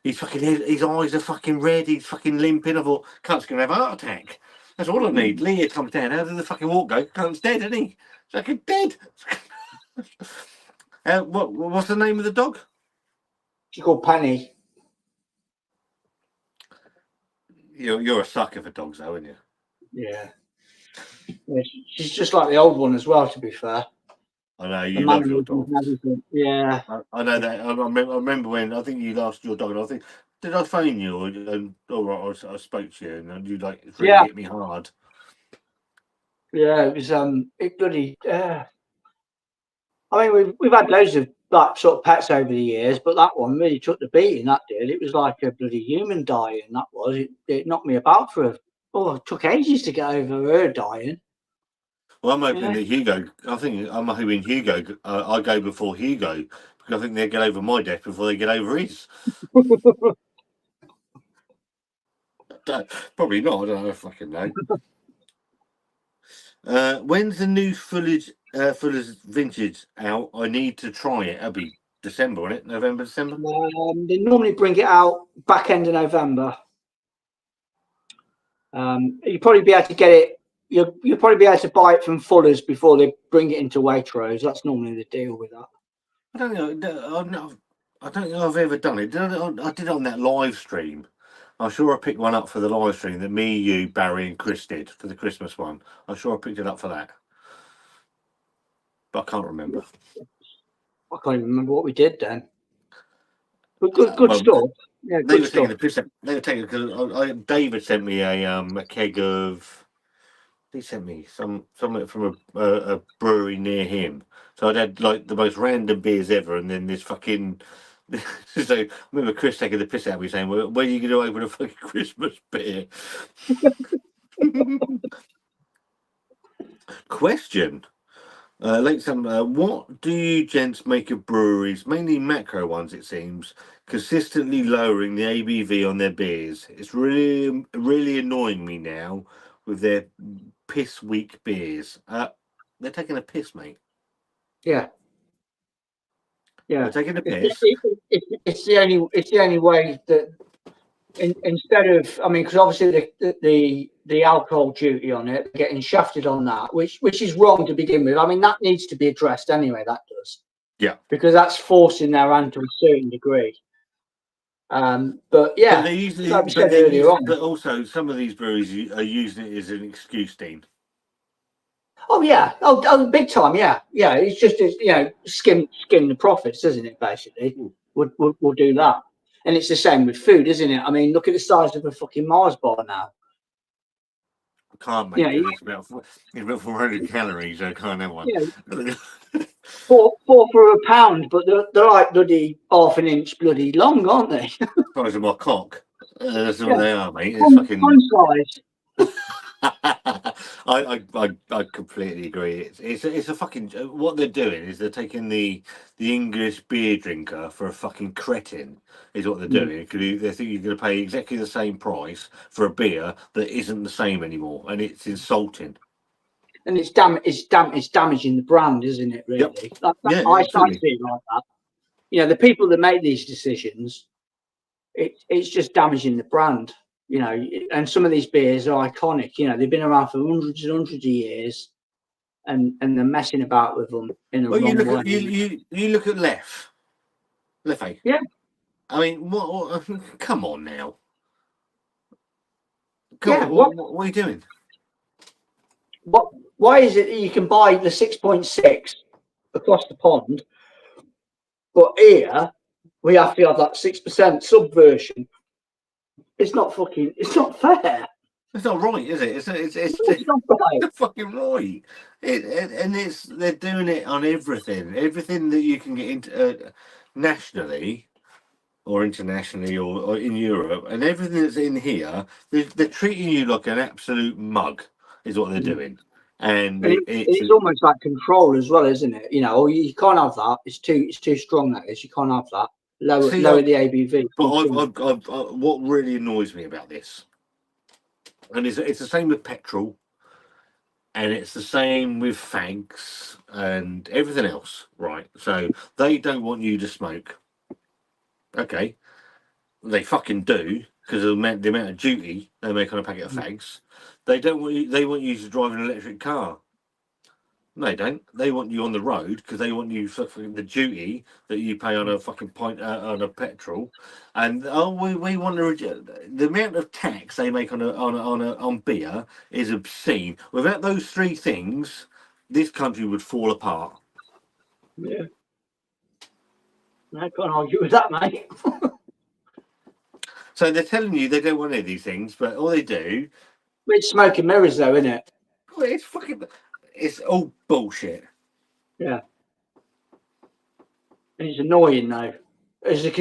His eyes are fucking red. He's fucking limping. I thought, cunt's going to have a heart attack. That's all I need. Leah comes down. How did the fucking walk go? Cunt's dead, isn't he? Fucking dead. What's the name of the dog? She's called Penny. You're a sucker for dogs, though, aren't you? Yeah. She's just like the old one as well, to be fair. I know you love your dog. Yeah. I know that. I remember when I think you lost your dog, and I think did I phone you or I spoke to you and you like really hit me hard. Yeah, it was it bloody. I mean, we've had loads of like sort of pets over the years, but that one really took the beating. That did. It was like a bloody human dying. That was. It knocked me about for a. Oh, it took ages to get over her dying. Well, I'm hoping that Hugo. I'm hoping Hugo. I go before Hugo because I think they'll get over my death before they get over his. Probably not. I don't know. I fucking know. When's the new Fuller's Vintage out? I need to try it. That'll be December, won't it? November, December. They normally bring it out back end of November. You'll probably be able to get it. You'll probably be able to buy it from Fuller's before they bring it into Waitrose. That's normally the deal with that. I don't know. I don't think I've ever done it. I did it on that live stream. I'm sure I picked one up for the live stream that me, you, Barry, and Chris did for the Christmas one. I'm sure I picked it up for that, but I can't remember. I can't even remember what we did then. But good stuff. Yeah, they were taking the piss out. They were taking because David sent me a keg of. He sent me something from a brewery near him. So I'd had like the most random beers ever, and then this fucking. So I remember Chris taking the piss out of me saying, "Well, when are you going to open a fucking Christmas beer?" Question. What do you gents make of breweries, mainly macro ones, it seems, consistently lowering the ABV on their beers? It's really, really annoying me now with their piss weak beers. They're taking a piss, mate. Yeah. Yeah, They're taking the piss. It's the only way that instead of, I mean, because obviously the alcohol duty on it, getting shafted on that, which is wrong to begin with. I mean, that needs to be addressed anyway. That does. Yeah. Because that's forcing their hand to a certain degree. But yeah, But they usually, like we said earlier on. but also some of these breweries are using it as an excuse, Dean. Oh yeah, oh big time, yeah. It's just skim the profits, isn't it? Basically, we'll do that, and it's the same with food, isn't it? I mean, look at the size of a fucking Mars bar now. I can't make it. It's about 400 calories. I can't have one. four for a pound, but they're like bloody half an inch bloody long, aren't they? Size of my cock. That's what they are, mate. It's fucking size. I completely agree. It's a fucking, what they're doing is they're taking the English beer drinker for a fucking cretin. Is what they're doing. They think you're going to pay exactly the same price for a beer that isn't the same anymore, and it's insulting. And it's damaging the brand, isn't it? Really, yep. I see it like that. You know, the people that make these decisions, it's just damaging the brand. You know, and some of these beers are iconic. You know, they've been around for hundreds and hundreds of years, and they're messing about with them in a wrong way. You look at Leffe. Yeah. I mean, what? Come on now. What are you doing? Why is it that you can buy the 6.6 across the pond, but here we have to have that 6% subversion? It's not fair. It's not right, is it? It's not right. It's not fucking right. They're doing it on everything that you can get into nationally or internationally or in Europe, and everything that's in here, they're treating you like an absolute mug. Is what they're doing, and it's almost like control as well, isn't it? You know, you can't have that. It's too strong. That is, you can't have that. Lower the ABV. But what really annoys me about this, and it's the same with petrol, and it's the same with fags and everything else, right? So they don't want you to smoke. Okay, they fucking do because of the amount of duty they make on a packet of fags. They don't want you. They want you to drive an electric car. No, they don't. They want you on the road because they want you fucking the duty that you pay on a fucking pint on a petrol, and we want the amount of tax they make on beer is obscene. Without those three things, this country would fall apart. Yeah, I can't argue with that, mate. So they're telling you they don't want any of these things, but all they do. It's smoke and mirrors, though, isn't it? Well, it's all bullshit. Yeah. And it's annoying, though. As the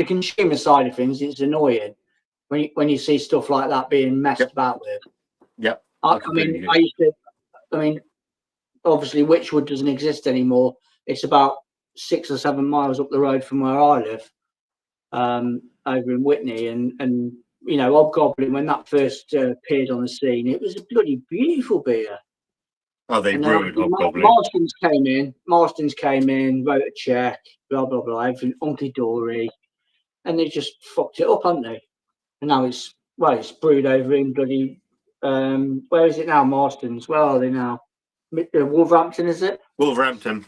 consumer side of things, it's annoying when you see stuff like that being messed about with. Yep. I mean, obviously, Wychwood doesn't exist anymore. It's about 6 or 7 miles up the road from where I live, over in Whitney, and you know, Hobgoblin, when that first appeared on the scene, it was a bloody beautiful beer. Oh, they ruined Hobgoblin. Marston's came in, wrote a check, blah blah blah, everything hunky dory, and they just fucked it up, haven't they? And now it's brewed over in bloody where is it now? Marston's. Where are they now? Wolverhampton, is it? Wolverhampton.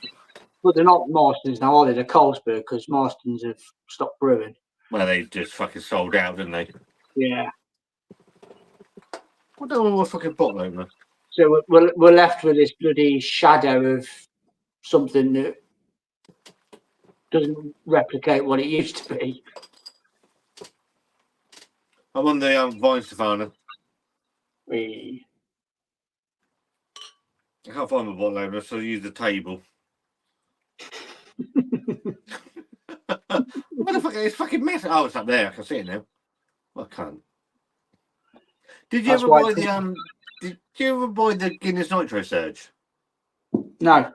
But they're not Marston's now, are they? They're Carlsberg, because Marston's have stopped brewing. Well, they just fucking sold out, didn't they? Yeah. What the hell fucking bottle opener? So we're left with this bloody shadow of something that doesn't replicate what it used to be. I'm on the Vine Stefana. I can't find my bottle opener, so I use the table. What the fuck? It's fucking mess. Oh, it's up there. I can see it now. I can't. Did you ever buy the Did you ever buy the Guinness Nitro Surge? No.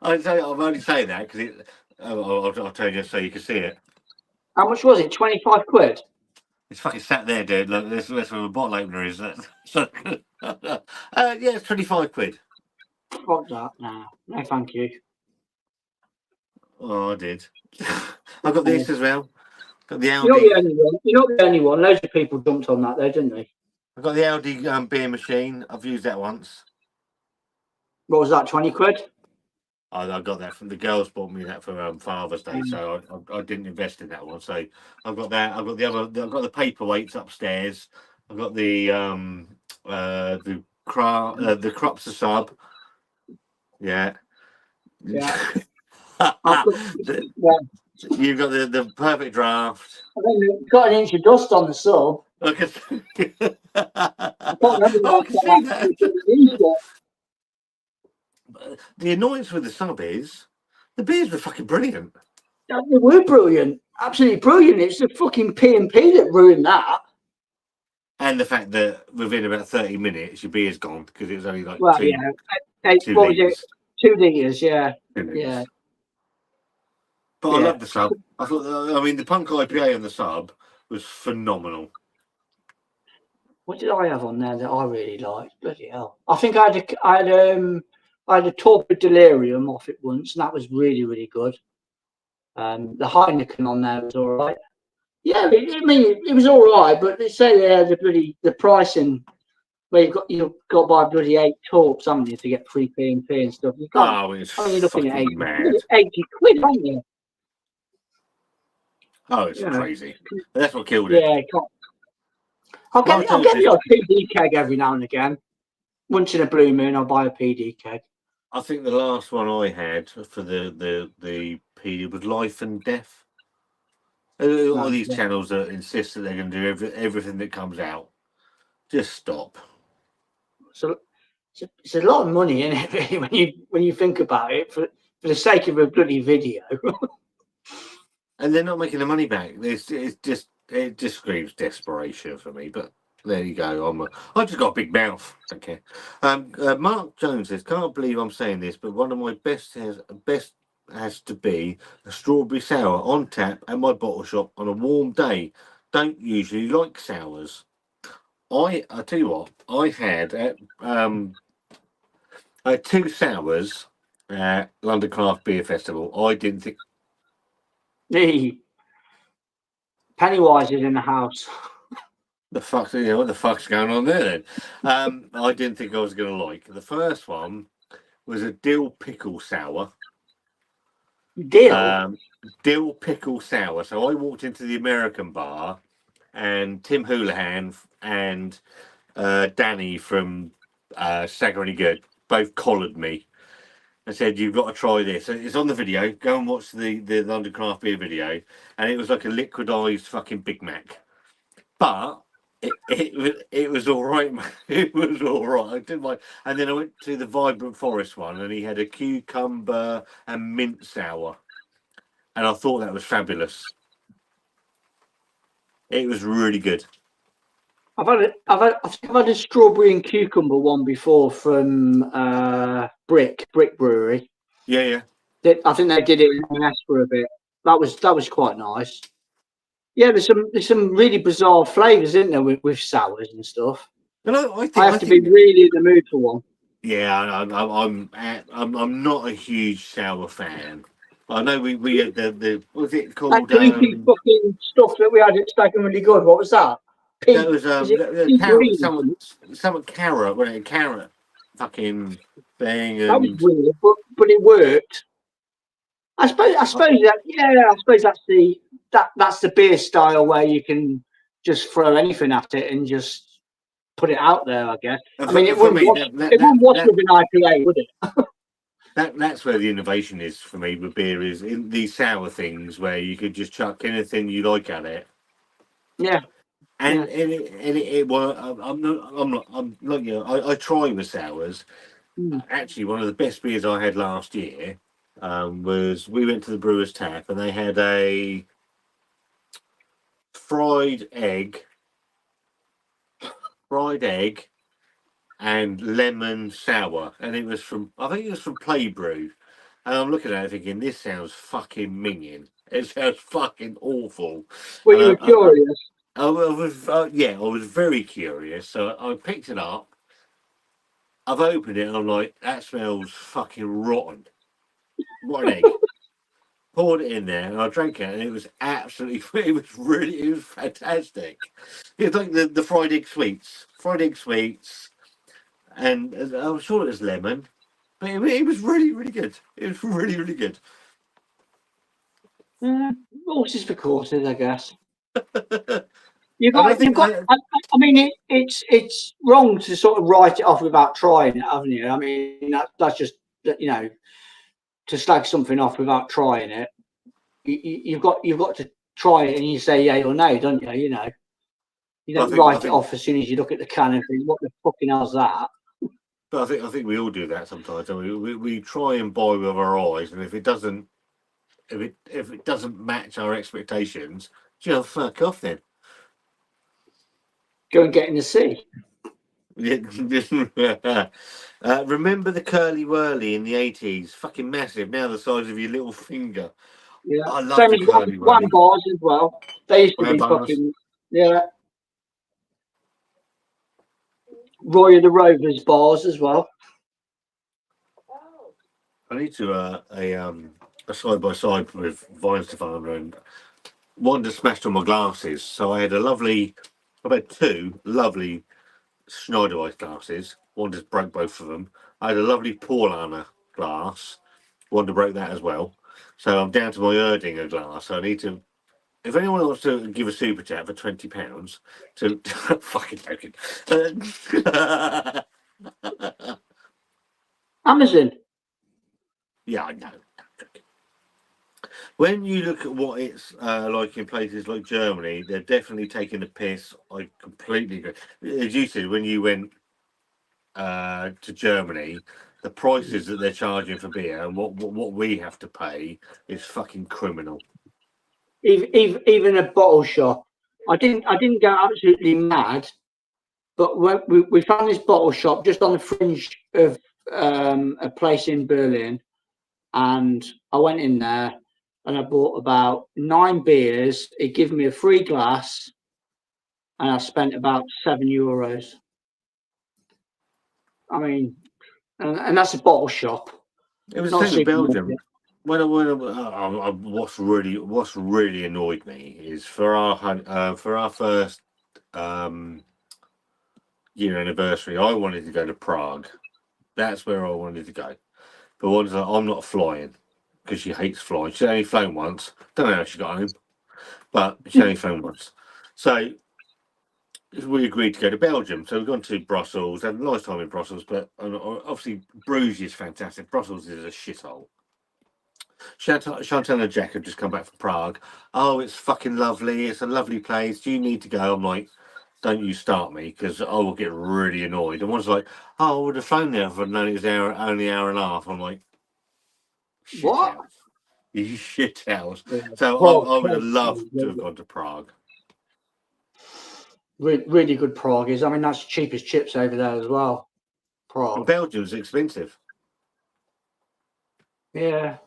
I'm only saying that because I'll tell you so you can see it. How much was it? 25 quid. It's fucking sat there, dude. Look, this is where the bottle opener is. So, yeah, it's 25 quid. Fuck that. No, thank you. Oh, I did. I got this as well. Got the You're not Audi. the only one. You're not the only one. Loads of people jumped on that, though, didn't they? I got the Audi beer machine. I've used that once. What was that? 20 quid. I got that from the girls. Bought me that for Father's Day, so I didn't invest in that one. So I've got that. I've got the other. I've got the paperweights upstairs. I've got the crops of sub. Yeah. Yeah. I've got, yeah. You've got the perfect draft. I think you've got an inch of dust on the sub. I can, I can't remember oh, I the can last see time I that. actually used it. The annoyance with the sub is the beers were fucking brilliant. They were brilliant. Absolutely brilliant. It's the fucking P&P that ruined that. And the fact that within about 30 minutes your beer's gone because it was only like Well, two yeah. What was it? litres. 2 litres, yeah. 2 litres. Yeah. But I Yeah. love the sub. I thought, I mean, the Punk IPA on the sub was phenomenal. What did I have on there that I really liked? Bloody hell! I think I had a Torpid Delirium off it once, and that was really, really good. The Heineken on there was all right. Yeah, I mean, it was all right, but they say the pricing where you've got to buy bloody 8 torps, haven't you, to get free P&P and stuff. You can't. Oh, it's I mean, you're looking at fucking mad. 80 quid, aren't you? Oh, it's Yeah. crazy. That's what killed it. Yeah, I'll get the odd PD keg every now and again. Once in a blue moon, I'll buy a PD keg. I think the last one I had for the PD was Life and Death. All these channels that insist that they're going to do everything that comes out. Just stop. So it's a lot of money in it when you think about it for the sake of a bloody video. And they're not making the money back. It just screams desperation for me. But there you go. I just got a big mouth. Okay. Mark Jones says, "Can't believe I'm saying this, but one of my best has to be a strawberry sour on tap at my bottle shop on a warm day. Don't usually like sours. I tell you what, I had 2 sours at London Craft Beer Festival. I didn't think The Pennywise is in the house. what the fuck's going on there then? I didn't think I was going to like. The first one was a dill pickle sour. Dill pickle sour. So I walked into the American bar, and Tim Houlihan and Danny from Staggeringly Good both collared me and said, "You've got to try this." It's on the video. Go and watch the London Craft Beer video, and it was like a liquidized fucking Big Mac, but it was all right, man. It was all right. I didn't mind. And then I went to the Vibrant Forest one, and he had a cucumber and mint sour, and I thought that was fabulous. It was really good. I think I've had a strawberry and cucumber one before from Brick Brewery. Yeah. I think they did it in S for a bit. That was quite nice. Yeah, there's some really bizarre flavours, isn't there, with sours and stuff. I have to be really in the mood for one. Yeah, I'm not a huge sour fan. I know we had the what was it called? That creepy fucking stuff that we had at Staggeringly Good. What was that? Pink. That was some carrot, wasn't it? Carrot fucking thing. And... That was weird, but it worked. I suppose that's the beer style where you can just throw anything at it and just put it out there, I guess. I mean, it wouldn't wash with an IPA, would it? That's where the innovation is for me with beer, is in these sour things where you could just chuck anything you like at it. Yeah. And it worked. I'm not you know, I try with sours. Actually, one of the best beers I had last year was, we went to the Brewer's Tap and they had a fried egg and lemon sour, and I think it was from Playbrew, and I'm looking at it thinking, this sounds fucking minging. It sounds fucking awful. Well, you were curious. I was very curious, so I picked it up. I've opened it and I'm like, that smells fucking rotten. What an egg. poured it in there, and I drank it, and it was absolutely, it was fantastic. It was like the fried egg sweets, and I was sure it was lemon, but it was really, really good. It was really, really good. Horses for courses, I guess. And I You've think got. I mean, it's wrong to sort of write it off without trying it, haven't you? I mean, that's just, you know, to slag something off without trying it. You've got to try it, and you say yay or no, don't you? You know, you don't write it off as soon as you look at the can and think, "What the fucking hell's that?" But I think we all do that sometimes. I mean, we try and buy with our eyes, and if it doesn't match our expectations, just fuck off then. Go and get in the sea. Remember the curly whirly in the 80s? Fucking massive. Now the size of your little finger. Yeah, I love same the as curly one whirly. bars as well. They used to Wham be bars. fucking, yeah. Roy of the Rovers bars as well. I need to a side by side with Vine Stefano, and Wanda smashed all my glasses. So I had two lovely Schneiderweiss glasses. Wanda's broke both of them. I had a lovely Paulana glass. Wanda broke that as well. So I'm down to my Erdinger glass. So I need to. If anyone wants to give a super chat for £20 to fucking joking. Amazon. Yeah, I know. When you look at what it's like in places like Germany, they're definitely taking the piss. I completely agree. As you said, when you went to Germany, the prices that they're charging for beer and what we have to pay is fucking criminal. Even a bottle shop. I didn't go absolutely mad, but we found this bottle shop just on the fringe of a place in Berlin, and I went in there and I bought about 9 beers. It gave me a free glass, and I spent about €7. I mean, and that's a bottle shop. It was the Not a same with supermarket. Belgium. What's really annoyed me is for our first year anniversary, I wanted to go to Prague. That's where I wanted to go. But Wanda's like, I'm not flying because she hates flying. She's only flown once. Don't know how she got home, but she only flown once. So we agreed to go to Belgium. So we've gone to Brussels, had a nice time in Brussels, but obviously Bruges is fantastic. Brussels is a shithole. Chantal and Jack have just come back from Prague. Oh, it's fucking lovely. It's a lovely place. Do you need to go? I'm like, don't you start me because I will get really annoyed. And one's like, oh, I would have flown there if I'd known it was only an hour and a half. I'm like, shit What? house. You shit house. Yeah. So Prague, I would have loved to have gone to Prague. Really good Prague is. I mean, that's cheap as chips over there as well. Prague. And Belgium's expensive. Yeah.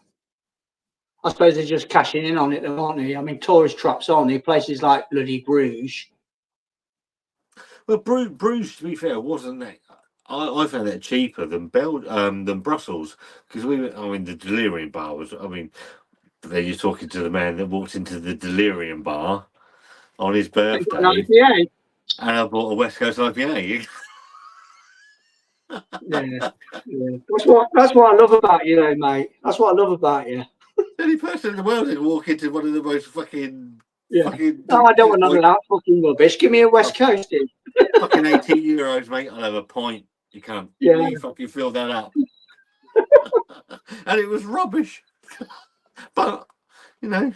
I suppose they're just cashing in on it, though, aren't they? I mean, tourist traps, aren't they? Places like bloody Bruges. Well, Bruges, to be fair, wasn't that. I found that cheaper than Brussels because the Delirium bar was. I mean, there you're talking to the man that walked into the Delirium bar on his birthday, IPA. and I bought a West Coast IPA. Yeah. That's what I love about you, though, mate. That's what I love about you. The only person in the world that can walk into one of the most fucking. Yeah. No, I don't want none of that fucking rubbish. Give me a West Coast. Fucking €18, mate. I'll have a pint. You can't. Yeah. You fucking fill that up. And it was rubbish. But I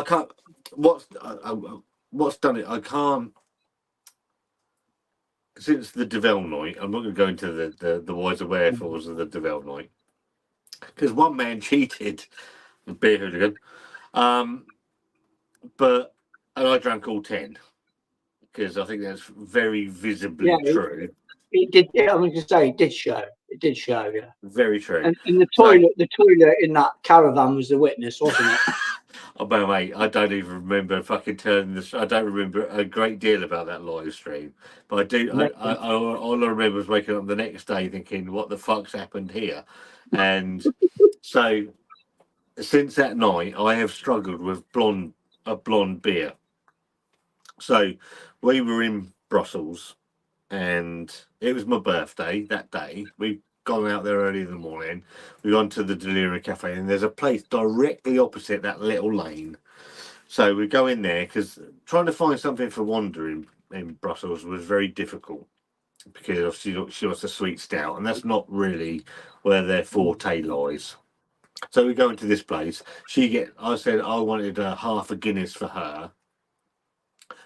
can't. What's done it? I can't. Since the Deville night, I'm not going to go into the wiser wherefores of the Deville night because one man cheated, beer hooligan. But I drank all 10 because I think that's very visibly true. It did. Yeah, I was going to say it did show. It did show. Yeah. Very true. And the toilet in that caravan was the witness, wasn't it? Oh, mate, I don't even remember fucking turning this. I don't remember a great deal about that live stream, but I do. All I remember was waking up the next day thinking, "What the fuck's happened here?" And so since that night, I have struggled with a blonde beer. So we were in Brussels, and it was my birthday that day. We gone out there early in the morning. We gone to the Delira Cafe, and there's a place directly opposite that little lane. So we go in there because trying to find something for Wanda in Brussels was very difficult because obviously she wants a sweet stout, and that's not really where their forte lies. So we go into this place. I said I wanted a half a Guinness for her.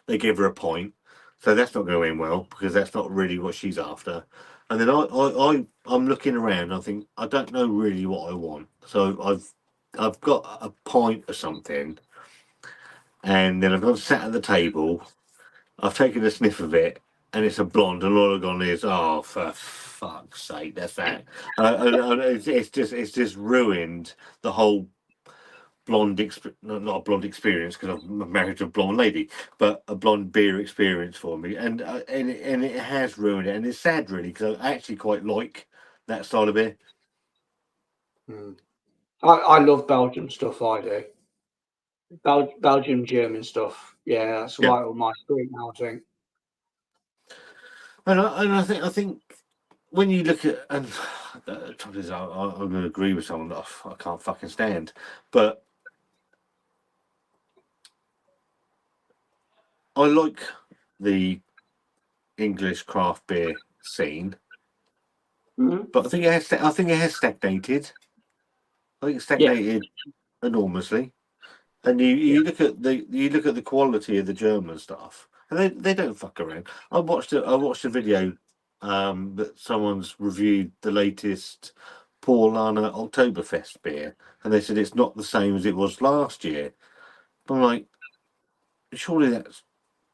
They gave her a pint, so that's not going well because that's not really what she's after. And then I'm looking around. I think I don't know really what I want. So I've got a pint or something, and then I've gone sat at the table. I've taken a sniff of it, and it's a blonde, and all I've gone is, oh, for fuck's sake, that's that. And it's just ruined the whole not a blonde experience because I'm married to a blonde lady, but a blonde beer experience for me, and it has ruined it, and it's sad really because I actually quite like that style of beer. I love Belgium stuff. I do. Belgium, German stuff. Yeah, that's Yeah, right on my street now, I think. and I think when you look at the trouble is I'm going to agree with someone that I can't fucking stand, but I like the English craft beer scene, but I think it has stagnated. I think it's stagnated enormously. And you look at the quality of the German stuff, and they don't fuck around. I watched a video that someone's reviewed the latest Paulaner Oktoberfest beer, and they said it's not the same as it was last year. But I'm like, surely that's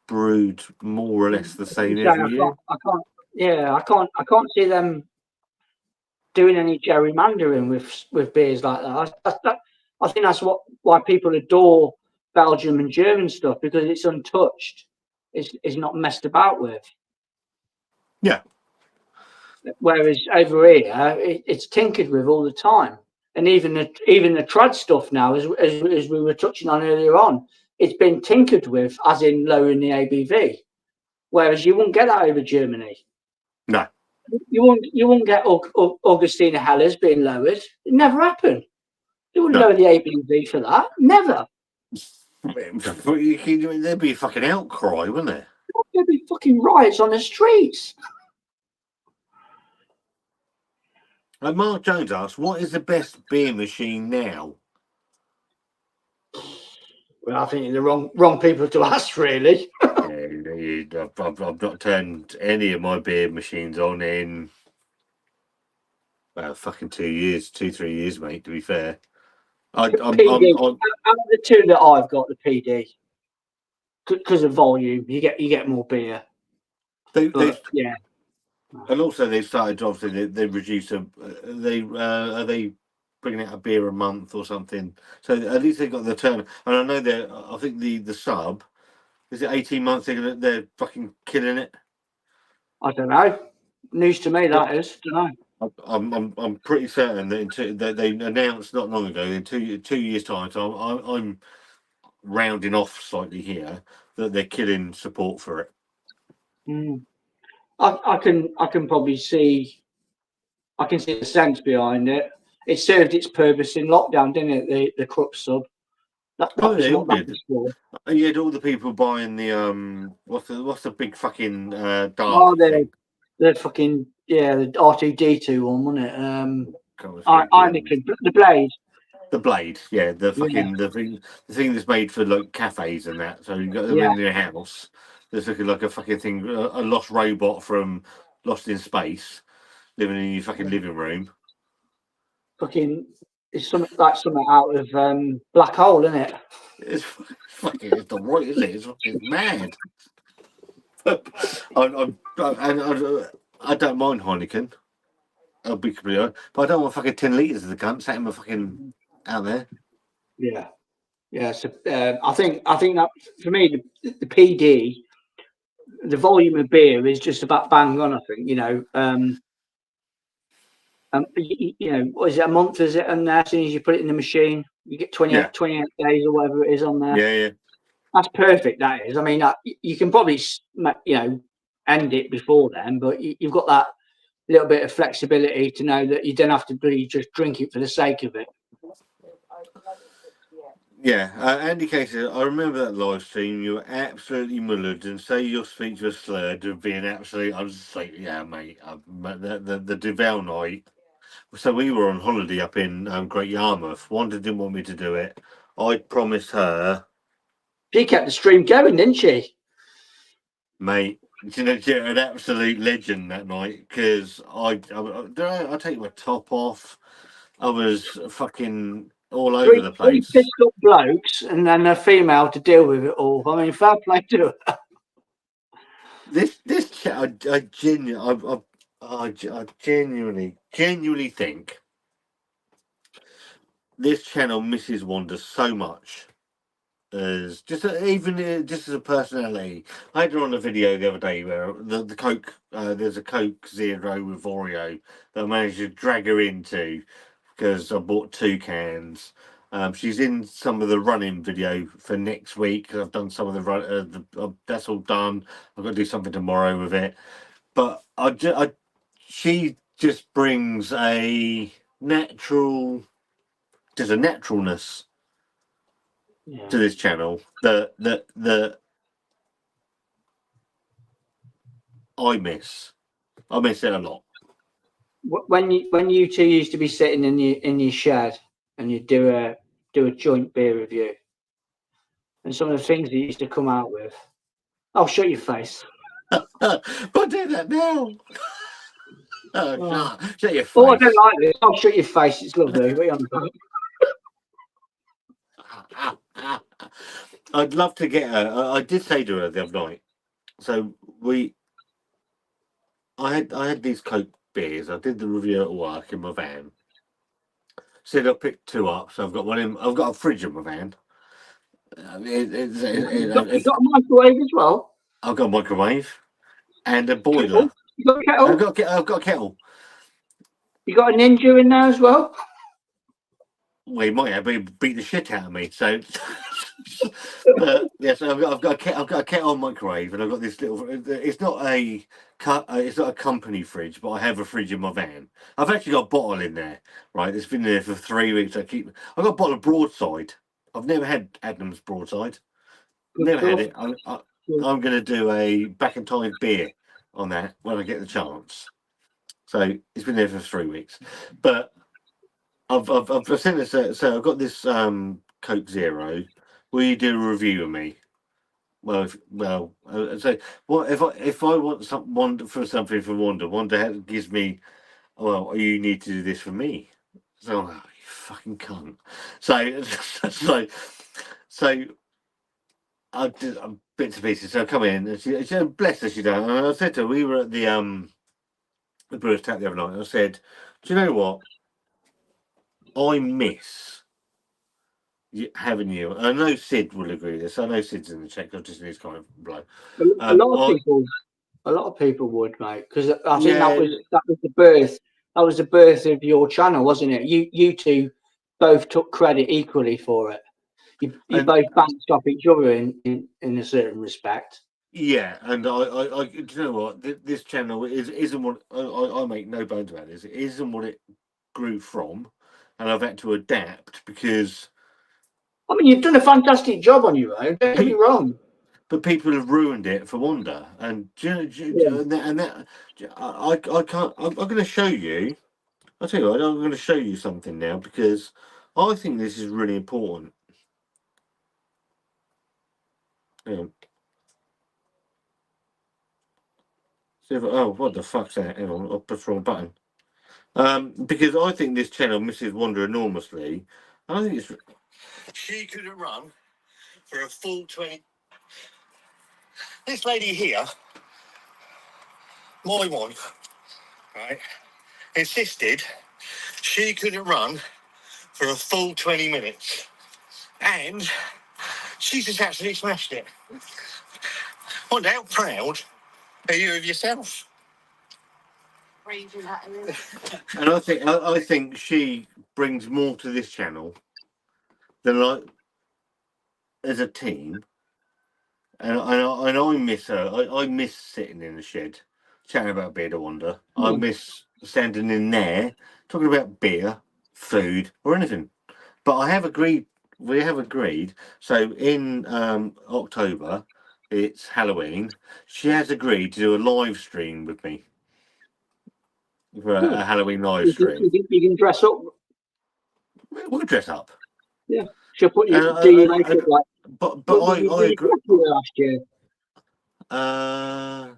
brewed more or less the same every year. I can't see them doing any gerrymandering with beers like that. I think that's why people adore Belgium and German stuff, because it's untouched. It's not messed about with. Yeah. Whereas over here, it's tinkered with all the time, and even the trad stuff now, as we were touching on earlier on, it's been tinkered with, as in lowering the ABV. Whereas you won't get that over Germany. No. You won't get Augustina Hellers being lowered. It never happened. You wouldn't lower the ABV for that. Never. There'd be a fucking outcry, wouldn't there? There'd be fucking riots on the streets. Mark Jones asks, what is the best beer machine now? Well, I think you're the wrong people to ask, really. I've not turned any of my beer machines on in fucking 2 years, 3 years, mate. To be fair, PD. Out of the two that I've got, the PD, because of volume, you get more beer. Yeah. And also they started, obviously they reduced them. Are they bringing out a beer a month or something? So at least they got the turn. And I know I think the sub, is it 18 months? They're fucking killing it. I don't know. News to me, that is. Don't know. I'm pretty certain that they announced not long ago in two years' time. So I'm rounding off slightly here that they're killing support for it. I can probably see. I can see the sense behind it. It served its purpose in lockdown, didn't it? The Krupp sub. That was what that was for. And you had all the people buying the what's the big fucking the fucking the R2D2 one, wasn't it? Heineken, the Blade. The Blade, yeah, the thing that's made for like cafes and that. So you got them in your house. It's looking like a fucking thing, a lost robot from Lost in Space, living in your fucking living room. Fucking, it's something out of Black Hole, isn't it? It's fucking, it's not right, is it? It's fucking mad. I don't mind Heineken. I'll be completely honest, but I don't want fucking 10 litres of the cunt sat in my fucking out there. Yeah. So I think that for me the PD, the volume of beer is just about bang on. I think what is it, a month? Is it? And as soon as you put it in the machine, You get 28 days or whatever it is on there. Yeah. That's perfect. That is. I mean, you can probably end it before then, but you've got that little bit of flexibility to know that you don't have to really just drink it for the sake of it. Yeah, Andy Casey, I remember that live stream. You were absolutely mullered, and say your speech was slurred of being absolutely. I was just like, yeah, mate. The Devale night. So we were on holiday up in Great Yarmouth. Wanda didn't want me to do it. I promised her, She kept the stream going, didn't she? mate. You know, you're an absolute legend that night because I take my top off. I was fucking all over the Three place. pissed up blokes and then a female to deal with it all. I mean, fair play to her. This chat, I genuinely think this channel misses Wanda so much. As just just as a personality, I had her on a video the other day where the Coke, there's a Coke Zero with Oreo that I managed to drag her into because I bought 2 cans. She's in some of the running video for next week. I've done some of the run. That's all done. I've got to do something tomorrow with it. But she just brings a naturalness to this channel that I miss. I miss it a lot. When you two used to be sitting in your shed and you do a joint beer review, and some of the things you used to come out with. Oh, shut your face! But do that now. Shut your face. Oh, I don't like this. Oh, shut your face! It's lovely. What are you on about? I'd love to get her. I did say to her the other night. So I had these Coke beers. I did the review at work in my van. Said I picked 2 up. So I've got one in. I've got a fridge in my van. You got a microwave as well. I've got a microwave and a boiler. Kettle? You got a kettle? I've got a kettle. You got a ninja in there as well. Well, he might have beat the shit out of me. So, but yes, I've got a kettle on microwave, and I've got this little. It's not a company fridge, but I have a fridge in my van. I've actually got a bottle in there, right? It's been there for 3 weeks. I've got a bottle of Broadside. I've never had Adam's Broadside. Never had it. I'm going to do a back and time beer on that when I get the chance. So it's been there for 3 weeks, but I've seen this. So I've got this Coke Zero. Will you do a review of me? Well, so what if I want something from Wanda gives me, well, you need to do this for me. So you fucking cunt. So I did bits and pieces. So I come in and she bless her, she done. And I said to her, we were at the Brewers Tap the other night. And I said, do you know what? I miss having you. I know Sid will agree with this. I know Sid's in the chat. I just need his kind of blow. A lot of people would, mate, because I think that was the birth. That was the birth of your channel, wasn't it? You two both took credit equally for it. You both bounced off each other in a certain respect. Yeah, and I do you know what? This channel isn't what I make no bones about this. It isn't what it grew from, and I've had to adapt because. I mean, you've done a fantastic job on your own. Don't get me wrong. But people have ruined it for Wanda, and I can't. I'm going to show you. I'll tell you what. I'm going to show you something now because I think this is really important. Hang on. What the fuck's that? Hang on, I'll push the wrong button. Because I think this channel misses Wanda enormously. I think it's. She could have run for a full 20. This lady here, my wife, right, insisted she couldn't run for a full 20 minutes. And she just absolutely smashed it. Wanda, how proud are you of yourself? And I think she brings more to this channel they're like as a team, and I miss her. I miss sitting in the shed, chatting about beer to Wanda. I miss standing in there talking about beer, food, or anything. But I have agreed. We have agreed. So in October, it's Halloween. She has agreed to do a live stream with me for a Halloween live stream. You can dress up. We'll dress up. Yeah, she'll put you. Do you makeup like? But I agree. last year. Uh,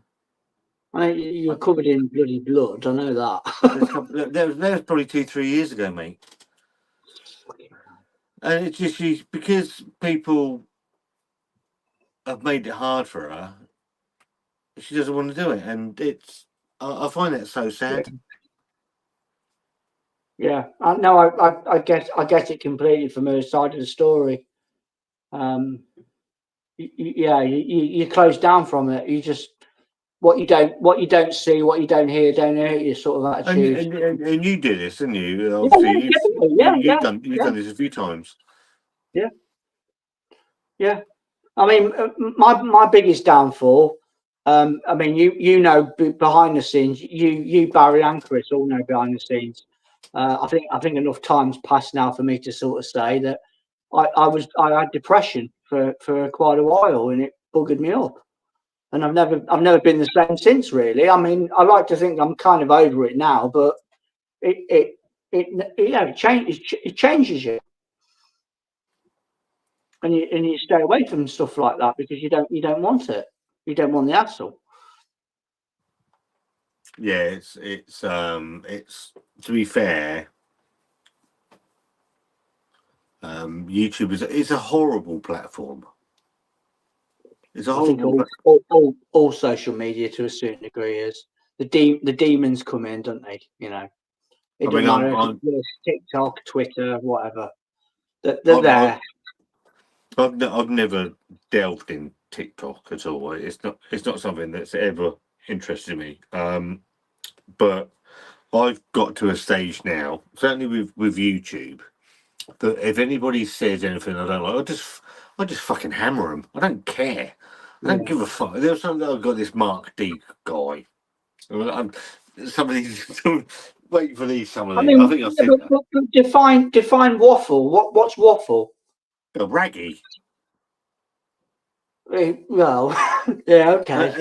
I know you were covered in bloody blood. I know that. that was probably 2-3 years ago, mate. And it's just because people have made it hard for her. She doesn't want to do it, and I find that so sad. Yeah, I get it completely from her side of the story. You close down from it. You just what you don't see, what you don't hear, don't hurt you sort of attitude. And you do this, didn't you? Obviously, you've done this a few times. Yeah. I mean, my biggest downfall. I mean, you know, behind the scenes, you Barry and Chris all know behind the scenes. I think enough time's passed now for me to sort of say that I had depression for quite a while, and it buggered me up, and I've never been the same since. Really, I mean, I like to think I'm kind of over it now, but it changes you, and you stay away from stuff like that because you don't want it. You don't want the hassle. Yeah, it's to be fair, YouTube is a horrible platform. It's a horrible. I think all social media to a certain degree is the demons come in, don't they? You know, it doesn't matter if it's TikTok, Twitter, whatever. They're there. I've never delved in TikTok at all. It's not something that's ever interested me. But I've got to a stage now, certainly with YouTube, that if anybody says anything I don't like, I just fucking hammer them. I don't care. I don't give a fuck. There's something I've got this Mark D guy. Wait for these. Some of these. I think I've said define waffle. What's waffle? a raggy. Well, yeah, okay.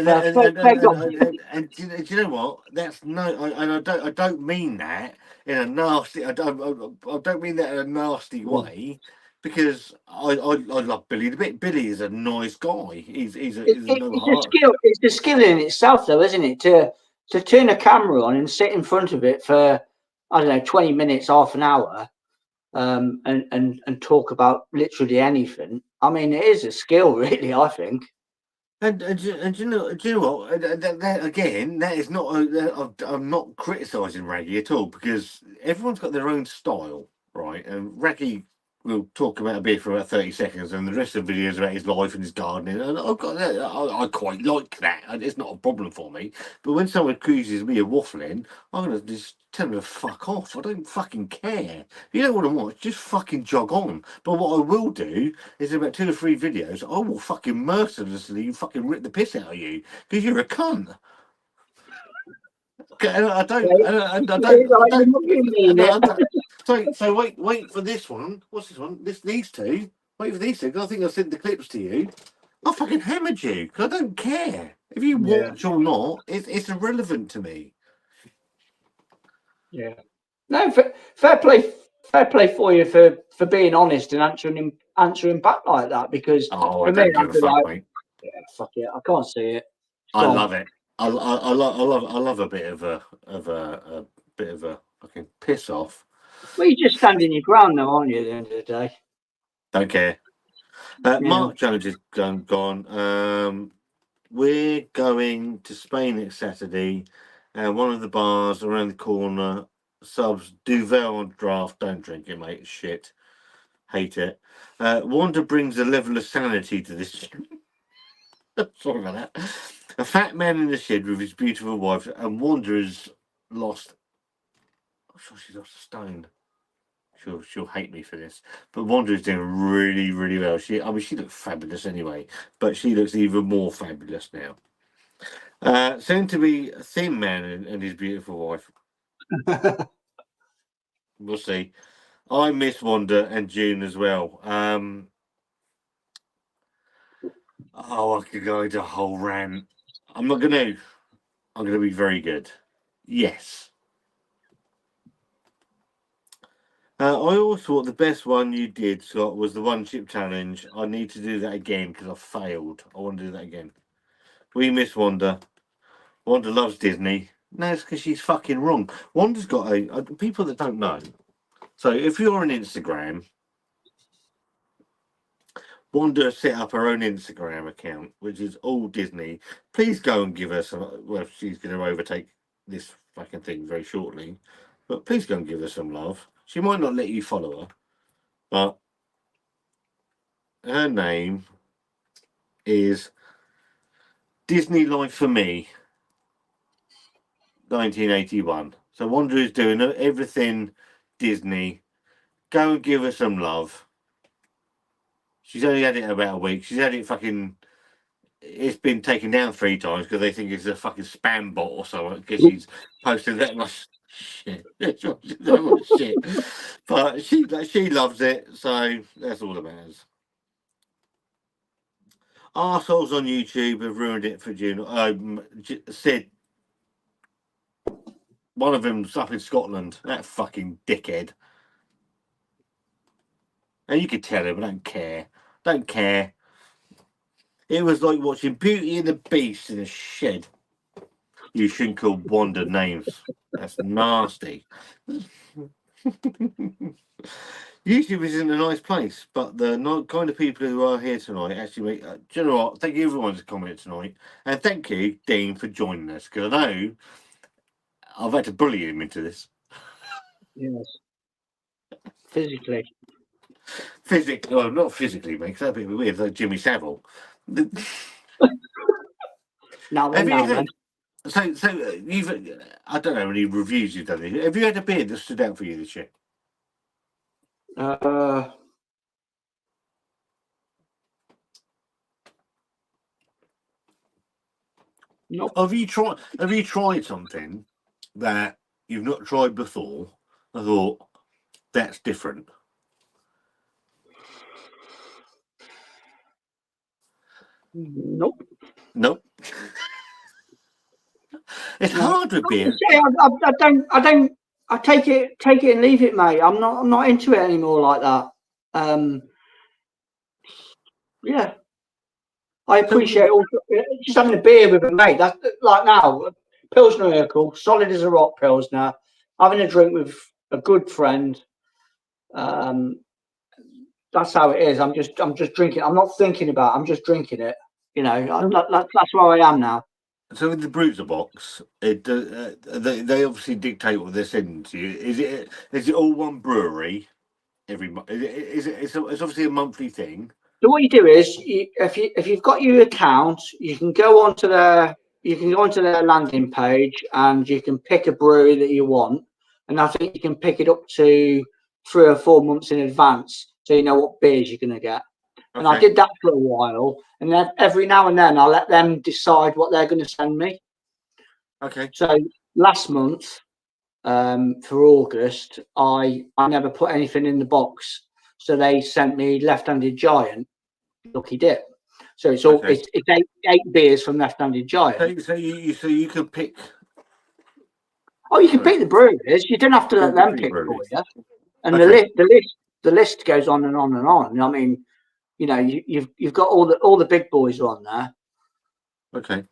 And do you know what? That's I don't mean that in a nasty. I don't mean that in a nasty way, because I love Billy the bit. Billy is a nice guy. It's a skill. It's a skill in itself, though, isn't it? To turn a camera on and sit in front of it for, I don't know, 20 minutes, half an hour, and talk about literally anything. I mean, it is a skill, really, I think. And do you know what? That again, that is not. I'm not criticising Raggy at all, because everyone's got their own style, right? And Raggy will talk about a beer for about 30 seconds, and the rest of the video is about his life and his gardening. And I've got that. I quite like that. It's not a problem for me. But when someone accuses me of waffling, I'm gonna just tell them to fuck off. I don't fucking care. If you don't want to watch, just fucking jog on. But what I will do is, in about 2 or 3 videos, I will fucking mercilessly fucking rip the piss out of you because you're a cunt. I don't. So wait for this one. What's this one? These two. Wait for these two, because I think I sent the clips to you. I fucking hammered you because I don't care if you watch or not. It's irrelevant to me. Yeah. No, fair play for you for being honest and answering back like that, because for me, I'd be like, mate. Yeah, fuck it, I can't see it. I love it. I love a bit of a fucking piss off. Well, you're just standing your ground now, aren't you? At the end of the day, don't care. Mark Jones is gone. We're going to Spain next Saturday, and one of the bars around the corner subs Duvel on draft. Don't drink it, mate. It's shit. Hate it. Wanda brings a level of sanity to this. Sorry about that. A fat man in the shed with his beautiful wife, and Wanda has lost. I'm sure she's lost a stone. She'll hate me for this, but Wanda is doing really, really well. She looks fabulous anyway, but she looks even more fabulous now. Soon to be a thin man and his beautiful wife. We'll see. I miss Wanda and June as well. I could go into a whole rant. I'm not gonna. I'm gonna be very good. Yes. I always thought the best one you did, Scott, was the one chip challenge. I need to do that again because I failed. I want to do that again. We miss Wanda. Wanda loves Disney. No, it's because she's fucking wrong. Wanda's got people that don't know. So if you're on Instagram, Wanda set up her own Instagram account, which is all Disney. Please go and give her some. Well, she's going to overtake this fucking thing very shortly, but please go and give her some love. She might not let you follow her, but her name is Disney Life for Me, 1981. So Wanda is doing everything Disney. Go and give her some love. She's only had it about a week. She's had it fucking. It's been taken down 3 times because they think it's a fucking spam bot or something because she's posted that much shit. That much shit. But she loves it, so that's all that matters. Arseholes on YouTube have ruined it for June. Sid, one of them's up in Scotland. That fucking dickhead. And you could tell him, I don't care. Don't care. It was like watching Beauty and the Beast in a shed. You shouldn't call Wanda names. That's nasty. YouTube isn't a nice place, but the kind of people who are here tonight actually make. Do you know what? Thank you everyone for commenting tonight, and thank you, Dean, for joining us. Because I know I've had to bully him into this. Yes. Physically. Well, not physically, mate. Because that'd be weird, like Jimmy Savile. Now then. So you've. I don't know how many reviews you've done. Have you had a beard that stood out for you this year? Nope. Have you tried something that you've not tried before? I thought that's different. Nope. It's hard with beer. I don't. I take it and leave it, mate. I'm not into it anymore like that. Yeah. I appreciate just having a beer with a mate. That's like now, Pilsner Urkel, solid as a rock Pilsner, having a drink with a good friend. That's how it is. I'm just drinking. I'm not thinking about it. I'm just drinking it. You know, that's where I am now. So with the Bruiser box, they obviously dictate what they're sending to you. Is it all one brewery every month? It's obviously a monthly thing. So what you do is, if you've got your account, you can go onto their landing page and you can pick a brewery that you want, and I think you can pick it up to 3 or 4 months in advance, so you know what beers you're going to get. Okay. And I did that for a while, and then every now and then I let them decide what they're going to send me. Okay. So last month, for August, I never put anything in the box. So they sent me Left-Handed Giant, Lucky Dip. So it's all it's 8 beers from Left-Handed Giant. So you can pick. Oh, you can pick the breweries. You don't have to let them pick for you. And the list goes on and on and on. I mean, you know, you've got all the big boys on there. Okay.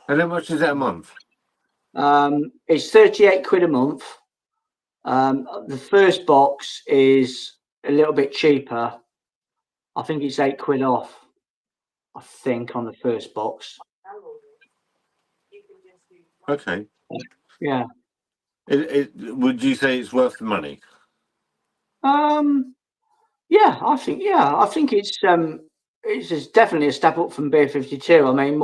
And how much is that a month? It's 38 quid a month. The first box is a little bit cheaper. I think it's 8 quid off. I think on the first box. Okay. Yeah. Would you say it's worth the money? Yeah, I think it's definitely a step up from Beer 52. I mean,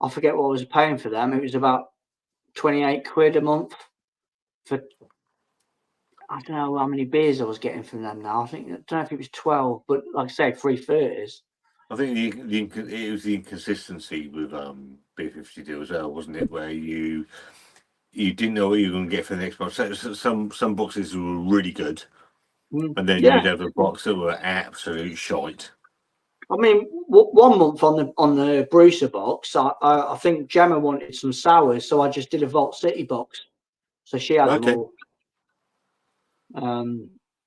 I forget what I was paying for them. It was about 28 quid a month for I don't know how many beers I was getting from them now. I don't know if it was 12, but like I say, 330s. I think it was the inconsistency with B52 as well, wasn't it? Where you didn't know what you were going to get for the next box. So some boxes were really good, and then Yeah. you'd have a box that were absolute shite. I mean, one month on the Brucer box, I think Gemma wanted some sours, so I just did a Vault City box. So she had them all.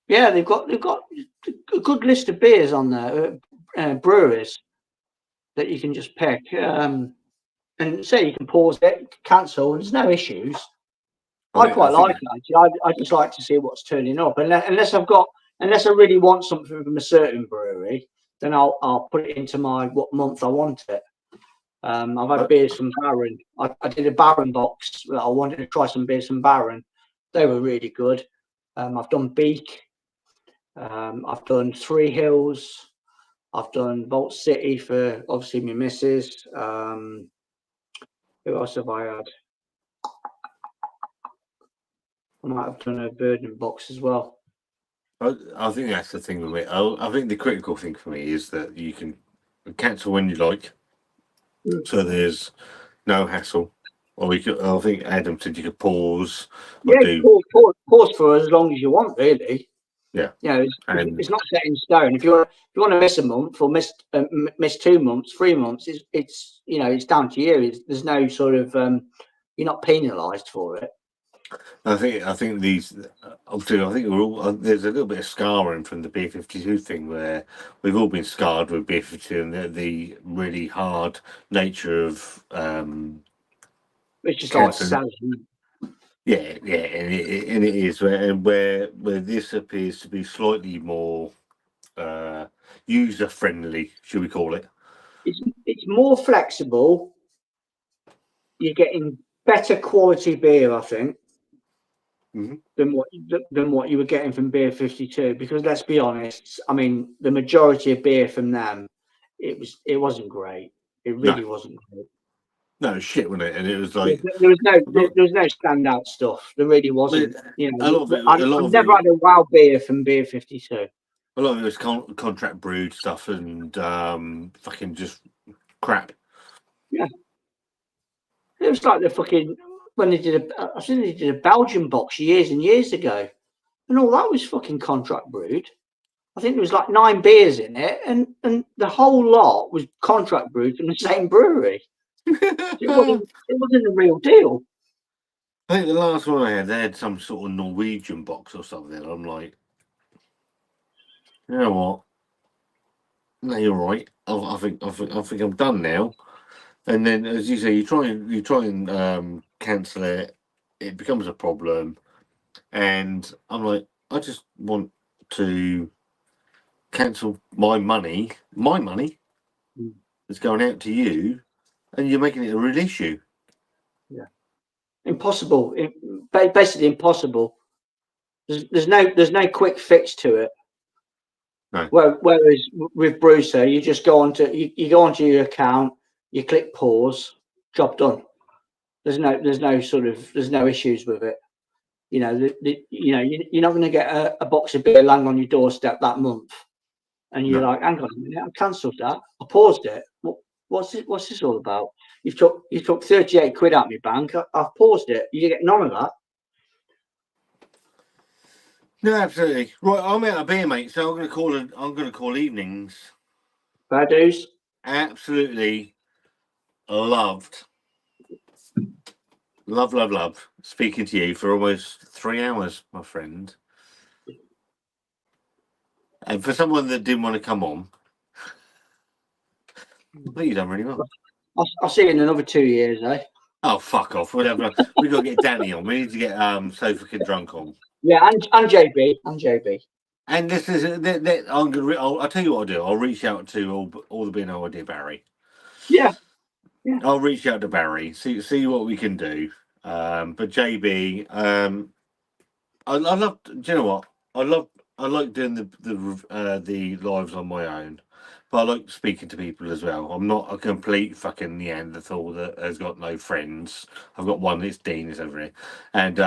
Yeah, they've got a good list of beers on there, breweries that you can just pick, and say you can pause it, cancel. There's no issues. I quite like it. Actually. I just like to see what's turning up, unless I really want something from a certain brewery, then I'll put it into what month I want it. I've had beers from Baron. I did a Baron box. I wanted to try some beers from Baron. They were really good. I've done Beak. I've done Three Hills. I've done Vault City for obviously my missus. Who else have I had? I might have done a Burden box as well. I think that's the thing with it. I think the critical thing for me is that you can cancel when you like, so there's no hassle. Or I think Adam said you could pause. Yeah, pause for as long as you want, really. Yeah, it's not set in stone. If you want to miss a month or miss 2 months, 3 months, it's down to you. There's no sort of you're not penalised for it. I think these obviously. I think we're all there's a little bit of scarring from the B52 thing where we've all been scarred with B52 and the really hard nature of it's just like selling. Yeah, and it is where this appears to be slightly more user friendly, should we call it? It's more flexible. You're getting better quality beer, I think. Mm-hmm. Than what you were getting from Beer 52, because let's be honest, I mean the majority of beer from them, it wasn't great. It really wasn't great. No shit, wasn't it? And it was like there was no standout stuff. There really wasn't. I've never had a wow beer from Beer 52. A lot of it was contract brewed stuff and fucking just crap. Yeah, it was like the fucking when I think they did a Belgian box years and years ago, and all that was fucking contract brewed. I think there was like 9 beers in it, and the whole lot was contract brewed from the same brewery. It wasn't a real deal. I think the last one I had, they had some sort of Norwegian box or something. I'm like, you know what? No, you're right. I think I'm done now. And then, as you say, you try and cancel it. It becomes a problem, and I'm like, I just want to cancel my money that's going out to you, and you're making it a real issue. Yeah, impossible. Basically impossible. There's no quick fix to it. No. Whereas with Brucer, you just go onto your account, you click pause, job done. There's no issues with it. You're not going to get a box of beer land on your doorstep that month, and you're like, hang on a minute, I cancelled that. I paused it. What's this all about? You took 38 quid out of my bank. I've paused it. You get none of that. No, absolutely. Right, I'm out of beer, mate. So I'm going to call evenings. Fair dues. Absolutely loved. Love speaking to you for almost 3 hours, my friend. And for someone that didn't want to come on, well, you've done really well. I'll see you in another 2 years, eh? Oh, fuck off. Whatever. We've got to get Danny on. We need to get So Fucking Drunk on. Yeah, and JB. And this is I'll tell you what I'll do. I'll reach out to all the beer no idea Barry. Yeah. I'll reach out to Barry, see what we can do. But JB, I love. Do you know what? I like doing the lives on my own, but I like speaking to people as well. I'm not a complete fucking Neanderthal that has got no friends. I've got one. It's Dean. Is over here, and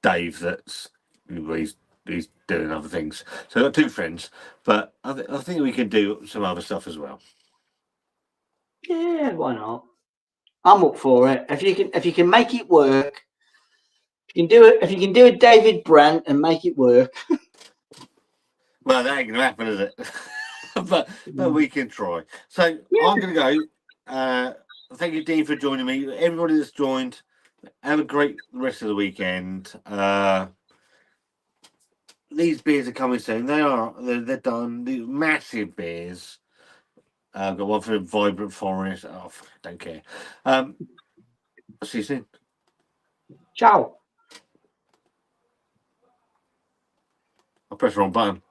Dave. That's he's doing other things. So I've got two friends, but I think we can do some other stuff as well. Yeah, why not? I'm up for it. If you can make it work, if you can do a David Brent and make it work. Well, that ain't gonna happen, is it? but we can try. So Yeah. I'm gonna go. Thank you, Dean, for joining me. Everybody that's joined, have a great rest of the weekend. These beers are coming soon. They're done. These massive beers. I've got one for Vibrant Forest. Oh, don't care. I'll see you soon. Ciao. I pressed the wrong button.